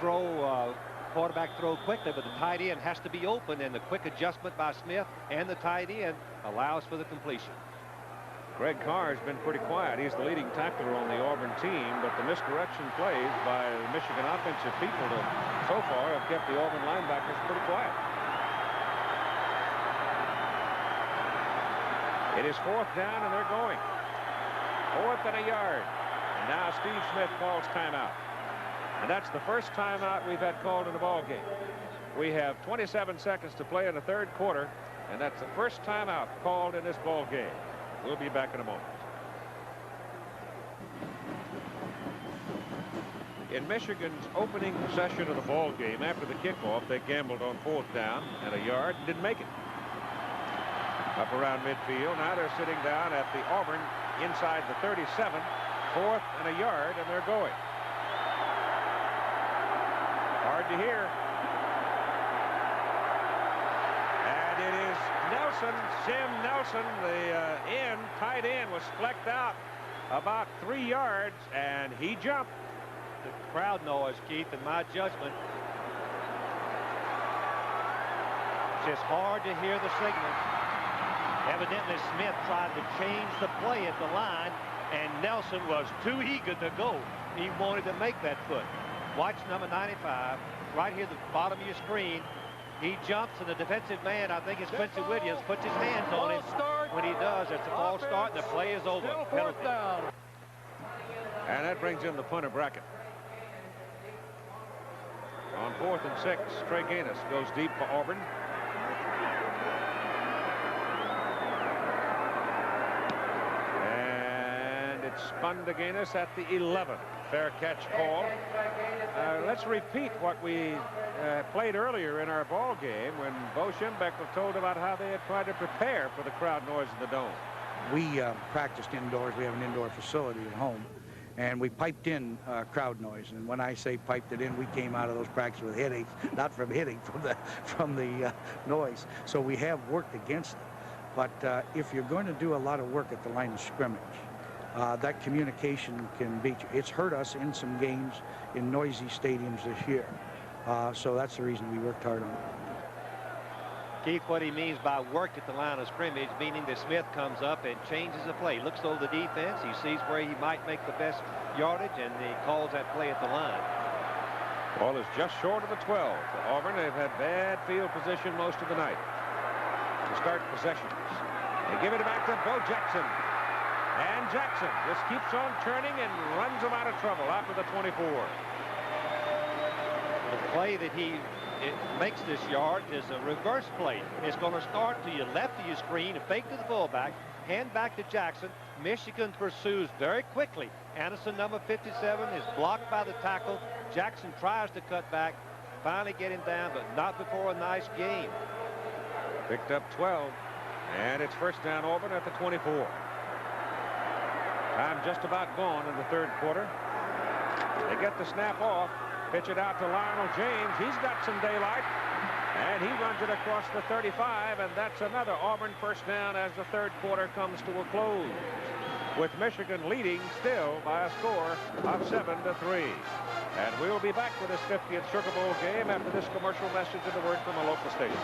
throw, quarterback throw quickly, but the tight end has to be open, and the quick adjustment by Smith and the tight end allows for the completion. Greg Carr has been pretty quiet. He's the leading tackler on the Auburn team, but the misdirection plays by the Michigan offensive people so far have kept the Auburn linebackers pretty quiet. It is 4th down, and they're going. 4th and a yard. And now Steve Smith calls timeout. And that's the first timeout we've had called in the ball game. We have 27 seconds to play in the 3rd quarter, and that's the first timeout called in this ball game. We'll be back in a moment. In Michigan's opening possession of the ball game, after the kickoff, they gambled on 4th down and a yard and didn't make it. Up around midfield, now they're sitting down at the Auburn inside the 37, 4th and a yard, and they're going. Hard to hear. And it is Nelson, Sim Nelson, the tight end, was flecked out about 3 yards, and he jumped. The crowd noise, Keith, in my judgment, it's just hard to hear the signals. Evidently, Smith tried to change the play at the line, and Nelson was too eager to go. He wanted to make that foot. Watch number 95, right here at the bottom of your screen. He jumps, and the defensive man, I think it's Quincy Williams, puts his hands on him. When he does, it's a false start, and the play is over. Penalty. And that brings in the punter bracket. On 4th and 6, Trey Gaines goes deep for Auburn. And it's spun to Gaines at the 11. Fair catch call. Let's repeat what we played earlier in our ball game when Bo Schembechler told about how they had tried to prepare for the crowd noise in the dome. We practiced indoors. We have an indoor facility at home, and we piped in crowd noise. And when I say piped it in, we came out of those practices with headaches, not from hitting, from the noise. So we have worked against it. But if you're going to do a lot of work at the line of scrimmage, that communication can beat you. It's hurt us in some games in noisy stadiums this year. So that's the reason we worked hard on it. Keith, what he means by work at the line of scrimmage, meaning that Smith comes up and changes the play, looks over the defense, he sees where he might make the best yardage, and he calls that play at the line. Ball is just short of the 12. For Auburn, they've had bad field position most of the night to start possessions. They give it back to Bo Jackson. And Jackson just keeps on turning and runs them out of trouble after the 24. The play that he makes this yard is a reverse play. It's going to start to your left of your screen, a fake to the fullback, hand back to Jackson. Michigan pursues very quickly. Anderson, number 57, is blocked by the tackle. Jackson tries to cut back, finally get him down, but not before a nice game. Picked up 12, and it's first down Auburn at the 24. Time just about gone in the third quarter. They get the snap off. Pitch it out to Lionel James. He's got some daylight. And he runs it across the 35, and that's another Auburn first down as the third quarter comes to a close, with Michigan leading still by a score of 7-3. And we'll be back with this 50th Sugar Bowl game after this commercial message and a word from a local station.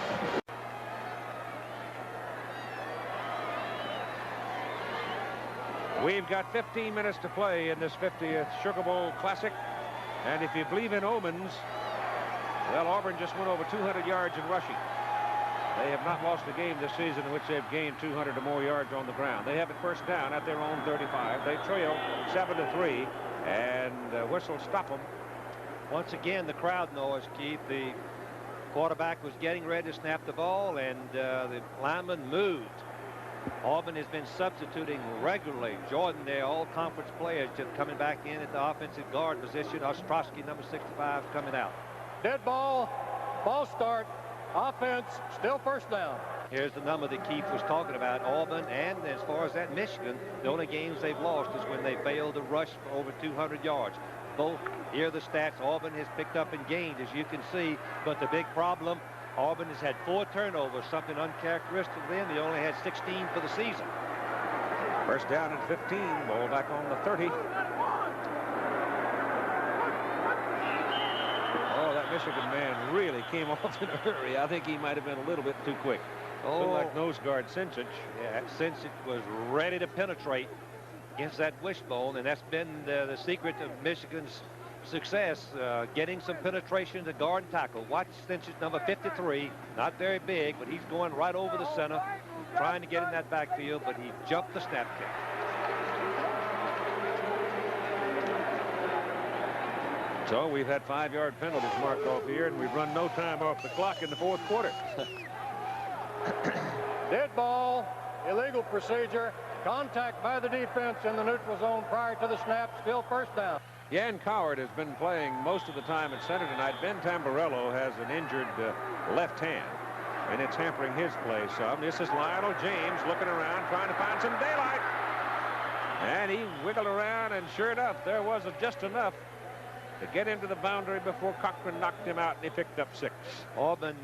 We've got 15 minutes to play in this 50th Sugar Bowl Classic. And if you believe in omens, well, Auburn just went over 200 yards in rushing. They have not lost a game this season in which they've gained 200 or more yards on the ground. They have it first down at their own 35. They trail 7-3, and whistle stop them. Once again, the crowd noise, Keith. The quarterback was getting ready to snap the ball, and the lineman moved. Auburn has been substituting regularly. Jordan, their all-conference players, just coming back in at the offensive guard position. Ostrowski, number 65, coming out. Dead ball. Ball start. Offense. Still first down. Here's the number that Keith was talking about. Auburn, and as far as that Michigan, the only games they've lost is when they failed to rush for over 200 yards. Both, here are the stats. Auburn has picked up and gained, as you can see. But the big problem, Auburn has had 4 turnovers, something uncharacteristic of them. They only had 16 for the season. First down and 15. Ball back on the 30. Oh, that Michigan man really came off in a hurry. I think he might have been a little bit too quick. Oh, looked like nose guard Sincic. Yeah, Sincic was ready to penetrate against that wishbone, and that's been the secret of Michigan's success, getting some penetration to guard and tackle. Watch Sincic, number 53, not very big, but he's going right over the center, trying to get in that backfield, but he jumped the snap kick. So we've had 5-yard penalties marked off here, and we've run no time off the clock in the fourth quarter. Dead ball. Illegal procedure. Contact by the defense in the neutral zone prior to the snap. Still first down. Yan Coward has been playing most of the time at center tonight. Ben Tamburello has an injured left hand, and it's hampering his play some. This is Lionel James looking around, trying to find some daylight. And he wiggled around, and sure enough, there was just enough to get into the boundary before Cochran knocked him out, and he picked up 6. Auburn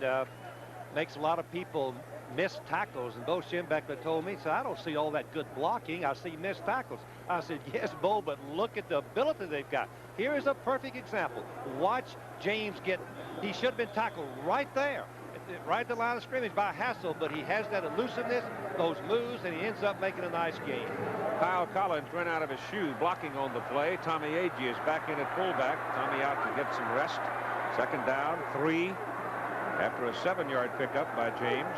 makes a lot of people miss tackles, and Bo Schembechler told me, so I don't see all that good blocking. I see missed tackles. I said, yes, Bo, but look at the ability they've got. Here is a perfect example. Watch James get, he should have been tackled right there, right at the line of scrimmage by Hassel, but he has that elusiveness, those moves, and he ends up making a nice game. Kyle Collins ran out of his shoe blocking on the play. Tommy Agee is back in at fullback. Tommy out to get some rest. Second down, 3 after a 7-yard pickup by James.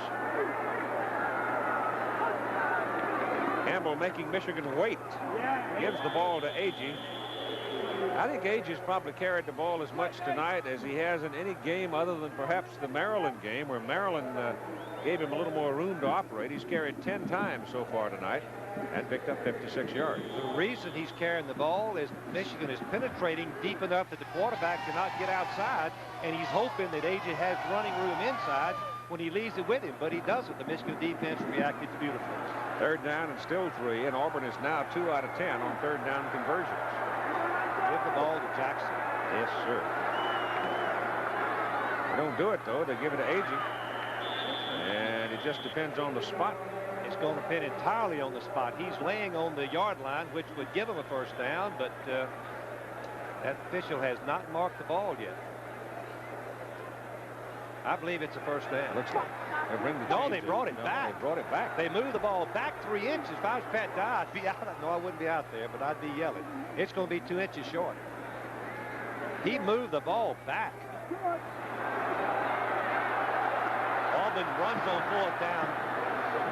Campbell making Michigan wait. Gives the ball to Agee. I think Agee's probably carried the ball as much tonight as he has in any game other than perhaps the Maryland game, where Maryland gave him a little more room to operate. He's carried 10 times so far tonight and picked up 56 yards. The reason he's carrying the ball is Michigan is penetrating deep enough that the quarterback cannot get outside, and he's hoping that Agee has running room inside when he leaves it with him, but he doesn't. The Michigan defense reacted beautifully. Third down and still 3, and Auburn is now 2 out of 10 on third down conversions. Give the ball to Jackson. Yes, sir. They don't do it, though. They give it to Agee. And it just depends on the spot. It's going to depend entirely on the spot. He's laying on the yard line, which would give him a first down, but that official has not marked the ball yet. I believe it's a first down. Looks like they brought it back. They brought it back. They moved the ball back 3 inches. If I was Pat Dye, I'd be out. No, I wouldn't be out there, but I'd be yelling. It's going to be 2 inches short. He moved the ball back. Auburn runs on 4th down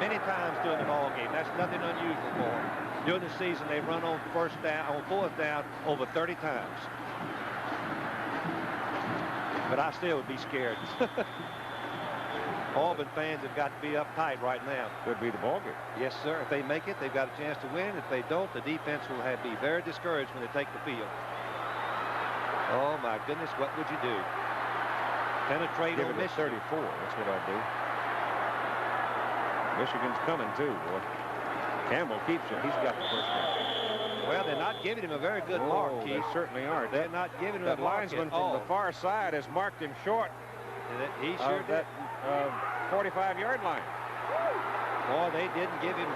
many times during the ball game. That's nothing unusual for them. During the season, they run on 4th down over 30 times. But I still would be scared. Auburn fans have got to be uptight right now. Could be the ball game. Yes, sir. If they make it, they've got a chance to win. If they don't, the defense will be very discouraged when they take the field. Oh, my goodness, what would you do? Penetrate on Michigan. 34, that's what I'd do. Michigan's coming, too, boy. Campbell keeps it. He's got the first down. Well, they're not giving him a very good mark, Keith. They certainly aren't. They're not giving him that a mark linesman at from all. the far side has marked him short. He sure did. That 45-yard line. Boy, they didn't give him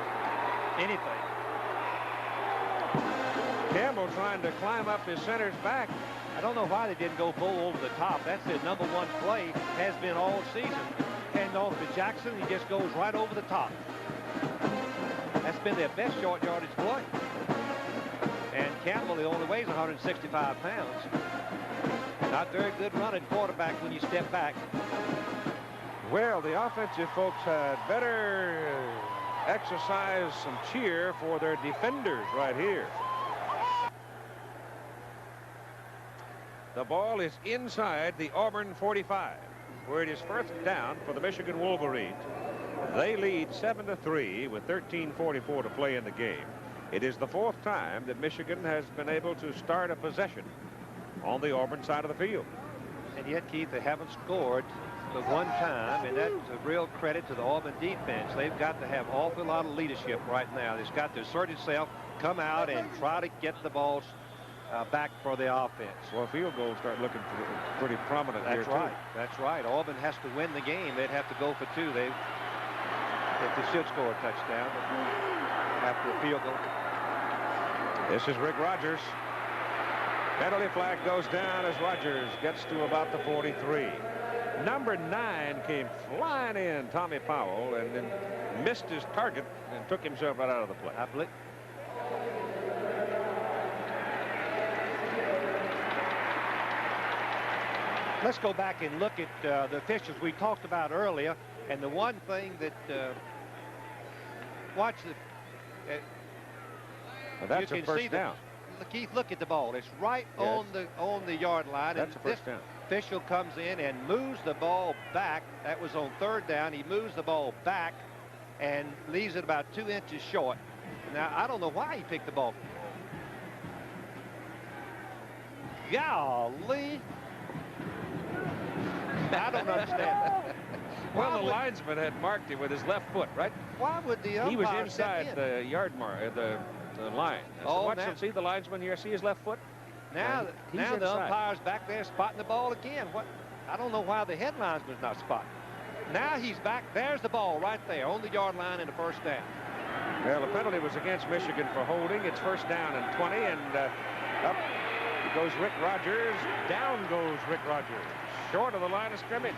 anything. Campbell trying to climb up his center's back. I don't know why they didn't go Bull over the top. That's their #1 play, has been all season. Hand off to Jackson, he just goes right over the top. That's been their best short yardage play. And Campbell, he only weighs 165 pounds. Not very good running quarterback when you step back. Well, the offensive folks had better exercise some cheer for their defenders right here. The ball is inside the Auburn 45, where it is first down for the Michigan Wolverines. They lead 7-3 with 13:44 to play in the game. It is the 4th time that Michigan has been able to start a possession on the Auburn side of the field. And yet, Keith, they haven't scored the one time, and that's a real credit to the Auburn defense. They've got to have an awful lot of leadership right now. It's got to assert itself, come out, and try to get the balls back for the offense. Well, field goals start looking pretty prominent here, That's right. That's right. Auburn has to win the game. They'd have to go for 2. If they should score a touchdown after a field goal. This is Rick Rogers. Penalty flag goes down as Rogers gets to about the 43. Number 9 came flying in, Tommy Powell, and then missed his target and took himself right out of the play. I believe. Let's go back and look at the officials we talked about earlier. And the one thing that watch the well, that's a first down. Keith, look at the ball. It's right on the yard line. That's and a first down. Official comes in and moves the ball back. That was on 3rd down. He moves the ball back and leaves it about 2 inches short. Now, I don't know why he picked the ball. Golly. I don't understand that. Well, the linesman had marked him with his left foot, right? Why would the umpire He was step inside the yard mark, the line. So watch him. See the linesman here. See his left foot. Now the umpire's back there spotting the ball again. What? I don't know why the head linesman's not spotting. Now he's back. There's the ball right there on the yard line in the first down. Well, the penalty was against Michigan for holding. It's first down and 20, and up goes Rick Rogers. Down goes Rick Rogers. Short of the line of scrimmage.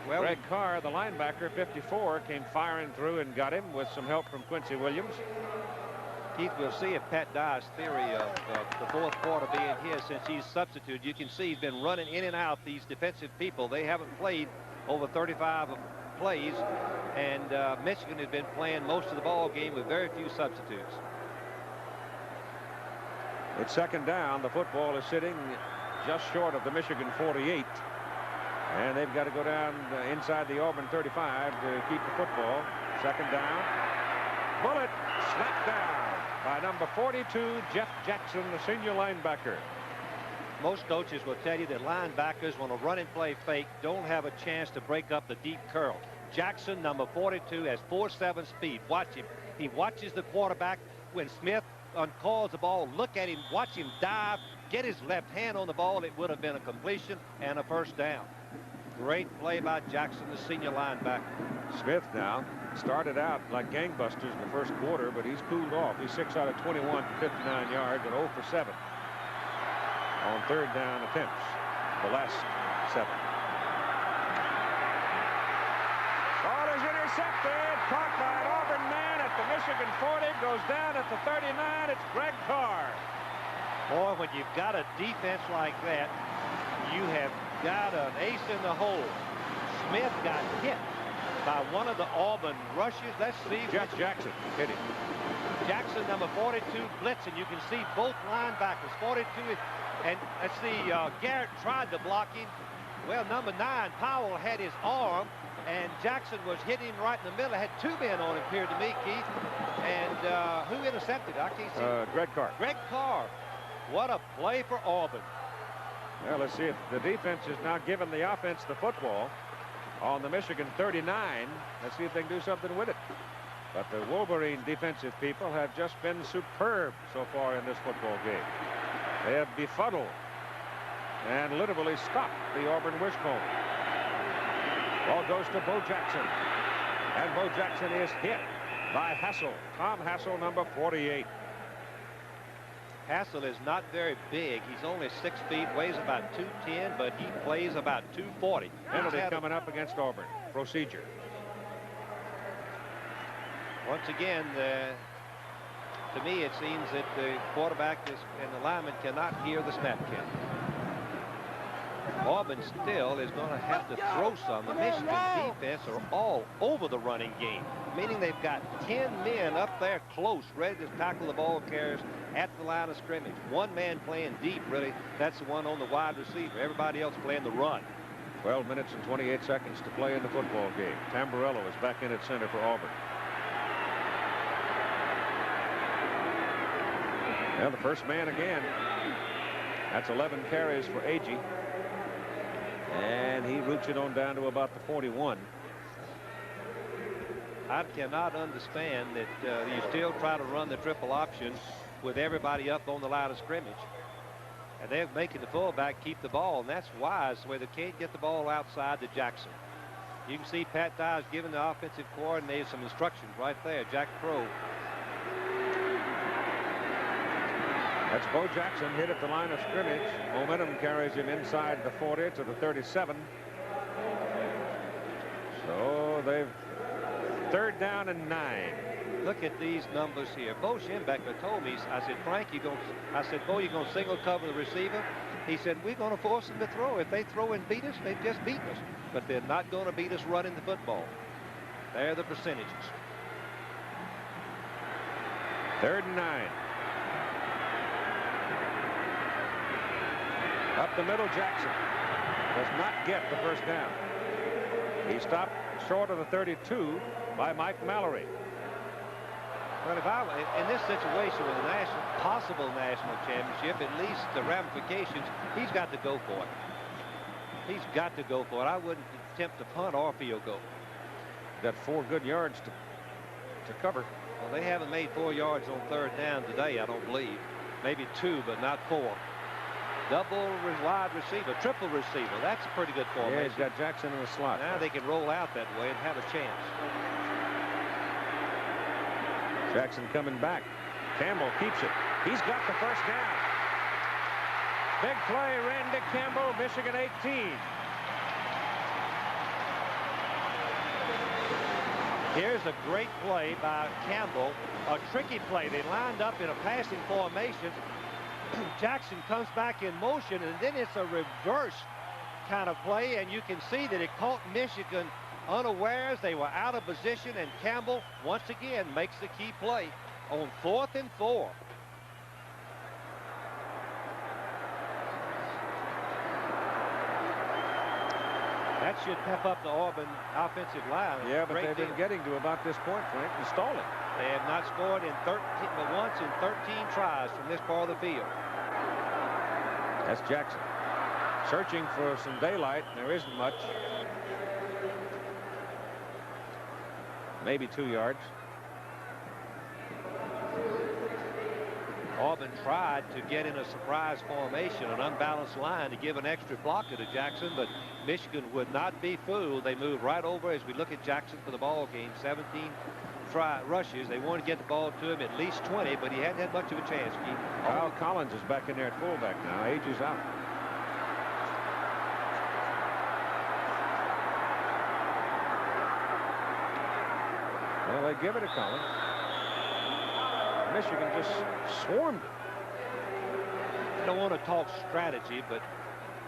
Well, Greg Carr, the linebacker, 54, came firing through and got him with some help from Quincy Williams. Keith, we'll see if Pat Dye's theory of the 4th quarter being his since he's substituted. You can see he's been running in and out these defensive people. They haven't played over 35 plays, and Michigan has been playing most of the ball game with very few substitutes. It's 2nd down. The football is sitting just short of the Michigan 48. And they've got to go down inside the Auburn 35 to keep the football. 2nd down. Bullet slapped down by number 42, Jeff Jackson, the senior linebacker. Most coaches will tell you that linebackers, when a run and play fake, don't have a chance to break up the deep curl. Jackson, number 42, has 4.7 speed. Watch him. He watches the quarterback. When Smith uncalls the ball, look at him, watch him dive, get his left hand on the ball. It would have been a completion and a first down. Great play by Jackson, the senior linebacker. Smith now started out like gangbusters in the first quarter, but he's cooled off. He's 6 out of 21 for 59 yards and 0 for 7 on 3rd down attempts. The last 7. Ball is intercepted. Caught by an Auburn man at the Michigan 40. Goes down at the 39. It's Greg Carr. Boy, when you've got a defense like that, you have got an ace in the hole. Smith got hit by one of the Auburn rushes. Let's see. Jeff Jackson hit him. Jackson, number 42, blitzing. You can see both linebackers, 42. And let's see, Garrett tried to block him. Well, number 9, Powell, had his arm, and Jackson was hitting him right in the middle. Had 2 men on him, appeared to me, Keith. And who intercepted? I can't see. Greg Carr. Greg Carr. What a play for Auburn. Well, let's see if the defense is now giving the offense the football on the Michigan 39. Let's see if they can do something with it. But the Wolverine defensive people have just been superb so far in this football game. They have befuddled and literally stopped the Auburn Wishbone. Ball goes to Bo Jackson. And Bo Jackson is hit by Hassel. Tom Hassel, number 48. Hassel is not very big. He's only 6 feet, weighs about 210, but he plays about 240. Penalty coming up against Auburn. Procedure. Once again, to me, it seems that the quarterback and the lineman cannot hear the snap count. Auburn still is going to have to throw some. The Michigan defense are all over the running game, meaning they've got 10 men up there close, ready to tackle the ball carriers at the line of scrimmage. One man playing deep, really. That's the one on the wide receiver. Everybody else playing the run. 12 minutes and 28 seconds to play in the football game. Tamburello is back in at center for Auburn. Well, the first man again. That's 11 carries for Agee. And he roots it on down to about the 41. I cannot understand that you still try to run the triple option with everybody up on the line of scrimmage. And they're making the fullback keep the ball, and that's wise, where they can't get the ball outside to Jackson. You can see Pat Dye is giving the offensive coordinator some instructions right there. Jack Crow. That's Bo Jackson hit at the line of scrimmage. Momentum carries him inside the 40 to the 37. So they've 3rd down and 9. Look at these numbers here. Bo Schembechler told me, I said, Frank, I said, Bo, you're going to single cover the receiver? He said, we're going to force them to throw. If they throw and beat us, they've just beaten us. But they're not going to beat us running the football. There are the percentages. 3rd and 9. Up the middle, Jackson does not get the first down. He stopped short of the 32 by Mike Mallory. Well, if I in this situation with a possible national championship, at least the ramifications, he's got to go for it. He's got to go for it. I wouldn't attempt to punt or field goal. Got 4 good yards to cover. Well, they haven't made 4 yards on 3rd down today, I don't believe. Maybe 2, but not 4. Double wide receiver, triple receiver. That's a pretty good formation. Yeah, he's got Jackson in the slot. Now they can roll out that way and have a chance. Jackson coming back. Campbell keeps it. He's got the first down. Big play, Randy Campbell, Michigan 18. Here's a great play by Campbell. A tricky play. They lined up in a passing formation. Jackson comes back in motion, and then it's a reverse kind of play, and you can see that it caught Michigan unawares. They were out of position, and Campbell once again makes the key play on 4th and 4. That should pep up the Auburn offensive line. Yeah, but they've been getting to about this point, Frank, and stalling. They have not scored in 13, but once in 13 tries from this part of the field. That's Jackson searching for some daylight. There isn't much. Maybe 2 yards. Auburn tried to get in a surprise formation, an unbalanced line, to give an extra blocker to Jackson, but Michigan would not be fooled. They moved right over as we look at Jackson for the ball game. 17 rushes. They wanted to get the ball to him at least 20, but he hadn't had much of a chance. Kyle Collins is back in there at fullback now. Agee's out. Well, they give it to Collins. Michigan just swarmed it. I don't want to talk strategy, but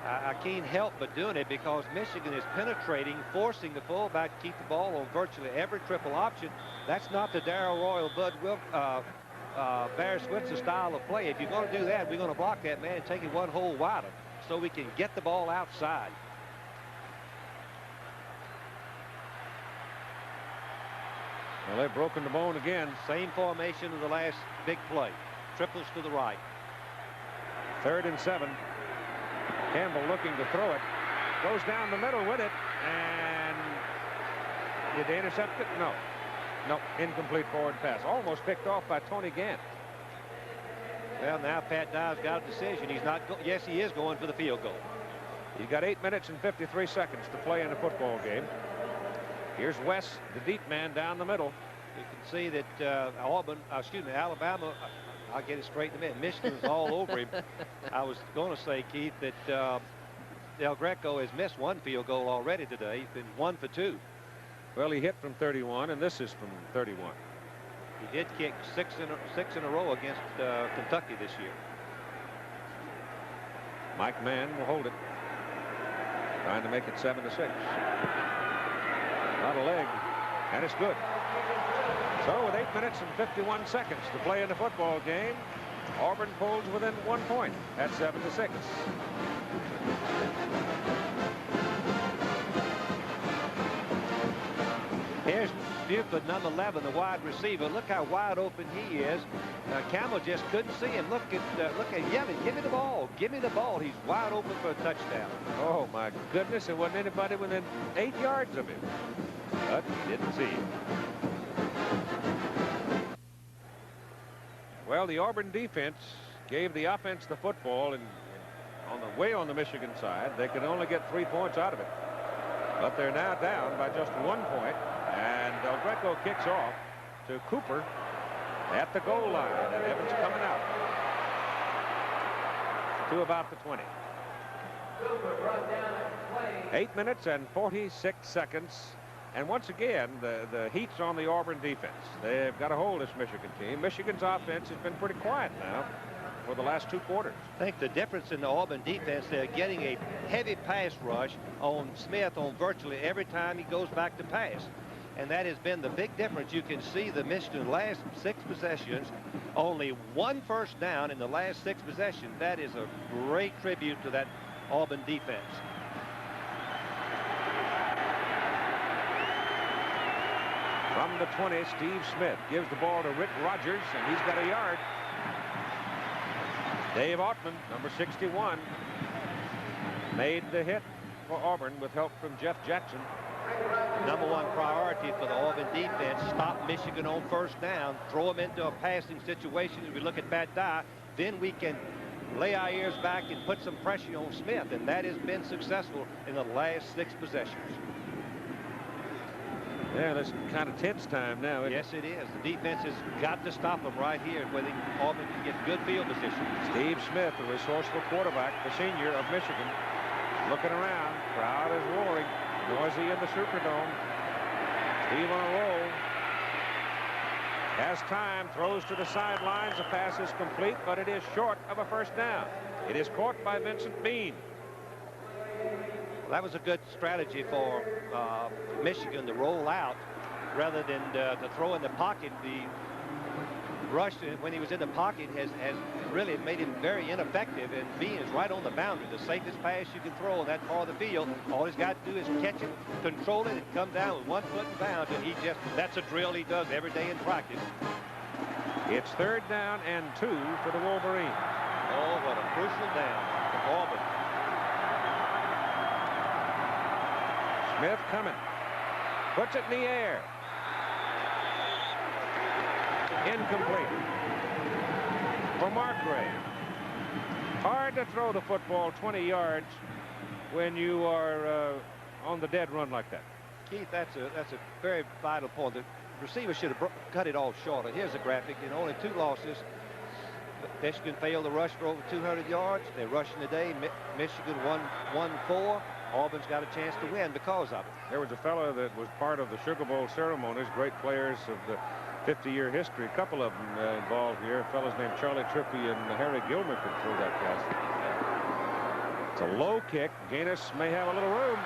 I can't help but doing it because Michigan is penetrating, forcing the fullback to keep the ball on virtually every triple option. That's not the Darrell Royal, Bud Bear Switzer style of play. If you're going to do that, we're going to block that man and take it one hole wider so we can get the ball outside. Well, they've broken the bone again. Same formation of the last big play. Triples to the right. 3rd and 7. Campbell looking to throw it. Goes down the middle with it. And did they intercept it? No. No, incomplete forward pass. Almost picked off by Tony Gant. Well, now Pat Dye's got a decision. He's not. Yes, he is going for the field goal. He's got 8 minutes and 53 seconds to play in a football game. Here's Wes, the deep man down the middle. You can see that Alabama, I'll get it straight in a minute. Michigan's all over him. I was going to say, Keith, that Del Greco has missed one field goal already today. He's been 1 for 2. Well, he hit from 31, and this is from 31. He did kick six in a row against Kentucky this year. Mike Mann will hold it. Trying to make it 7-6. Not a leg, and it's good. So with 8 minutes and 51 seconds to play in the football game, Auburn pulls within 1 point at 7-6. Here's Buford, number 11, the wide receiver. Look how wide open he is. Campbell just couldn't see him. Look at yelling, give me the ball, give me the ball. He's wide open for a touchdown. Oh my goodness, there wasn't anybody within 8 yards of him, but he didn't see him. Well, the Auburn defense gave the offense the football, and on the Michigan side, they could only get 3 points out of it. But they're now down by just 1 point, and Del Greco kicks off to Cooper at the goal line, and Evans coming out to about the 20. 8 minutes and 46 seconds. And once again, the heat's on the Auburn defense. They've got a hold of this Michigan team. Michigan's offense has been pretty quiet now for the last 2 quarters. I think the difference in the Auburn defense, they're getting a heavy pass rush on Smith on virtually every time he goes back to pass. And that has been the big difference. You can see the Michigan last 6 possessions, only 1 first down in the last 6 possessions. That is a great tribute to that Auburn defense. From the 20, Steve Smith gives the ball to Rick Rogers, and he's got a yard. Dave Ottman, number 61, made the hit for Auburn with help from Jeff Jackson. Number 1 priority for the Auburn defense, stop Michigan on first down, throw them into a passing situation. If we look at Pat Dye, then we can lay our ears back and put some pressure on Smith, and that has been successful in the last 6 possessions. Yeah, that's kind of tense time now, isn't Yes, it is. The defense has got to stop them right here where Auburn can get good field position. Steve Smith, the resourceful quarterback, the senior of Michigan, looking around. Crowd is roaring. Noisy in the Superdome. Steve on a roll. Has time, throws to the sidelines. The pass is complete, but it is short of a first down. It is caught by Vincent Bean. That was a good strategy for Michigan to roll out rather than to throw in the pocket. The rush when he was in the pocket has really made him very ineffective, and Bean is right on the boundary. The safest pass you can throw in that part of the field. All he's got to do is catch it, control it, and come down with 1 foot in bounds, and that's a drill he does every day in practice. It's 3rd down and 2 for the Wolverines. Oh, what a crucial down for Auburn. Smith coming. Puts it in the air. Incomplete. For Margrave. Hard to throw the football 20 yards when you are on the dead run like that. Keith, that's a very vital point. The receiver should have cut it off shorter. Here's a graphic. Only 2 losses. Michigan failed to rush for over 200 yards. They're rushing today. Michigan won 1-4. Auburn's got a chance to win because of it. There was a fellow that was part of the Sugar Bowl ceremonies, great players of the 50-year history. A couple of them involved here. Fellows named Charlie Trippi and Harry Gilmer could throw that pass. It's a low kick. Gaines may have a little room.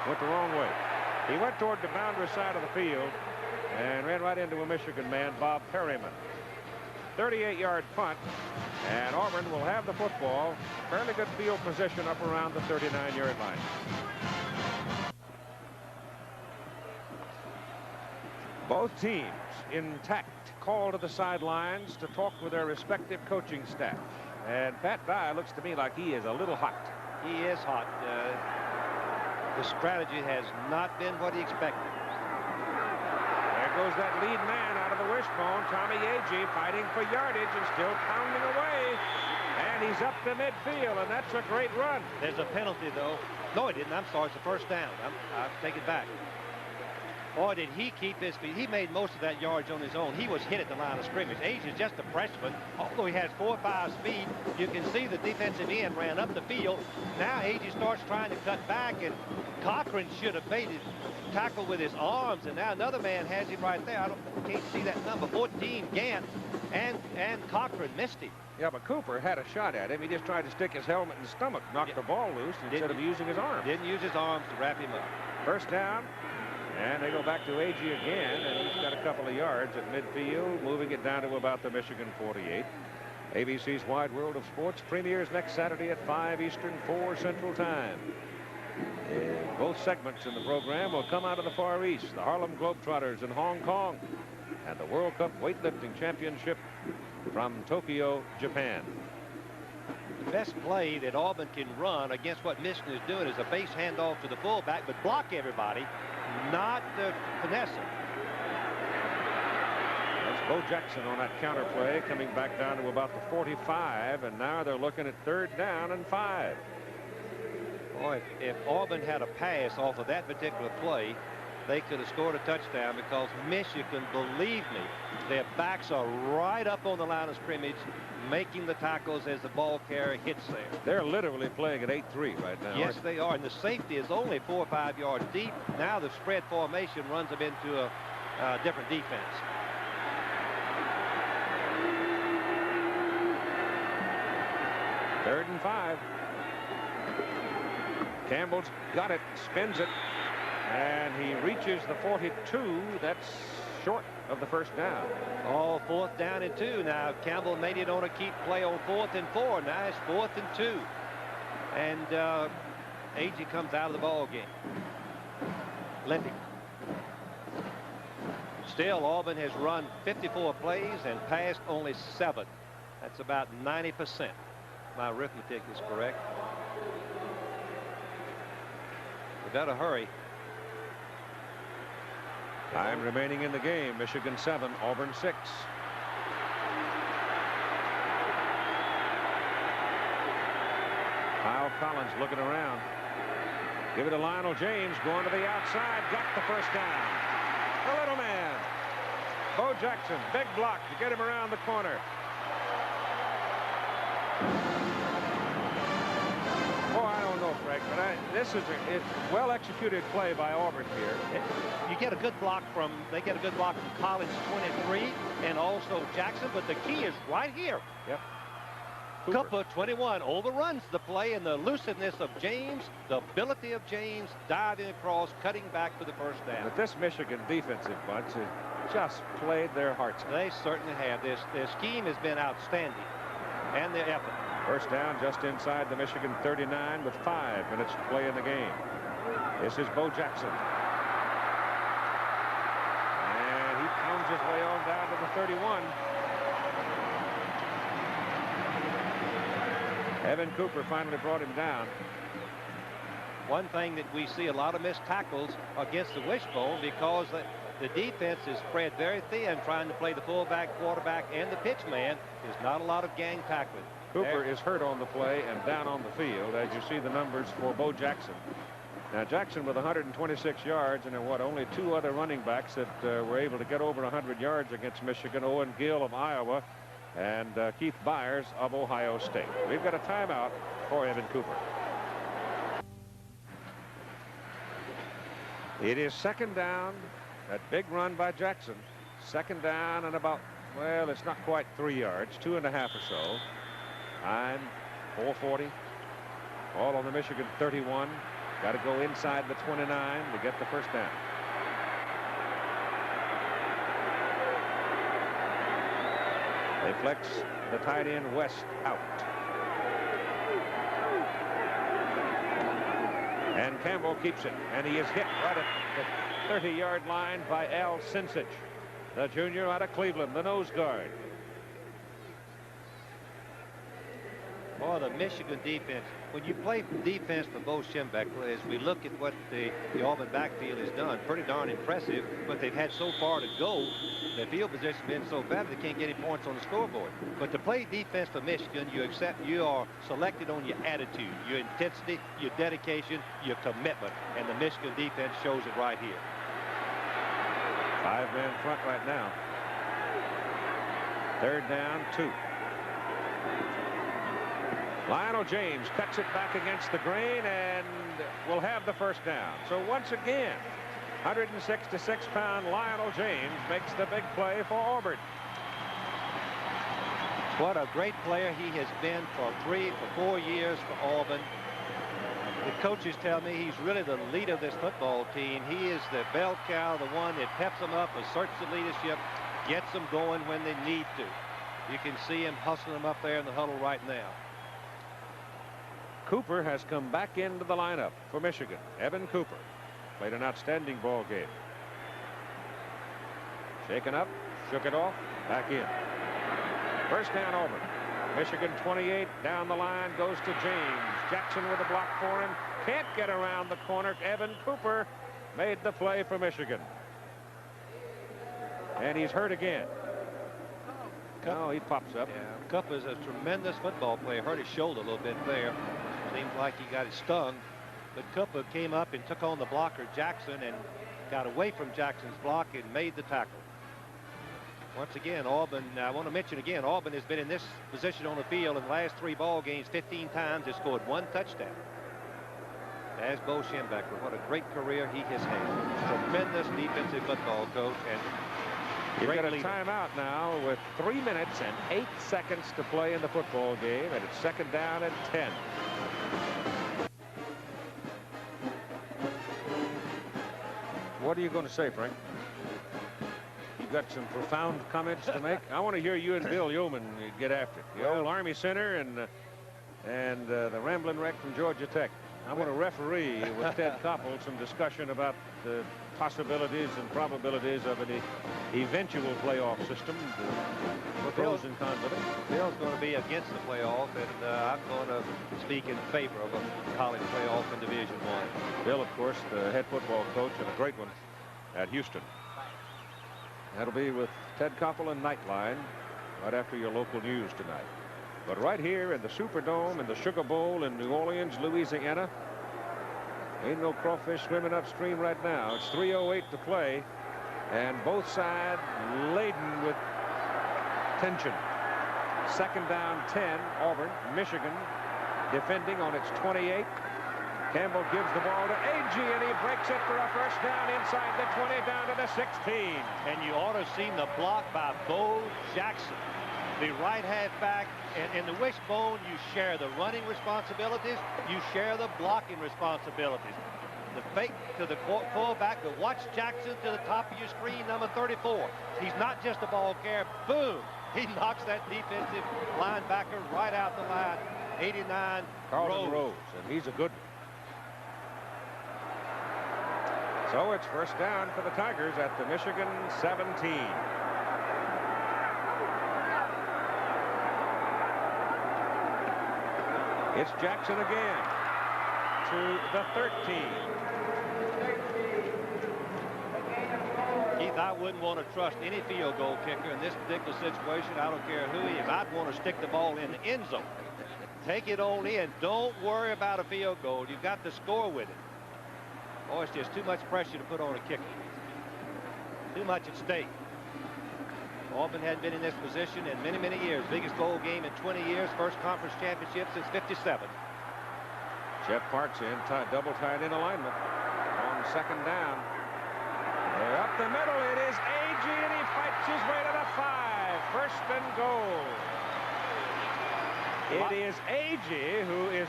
Went the wrong way. He went toward the boundary side of the field and ran right into a Michigan man, Bob Perryman. 38-yard punt, and Auburn will have the football. Fairly good field position up around the 39-yard line. Both teams intact, called to the sidelines to talk with their respective coaching staff. And Pat Dye looks to me like he is a little hot. He is hot. The strategy has not been what he expected. goes that lead man out of the wishbone. Tommy Agee fighting for yardage and still pounding away. And he's up to midfield, and that's a great run. There's a penalty, though. No, he didn't. I'm sorry. It's a first down. I'll take it back. Boy, did he keep his feet. He made most of that yardage on his own. He was hit at the line of scrimmage. Age is just a freshman. Although he has 4.5 speed, you can see the defensive end ran up the field. Now Agee starts trying to cut back, and Cochran should have made his tackle with his arms, and now another man has him right there. I can't see that number. 14, Gant, and Cochran missed him. Yeah, but Cooper had a shot at him. He just tried to stick his helmet in his stomach, knocked the ball loose instead of using his arms. Didn't use his arms to wrap him up. First down, and they go back to Agee again, and he's got a couple of yards at midfield, moving it down to about the Michigan 48. ABC's Wide World of Sports premieres next Saturday at 5 Eastern, 4 Central Time. Both segments in the program will come out of the Far East, the Harlem Globetrotters in Hong Kong, and the World Cup Weightlifting Championship from Tokyo, Japan. The best play that Auburn can run against what Michigan is doing is a base handoff to the fullback, but block everybody, not finesse it. That's Bo Jackson on that counter play, coming back down to about the 45, and now they're looking at 3rd down and 5. Boy, if Auburn had a pass off of that particular play, they could have scored a touchdown, because Michigan, believe me, their backs are right up on the line of scrimmage, making the tackles as the ball carrier hits there. They're literally playing at 8-3 right now. Yes, they are. And the safety is only 4 or 5 yards deep. Now the spread formation runs them into a different defense. Third and 5. Campbell's got it, spins it, and he reaches the 42. That's short of the first down. Oh, 4th down and 2. Now Campbell made it on a keep play on 4th and 4. Now it's 4th and 2. And Agee comes out of the ball game. Limping. Still, Auburn has run 54 plays and passed only 7. That's about 90%. My arithmetic is correct. We better hurry. Time remaining in the game. Michigan 7, Auburn 6. Kyle Collins looking around. Give it to Lionel James, going to the outside. Got the first down. The little man. Bo Jackson, big block to get him around the corner. Oh, I don't know, Frank, but this is a well-executed play by Auburn here. You get a good block from, they get a good block from Collins, 23, and also Jackson, but the key is right here. Yep. Cooper, 21, overruns the play, and the lucidness of James, the ability of James, diving across, cutting back for the first down. But this Michigan defensive bunch has just played their hearts out. They certainly have. Their scheme has been outstanding, and their effort. First down just inside the Michigan 39 with 5 minutes to play in the game. This is Bo Jackson. And he pounds his way on down to the 31. Evan Cooper finally brought him down. One thing that we see a lot of missed tackles against the wishbone, because the defense is spread very thin, trying to play the fullback, quarterback, and the pitch man. There's not a lot of gang tackling. Cooper is hurt on the play and down on the field, as you see the numbers for Bo Jackson. Now Jackson with 126 yards, and there what, only 2 other running backs that were able to get over 100 yards against Michigan. Owen Gill of Iowa and Keith Byers of Ohio State. We've got a timeout for Evan Cooper. It is 2nd down. That big run by Jackson. 2nd down and about, well, it's not quite 3 yards, 2.5 or so. Time 4:40. All on the Michigan 31. Got to go inside the 29 to get the first down. They flex the tight end West out. And Campbell keeps it, and he is hit right at the 30-yard line by Al Sinsich, the junior out of Cleveland, the nose guard. Or the Michigan defense. When you play defense for Bo Schembechler, as we look at what the Auburn backfield has done, pretty darn impressive, but they've had so far to go. The field position been so bad they can't get any points on the scoreboard. But to play defense for Michigan, you are selected on your attitude, your intensity, your dedication, your commitment, and the Michigan defense shows it right here. 5-man front right now. 3rd down, 2. Lionel James cuts it back against the grain and will have the first down. So once again, 166-pound Lionel James makes the big play for Auburn. What a great player he has been for 4 years for Auburn. The coaches tell me he's really the leader of this football team. He is the bell cow, the one that peps them up, asserts the leadership, gets them going when they need to. You can see him hustling them up there in the huddle right now. Cooper has come back into the lineup for Michigan. Evan Cooper played an outstanding ball game. Shaken up, shook it off, back in. First down, Auburn. Michigan 28 down the line, goes to James. Jackson with a block for him. Can't get around the corner. Evan Cooper made the play for Michigan. And he's hurt again. No, he pops up. Yeah, Cooper's a tremendous football player. Hurt his shoulder a little bit there. Seems like he got it stung. But Cooper came up and took on the blocker, Jackson, and got away from Jackson's block and made the tackle. Once again, Auburn, I want to mention again, Auburn has been in this position on the field in the last 3 ball games 15 times. Has scored 1 touchdown. As Bo Schembechler, what a great career he has had. Tremendous defensive football coach. And you've got a timeout now with 3 minutes and 8 seconds to play in the football game, and it's 2nd down and 10. What are you going to say, Frank? You've got some profound comments to make. I want to hear you and Bill Yeoman get after it. The old Army Center and the Ramblin' Wreck from Georgia Tech. I want to referee with Ted Koppel some discussion about the possibilities and probabilities of an eventual playoff system, the pros and cons of it. Bill's going to be against the playoff, and I'm going to speak in favor of a college playoff in Division I. Bill, of course, the head football coach, and a great one at Houston. That'll be with Ted Koppel and Nightline right after your local news tonight. But right here in the Superdome in the Sugar Bowl in New Orleans, Louisiana, ain't no crawfish swimming upstream right now. It's 3:08 to play, and both sides laden with tension. 2nd down 10, Auburn. Michigan defending on its 28. Campbell gives the ball to A.G., and he breaks it for a first down inside the 20, down to the 16. And you ought to have seen the block by Bo Jackson, the right halfback. And in the wishbone, you share the running responsibilities, you share the blocking responsibilities. The fake to the fullback, but watch Jackson to the top of your screen, number 34. He's not just a ball carrier. Boom! He knocks that defensive linebacker right out the line. 89, Carlton Rose, and he's a good one. So it's first down for the Tigers at the Michigan 17. It's Jackson again to the 13. Keith, I wouldn't want to trust any field goal kicker in this particular situation. I don't care who he is. I'd want to stick the ball in the end zone. Take it on in. Don't worry about a field goal. You've got to score with it. Oh, it's just too much pressure to put on a kicker. Too much at stake. Auburn hadn't been in this position in many, many years. Biggest bowl game in 20 years. First conference championship since '57. Jeff Parks in, double tight in alignment. On 2nd down. They're up the middle. It is A.G., and he fights his way to the 5. First and goal. It is A.G. who is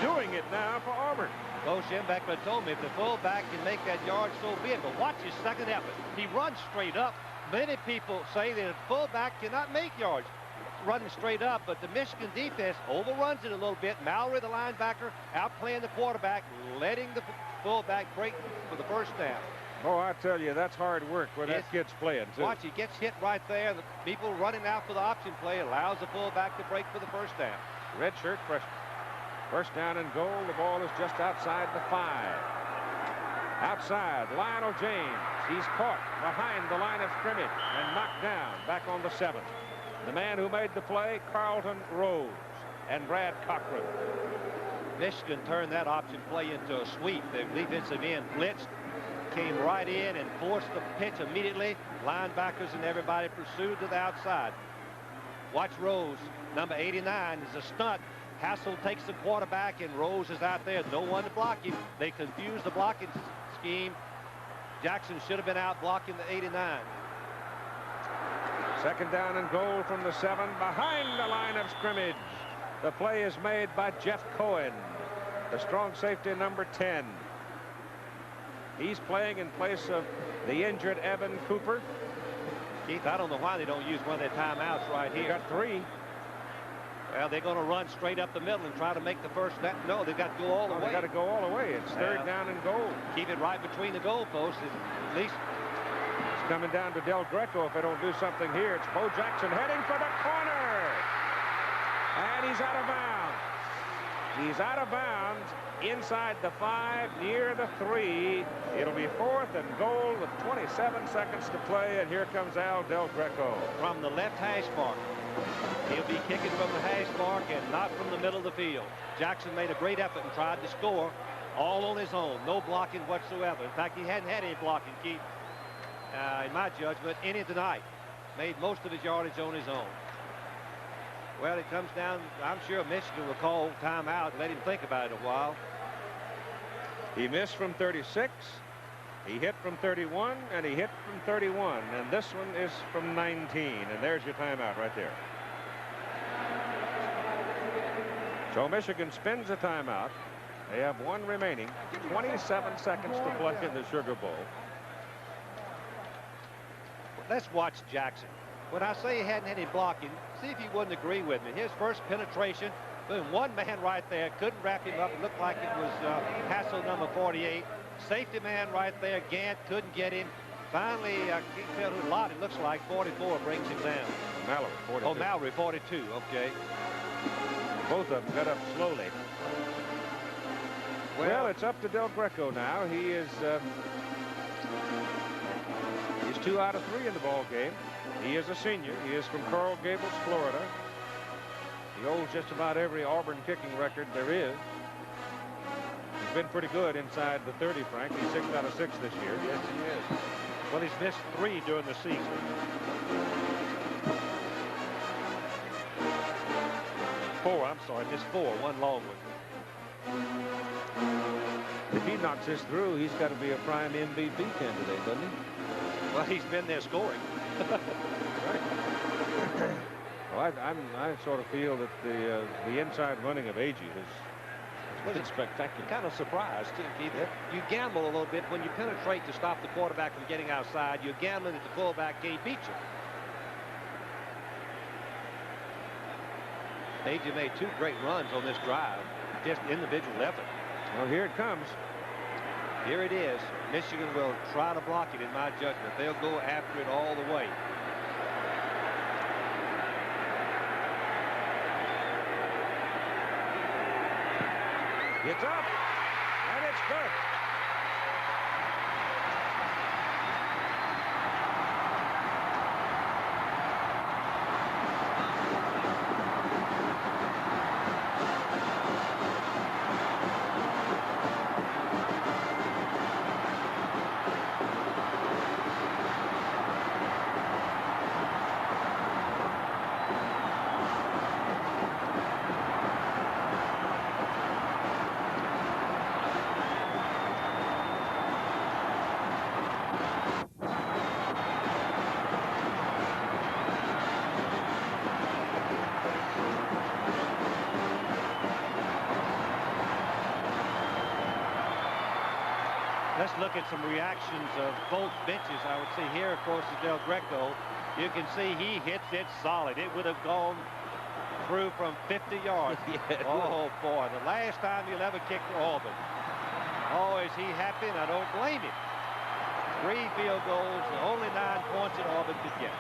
doing it now for Auburn. Bo Schembechler told me if the fullback can make that yard, so be it. But watch his second effort. He runs straight up. Many people say that a fullback cannot make yards running straight up, but the Michigan defense overruns it a little bit. Mallory, the linebacker, outplaying the quarterback, letting the fullback break for the first down. Oh, I tell you, that's hard work when that kid's playing, too. Watch, he gets hit right there. The people running out for the option play allows the fullback to break for the first down. Red shirt freshman. First down and goal. The ball is just outside the 5. Outside, Lionel James. He's caught behind the line of scrimmage and knocked down back on the 7. The man who made the play, Carlton Rose and Brad Cochran. Michigan turned that option play into a sweep. The defensive end blitzed, came right in and forced the pitch immediately. Linebackers and everybody pursued to the outside. Watch Rose, number 89, is a stunt. Hassel takes the quarterback and Rose is out there. No one to block him. They confuse the blocking scheme. Jackson should have been out blocking the 89. Second down and goal from the 7 behind the line of scrimmage. The play is made by Jeff Cohen, the strong safety number 10. He's playing in place of the injured Evan Cooper. Keith, I don't know why they don't use one of their timeouts right here. They got 3. Well, they're going to run straight up the middle and try to make the first. No, they've got to go all the way. They got to go all the way. It's third down and goal. Keep it right between the goalposts. At least it's coming down to Del Greco if they don't do something here. It's Bo Jackson heading for the corner. And he's out of bounds. He's out of bounds inside the 5, near the 3. It'll be 4th and goal with 27 seconds to play. And here comes Al Del Greco. From the left hash mark. He'll be kicking from the hash mark and not from the middle of the field. Jackson made a great effort and tried to score all on his own. No blocking whatsoever. In fact, he hadn't had any blocking, Keith, in my judgment, any tonight. Made most of his yardage on his own. Well, it comes down, I'm sure Michigan will call timeout and let him think about it a while. He missed from 36. He hit from 31, and he hit from 31. And this one is from 19. And there's your timeout right there. So Michigan spins a timeout. They have 1 remaining. 27 seconds to play in the Sugar Bowl. Let's watch Jackson. When I say he hadn't had any blocking, see if you wouldn't agree with me. His first penetration, boom, one man right there, couldn't wrap him up. It looked like it was Hassel number 48. Safety man right there, Gant couldn't get him. Finally, a lot, it looks like 44 brings him down. Mallory, 42. Oh, Mallory, 42, okay. Both of them got up slowly. Well, it's up to Del Greco now. He is he's 2 out of 3 in the ball game. He is a senior. He is from Coral Gables, Florida. He holds just about every Auburn kicking record there is. He's been pretty good inside the 30, Frank. He's 6 out of 6 this year. Yes, he is. Well, he's missed 3 during the season. 4, I'm sorry, missed 4, 1 long one. If he knocks this through, he's got to be a prime MVP candidate, doesn't he? Well, he's been there scoring. Well, I sort of feel that the inside running of Agee has been spectacular. Kind of surprised, too, Keith. You gamble a little bit when you penetrate to stop the quarterback from getting outside. You're gambling that the fullback can't beat you. Agee made 2 great runs on this drive. Just individual effort. Well, here it comes. Here it is. Michigan will try to block it, in my judgment. They'll go after it all the way. It's up, and it's good. Let's look at some reactions of both benches. I would say here, of course, is Del Greco. You can see he hits it solid. It would have gone through from 50 yards. Oh, boy, the last time he'll ever kick for Auburn. Oh, is he happy? And I don't blame him. 3 field goals, the only 9 points that Auburn could get.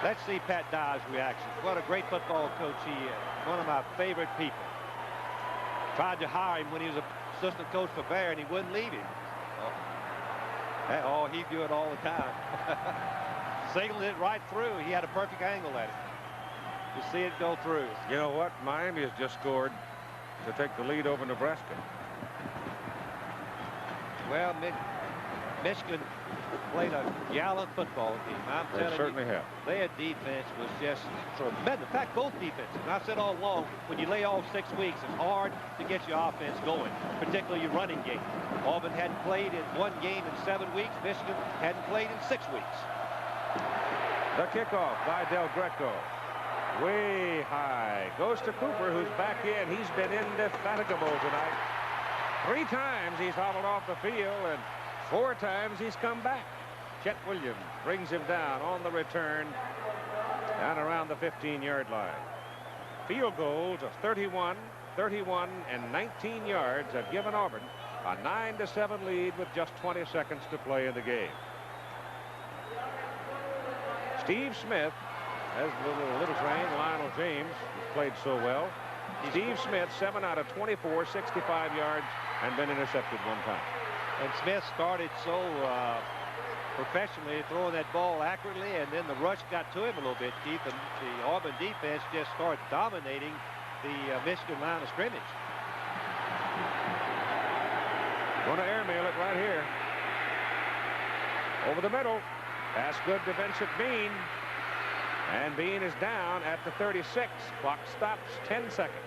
Let's see Pat Dye's reaction. What a great football coach he is. One of my favorite people. Tried to hire him when he was assistant coach for Bear, and he wouldn't leave him. Oh, he'd do it all the time. Signaled it right through. He had a perfect angle at it. You see it go through. You know what? Miami has just scored to take the lead over Nebraska. Well, Michigan played a gallant football team. I'm telling you. They certainly have. Their defense was just tremendous. In fact, both defenses. And I've said all along, when you lay off 6 weeks, it's hard to get your offense going, particularly your running game. Auburn hadn't played in 1 game in 7 weeks. Michigan hadn't played in 6 weeks. The kickoff by Del Greco. Way high. Goes to Cooper, who's back in. He's been indefatigable tonight. 3 times he's hobbled off the field, and 4 times he's come back. Chet Williams brings him down on the return, down around the 15-yard line. Field goals of 31, 31, and 19 yards have given Auburn a 9-7 lead with just 20 seconds to play in the game. Steve Smith has little train. Lionel James played so well. Steve Smith, 7 out of 24, 65 yards, and been intercepted 1 time. And Smith started so professionally, throwing that ball accurately, and then the rush got to him a little bit, Keith, and the Auburn defense just started dominating the Michigan line of scrimmage. Going to airmail it right here. Over the middle. Pass good to Vincent Bean. And Bean is down at the 36. Clock stops, 10 seconds.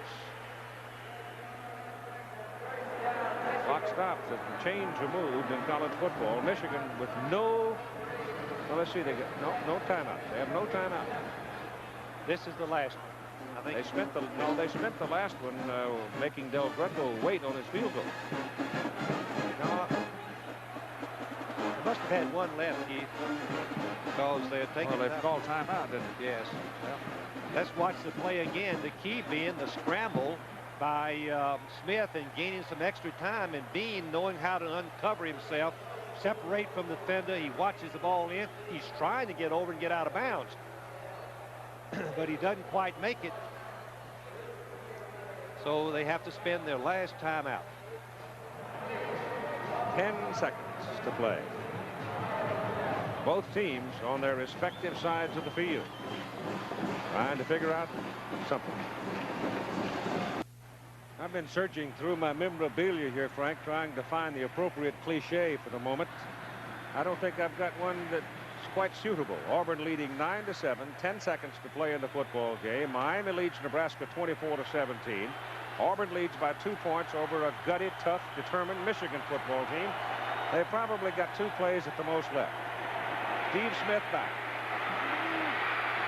Clock stops as the chains removed in college football. Michigan with no, well, let's see, they get no timeout. They have no timeout. This is the last one. I think they spent the last one making Del Greco wait on his field goal. No, they must have had 1 left, Keith, because they're taking. Well, they've called timeout, didn't they? Yes. Well, let's watch the play again. The key being the scramble by Smith and gaining some extra time, and Bean knowing how to uncover himself, separate from the defender. He watches the ball in. He's trying to get over and get out of bounds, but he doesn't quite make it. So they have to spend their last timeout. 10 seconds to play. Both teams on their respective sides of the field, trying to figure out something. I've been searching through my memorabilia here, Frank, trying to find the appropriate cliche for the moment. I don't think I've got one that's quite suitable. Auburn leading 9-7, 10 seconds to play in the football game. Miami leads Nebraska 24-17. Auburn leads by 2 points over a gutty, tough, determined Michigan football team. They've probably got 2 plays at the most left. Steve Smith back.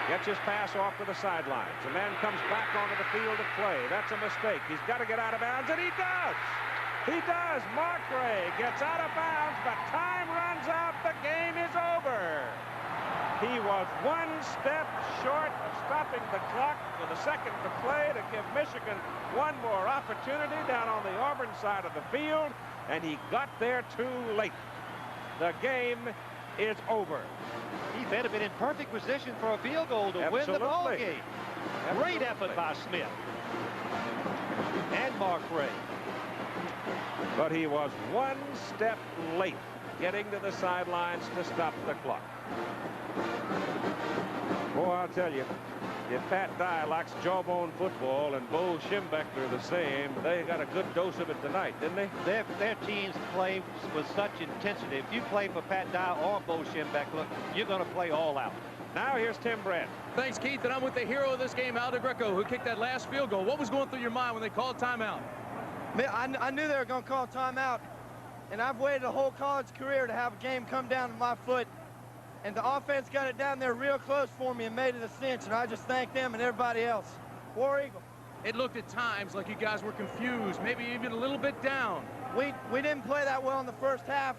Gets his pass off to the sidelines. The man comes back onto the field to play. That's a mistake. He's got to get out of bounds, and he does. He does. Mark Ray gets out of bounds, but time runs out. The game is over. He was 1 step short of stopping the clock with a second to play to give Michigan 1 more opportunity down on the Auburn side of the field, and he got there too late. The game is over. They'd have been in perfect position for a field goal to win the ball game. Great effort by Smith and Mark Ray. But he was 1 step late getting to the sidelines to stop the clock. Boy, I'll tell you, if Pat Dye likes jawbone football and Bo Schembechler the same, they got a good dose of it tonight, didn't they? Their teams play with such intensity. If you play for Pat Dye or Bo Schembechler, you're going to play all out. Now here's Tim Brent. Thanks, Keith, and I'm with the hero of this game, Al DeGreco, who kicked that last field goal. What was going through your mind when they called timeout? I knew they were going to call timeout, and I've waited a whole college career to have a game come down to my foot. And the offense got it down there real close for me and made it a cinch, and I just thank them and everybody else. War Eagle. It looked at times like you guys were confused, maybe even a little bit down. We didn't play that well in the first half,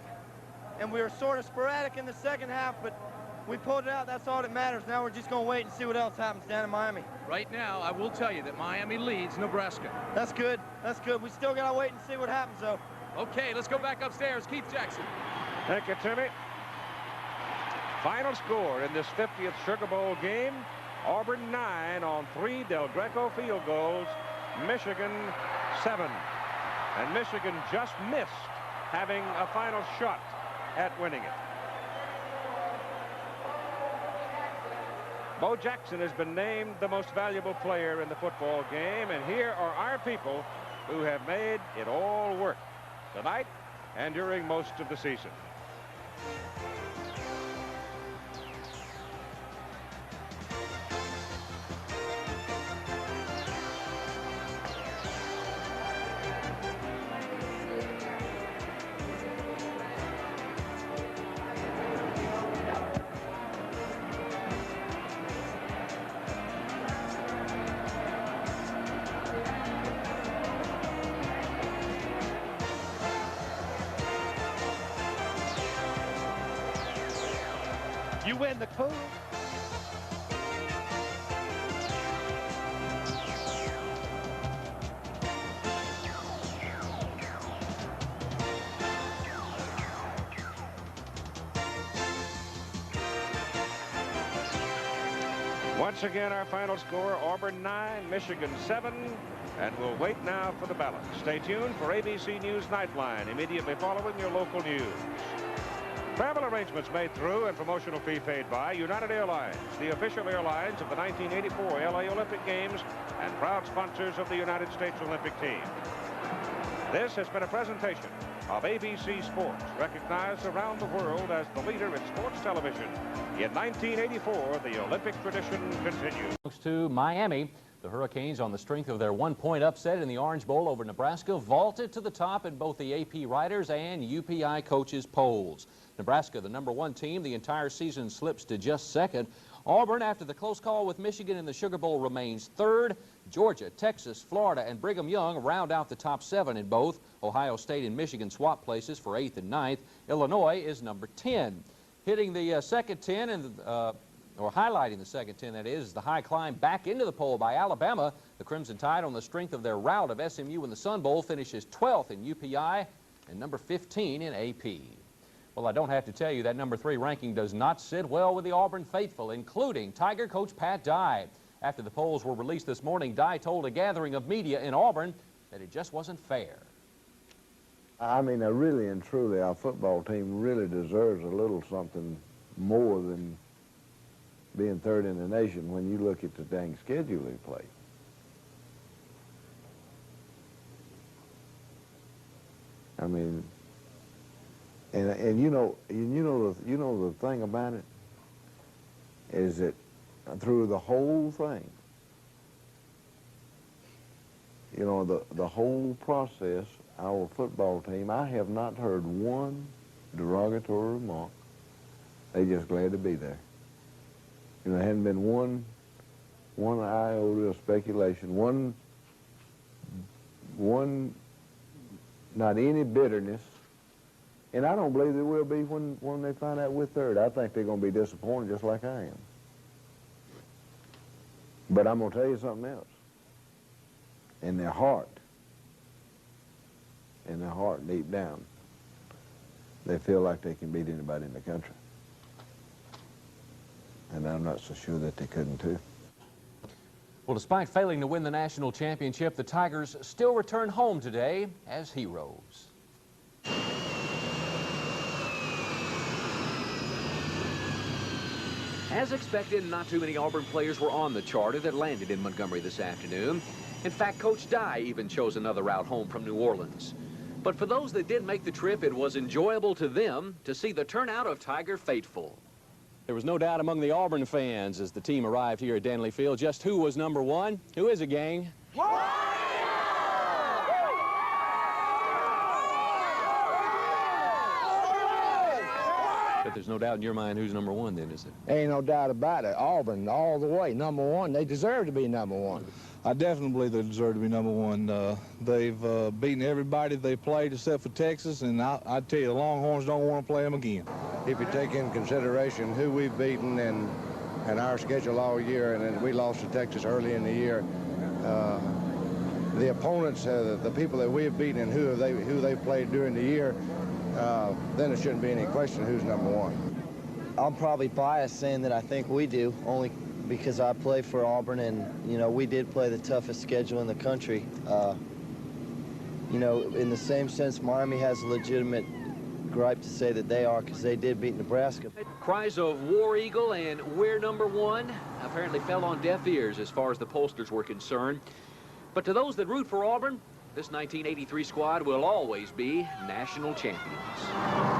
and we were sort of sporadic in the second half, but we pulled it out. That's all that matters. Now we're just going to wait and see what else happens down in Miami. Right now, I will tell you that Miami leads Nebraska. That's good. That's good. We still got to wait and see what happens, though. Okay, let's go back upstairs. Keith Jackson. Thank you, Timmy. Final score in this 50th Sugar Bowl game, Auburn 9 on 3 Del Greco field goals, Michigan 7. And Michigan just missed having a final shot at winning it. Bo Jackson has been named the most valuable player in the football game, and here are our people who have made it all work tonight and during most of the season. You win the pool. Once again, our final score, Auburn 9, Michigan 7, and we'll wait now for the ballot. Stay tuned for ABC News Nightline immediately following your local news. Travel arrangements made through and promotional fee paid by United Airlines, the official airlines of the 1984 LA Olympic Games and proud sponsors of the United States Olympic team. This has been a presentation of ABC Sports, recognized around the world as the leader in sports television. In 1984, the Olympic tradition continues. To Miami, the Hurricanes, on the strength of their one-point upset in the Orange Bowl over Nebraska, vaulted to the top in both the AP writers and UPI coaches polls. Nebraska, the #1 team, the entire season slips to just second. Auburn, after the close call with Michigan in the Sugar Bowl, remains third. Georgia, Texas, Florida, and Brigham Young round out the top 7 in both. Ohio State and Michigan swap places for 8th and 9th. Illinois is number 10. Hitting the second 10 and or highlighting the second 10, that is the high climb back into the poll by Alabama. The Crimson Tide, on the strength of their rout of SMU in the Sun Bowl, finishes 12th in UPI and number 15 in AP. Well, I don't have to tell you that number 3 ranking does not sit well with the Auburn faithful, including Tiger coach Pat Dye. After the polls were released this morning, Dye told a gathering of media in Auburn that it just wasn't fair. I mean, really and truly, our football team really deserves a little something more than being third in the nation when you look at the dang schedule they play. I mean, and you know the thing about it is that through the whole thing, you know, the whole process, our football team, I have not heard one derogatory remark. They just glad to be there. You know, there hadn't been one iota of speculation, one not any bitterness. And I don't believe there will be when they find out we're third. I think they're going to be disappointed just like I am. But I'm going to tell you something else. In their heart deep down, they feel like they can beat anybody in the country. And I'm not so sure that they couldn't too. Well, despite failing to win the national championship, the Tigers still return home today as heroes. As expected, not too many Auburn players were on the charter that landed in Montgomery this afternoon. In fact, Coach Dye even chose another route home from New Orleans. But for those that did make the trip, it was enjoyable to them to see the turnout of Tiger faithful. There was no doubt among the Auburn fans as the team arrived here at Danley Field just who was #1. Who is it, gang? But there's no doubt in your mind who's #1 then, is it? Ain't no doubt about it. Auburn all the way, #1. They deserve to be #1. I definitely believe they deserve to be #1. They've beaten everybody they played except for Texas, and I tell you, the Longhorns don't want to play them again. If you take into consideration who we've beaten and our schedule all year, and then we lost to Texas early in the year, the opponents, the people that we have beaten and who they've played during the year, then there shouldn't be any question who's number one. I'm probably biased saying that I think we do, only because I play for Auburn, and, you know, we did play the toughest schedule in the country. You know, in the same sense, Miami has a legitimate gripe to say that they are, because they did beat Nebraska. Cries of War Eagle and we're number one apparently fell on deaf ears as far as the pollsters were concerned. But to those that root for Auburn, this 1983 squad will always be national champions.